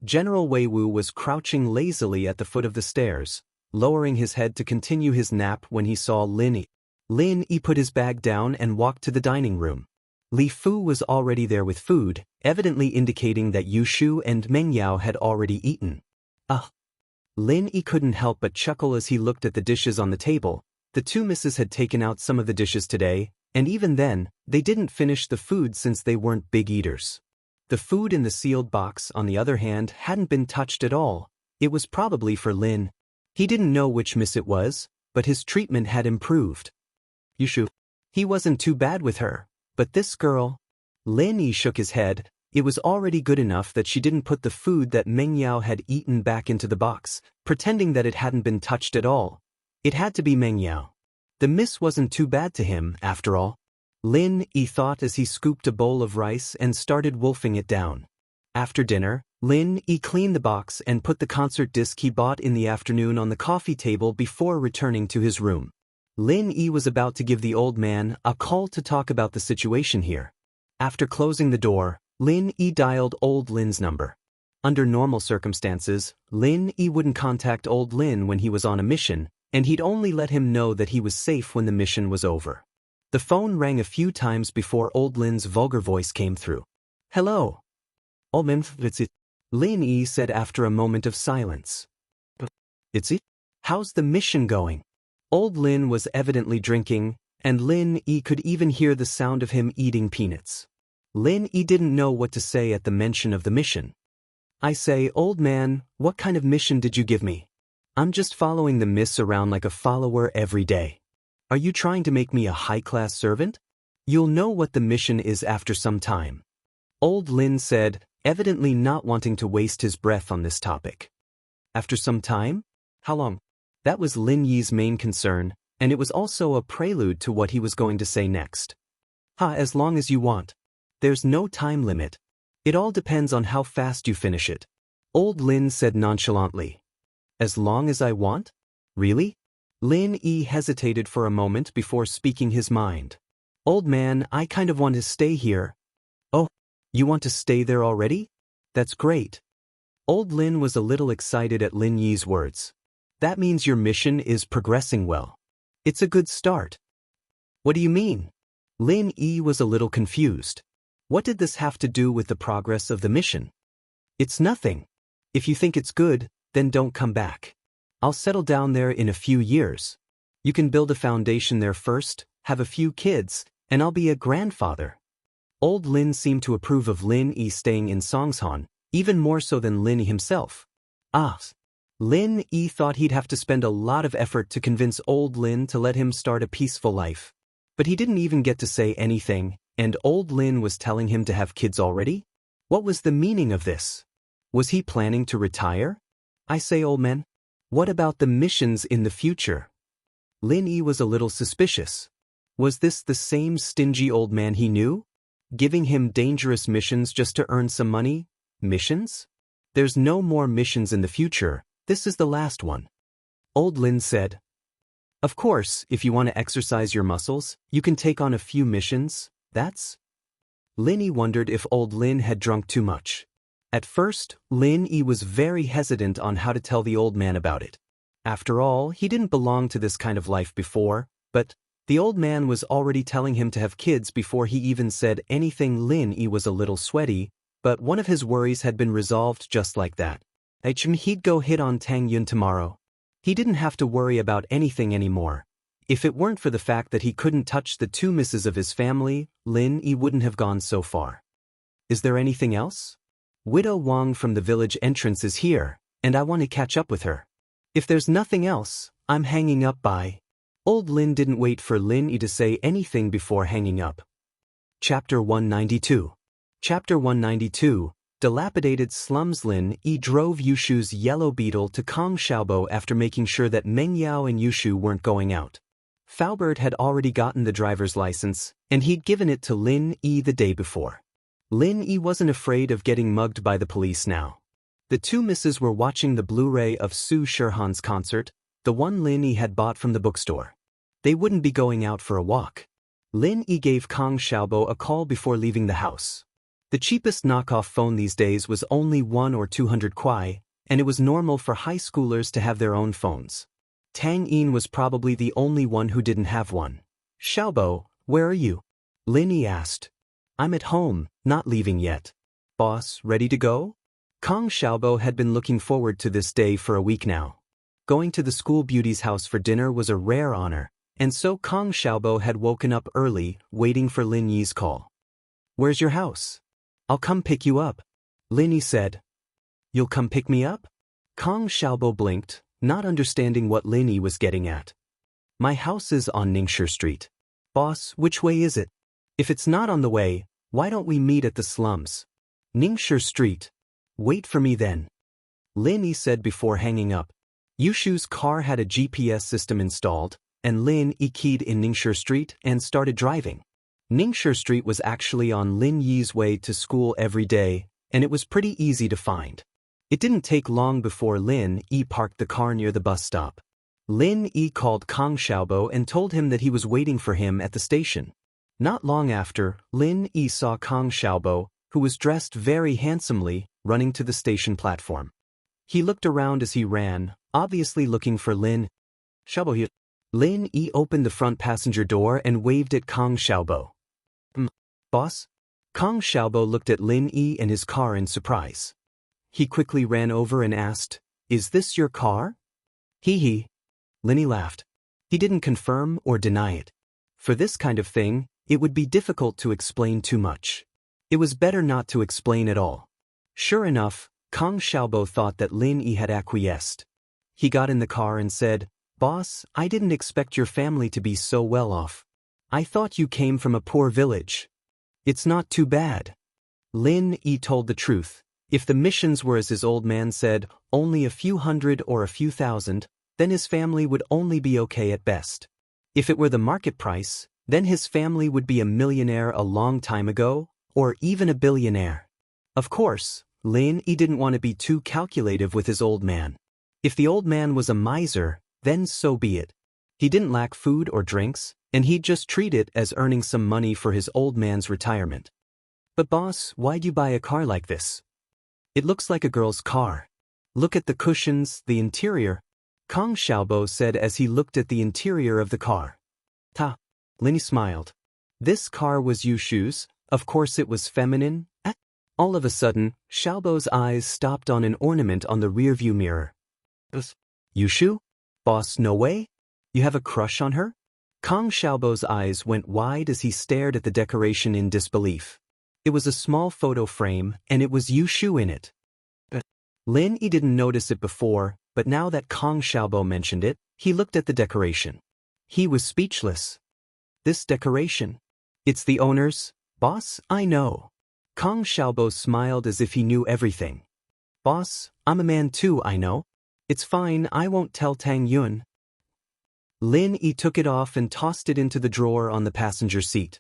General Wei Wu was crouching lazily at the foot of the stairs, lowering his head to continue his nap when he saw Lin Yi. Lin Yi put his bag down and walked to the dining room. Li Fu was already there with food, evidently indicating that Yushu and Meng Yao had already eaten. Lin Yi couldn't help but chuckle as he looked at the dishes on the table. The two misses had taken out some of the dishes today, and even then, they didn't finish the food since they weren't big eaters. The food in the sealed box, on the other hand, hadn't been touched at all. It was probably for Lin. He didn't know which miss it was, but his treatment had improved. Yushu. He wasn't too bad with her, but this girl. Lin Yi shook his head. It was already good enough that she didn't put the food that Meng Yao had eaten back into the box, pretending that it hadn't been touched at all. It had to be Meng Yao. The miss wasn't too bad to him, after all. Lin Yi thought as he scooped a bowl of rice and started wolfing it down. After dinner, Lin Yi cleaned the box and put the concert disc he bought in the afternoon on the coffee table before returning to his room. Lin Yi was about to give the old man a call to talk about the situation here. After closing the door, Lin Yi dialed old Lin's number. Under normal circumstances, Lin Yi wouldn't contact old Lin when he was on a mission, and he'd only let him know that he was safe when the mission was over. The phone rang a few times before old Lin's vulgar voice came through. Hello. Old man, it's it. Lin Yi said after a moment of silence. It's it? How's the mission going? Old Lin was evidently drinking, and Lin Yi could even hear the sound of him eating peanuts. Lin Yi didn't know what to say at the mention of the mission. I say, old man, what kind of mission did you give me? I'm just following the miss around like a follower every day. Are you trying to make me a high-class servant? You'll know what the mission is after some time. Old Lin said, evidently not wanting to waste his breath on this topic. After some time? How long? That was Lin Yi's main concern, and it was also a prelude to what he was going to say next. As long as you want. There's no time limit. It all depends on how fast you finish it. Old Lin said nonchalantly. As long as I want? Really? Lin Yi hesitated for a moment before speaking his mind. Old man, I kind of want to stay here. Oh, you want to stay there already? That's great. Old Lin was a little excited at Lin Yi's words. That means your mission is progressing well. It's a good start. What do you mean? Lin Yi was a little confused. What did this have to do with the progress of the mission? It's nothing. If you think it's good, then don't come back. I'll settle down there in a few years. You can build a foundation there first, have a few kids, and I'll be a grandfather. Old Lin seemed to approve of Lin Yi staying in Songshan, even more so than Lin Yi himself. Lin Yi thought he'd have to spend a lot of effort to convince old Lin to let him start a peaceful life. But he didn't even get to say anything, and old Lin was telling him to have kids already? What was the meaning of this? Was he planning to retire? I say, old man, what about the missions in the future? Lin Yi was a little suspicious. Was this the same stingy old man he knew? Giving him dangerous missions just to earn some money? Missions? There's no more missions in the future, this is the last one. Old Lin said. Of course, if you want to exercise your muscles, you can take on a few missions, that's? Lin Yi wondered if old Lin had drunk too much. At first, Lin Yi was very hesitant on how to tell the old man about it. After all, he didn't belong to this kind of life before, but the old man was already telling him to have kids before he even said anything. Lin Yi was a little sweaty, but one of his worries had been resolved just like that. He'd go hit on Tang Yun tomorrow. He didn't have to worry about anything anymore. If it weren't for the fact that he couldn't touch the two misses of his family, Lin Yi wouldn't have gone so far. Is there anything else? Widow Wang from the village entrance is here, and I want to catch up with her. If there's nothing else, I'm hanging up. Bye. Old Lin didn't wait for Lin Yi to say anything before hanging up. Chapter 192. Chapter 192. Dilapidated slums. Lin Yi drove Yushu's yellow beetle to Kong Xiaobo after making sure that Meng Yao and Yushu weren't going out. Faubert had already gotten the driver's license, and he'd given it to Lin Yi the day before. Lin Yi wasn't afraid of getting mugged by the police now. The two misses were watching the Blu-ray of Su Shihan's concert, the one Lin Yi had bought from the bookstore. They wouldn't be going out for a walk. Lin Yi gave Kong Xiaobo a call before leaving the house. The cheapest knockoff phone these days was only 100 or 200 kuai, and it was normal for high schoolers to have their own phones. Tang Yin was probably the only one who didn't have one. Xiaobo, where are you? Lin Yi asked. I'm at home, not leaving yet. Boss, ready to go? Kong Xiaobo had been looking forward to this day for a week now. Going to the school beauty's house for dinner was a rare honor, and so Kong Xiaobo had woken up early, waiting for Lin Yi's call. Where's your house? I'll come pick you up, Lin Yi said. You'll come pick me up? Kong Xiaobo blinked, not understanding what Lin Yi was getting at. My house is on Ningshi Street. Boss, which way is it? If it's not on the way, why don't we meet at the slums? Ningshi Street. Wait for me then, Lin Yi said before hanging up. Yushu's car had a GPS system installed, and Lin Yi keyed in Ningshi Street and started driving. Ningshi Street was actually on Lin Yi's way to school every day, and it was pretty easy to find. It didn't take long before Lin Yi parked the car near the bus stop. Lin Yi called Kong Xiaobo and told him that he was waiting for him at the station. Not long after, Lin Yi saw Kong Xiaobo, who was dressed very handsomely, running to the station platform. He looked around as he ran, obviously looking for Lin Xiaobo here. Lin Yi opened the front passenger door and waved at Kong Xiaobo. Boss? Kong Xiaobo looked at Lin Yi and his car in surprise. He quickly ran over and asked, Is this your car? Hee. Lin Yi laughed. He didn't confirm or deny it. For this kind of thing, it would be difficult to explain too much. It was better not to explain at all. Sure enough, Kong Xiaobo thought that Lin Yi had acquiesced. He got in the car and said, Boss, I didn't expect your family to be so well off. I thought you came from a poor village. It's not too bad. Lin Yi told the truth. If the missions were as his old man said, only a few hundred or a few thousand, then his family would only be okay at best. If it were the market price, then his family would be a millionaire a long time ago, or even a billionaire. Of course, Lin Yi didn't want to be too calculative with his old man. If the old man was a miser, then so be it. He didn't lack food or drinks, and he'd just treat it as earning some money for his old man's retirement. But boss, why'd you buy a car like this? It looks like a girl's car. Look at the cushions, the interior, Kong Xiaobo said as he looked at the interior of the car. Lin Yi smiled. This car was Yushu's, of course it was feminine. All of a sudden, Xiaobo's eyes stopped on an ornament on the rearview mirror. Yushu? Boss, no way? You have a crush on her? Kong Xiaobo's eyes went wide as he stared at the decoration in disbelief. It was a small photo frame, and it was Yushu in it. Lin Yi didn't notice it before, but now that Kong Xiaobo mentioned it, he looked at the decoration. He was speechless. This decoration? It's the owner's? Boss, I know. Kong Xiaobo smiled as if he knew everything. Boss, I'm a man too, I know. It's fine, I won't tell Tang Yun. Lin Yi took it off and tossed it into the drawer on the passenger seat.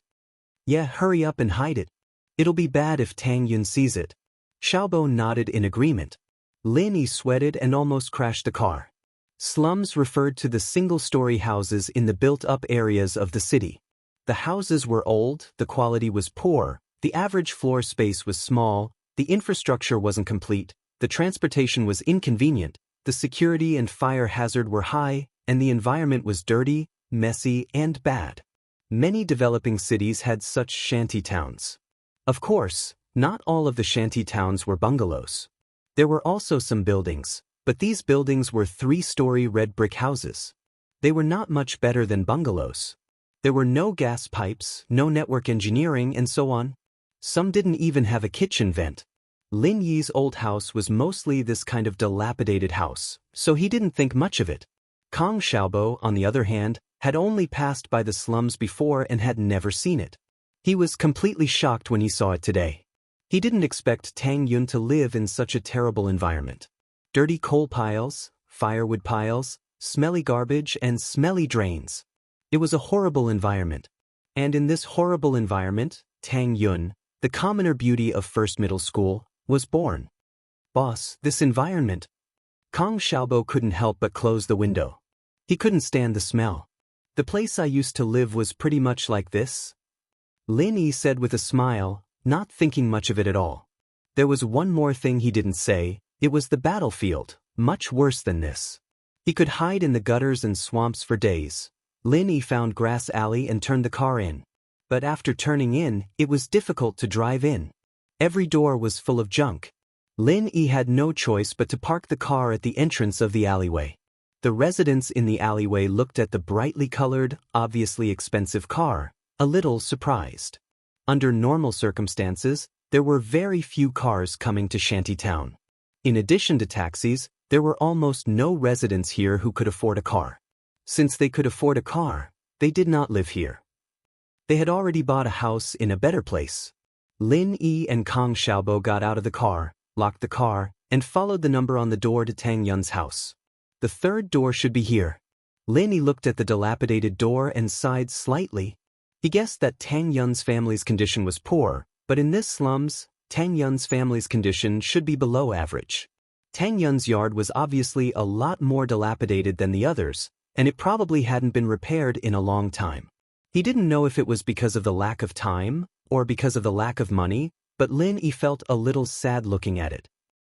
Yeah, hurry up and hide it. It'll be bad if Tang Yun sees it. Xiaobo nodded in agreement. Lin Yi sweated and almost crashed the car. Slums referred to the single-story houses in the built-up areas of the city. The houses were old, the quality was poor, the average floor space was small, the infrastructure wasn't complete, the transportation was inconvenient, the security and fire hazard were high, and the environment was dirty, messy, and bad. Many developing cities had such shanty towns. Of course, not all of the shanty towns were bungalows. There were also some buildings, but these buildings were 3-story red brick houses. They were not much better than bungalows. There were no gas pipes, no network engineering, and so on. Some didn't even have a kitchen vent. Lin Yi's old house was mostly this kind of dilapidated house, so he didn't think much of it. Kong Xiaobo, on the other hand, had only passed by the slums before and had never seen it. He was completely shocked when he saw it today. He didn't expect Tang Yun to live in such a terrible environment. Dirty coal piles, firewood piles, smelly garbage, and smelly drains. It was a horrible environment. And in this horrible environment, Tang Yun, the commoner beauty of first middle school, was born. Boss, this environment. Kong Xiaobo couldn't help but close the window. He couldn't stand the smell. The place I used to live was pretty much like this. Lin Yi said with a smile, not thinking much of it at all. There was one more thing he didn't say. It was the battlefield, much worse than this. He could hide in the gutters and swamps for days. Lin Yi found grass alley and turned the car in. But after turning in, it was difficult to drive in. Every door was full of junk. Lin Yi had no choice but to park the car at the entrance of the alleyway. The residents in the alleyway looked at the brightly colored, obviously expensive car, a little surprised. Under normal circumstances, there were very few cars coming to Shantytown. In addition to taxis, there were almost no residents here who could afford a car. Since they could afford a car, they did not live here. They had already bought a house in a better place. Lin Yi and Kong Xiaobo got out of the car, locked the car, and followed the number on the door to Tang Yun's house. The third door should be here. Lin Yi looked at the dilapidated door and sighed slightly. He guessed that Tang Yun's family's condition was poor, but in this slums, Tang Yun's family's condition should be below average. Tang Yun's yard was obviously a lot more dilapidated than the others, and it probably hadn't been repaired in a long time. He didn't know if it was because of the lack of time, or because of the lack of money, but Lin Yi felt a little sad looking at it.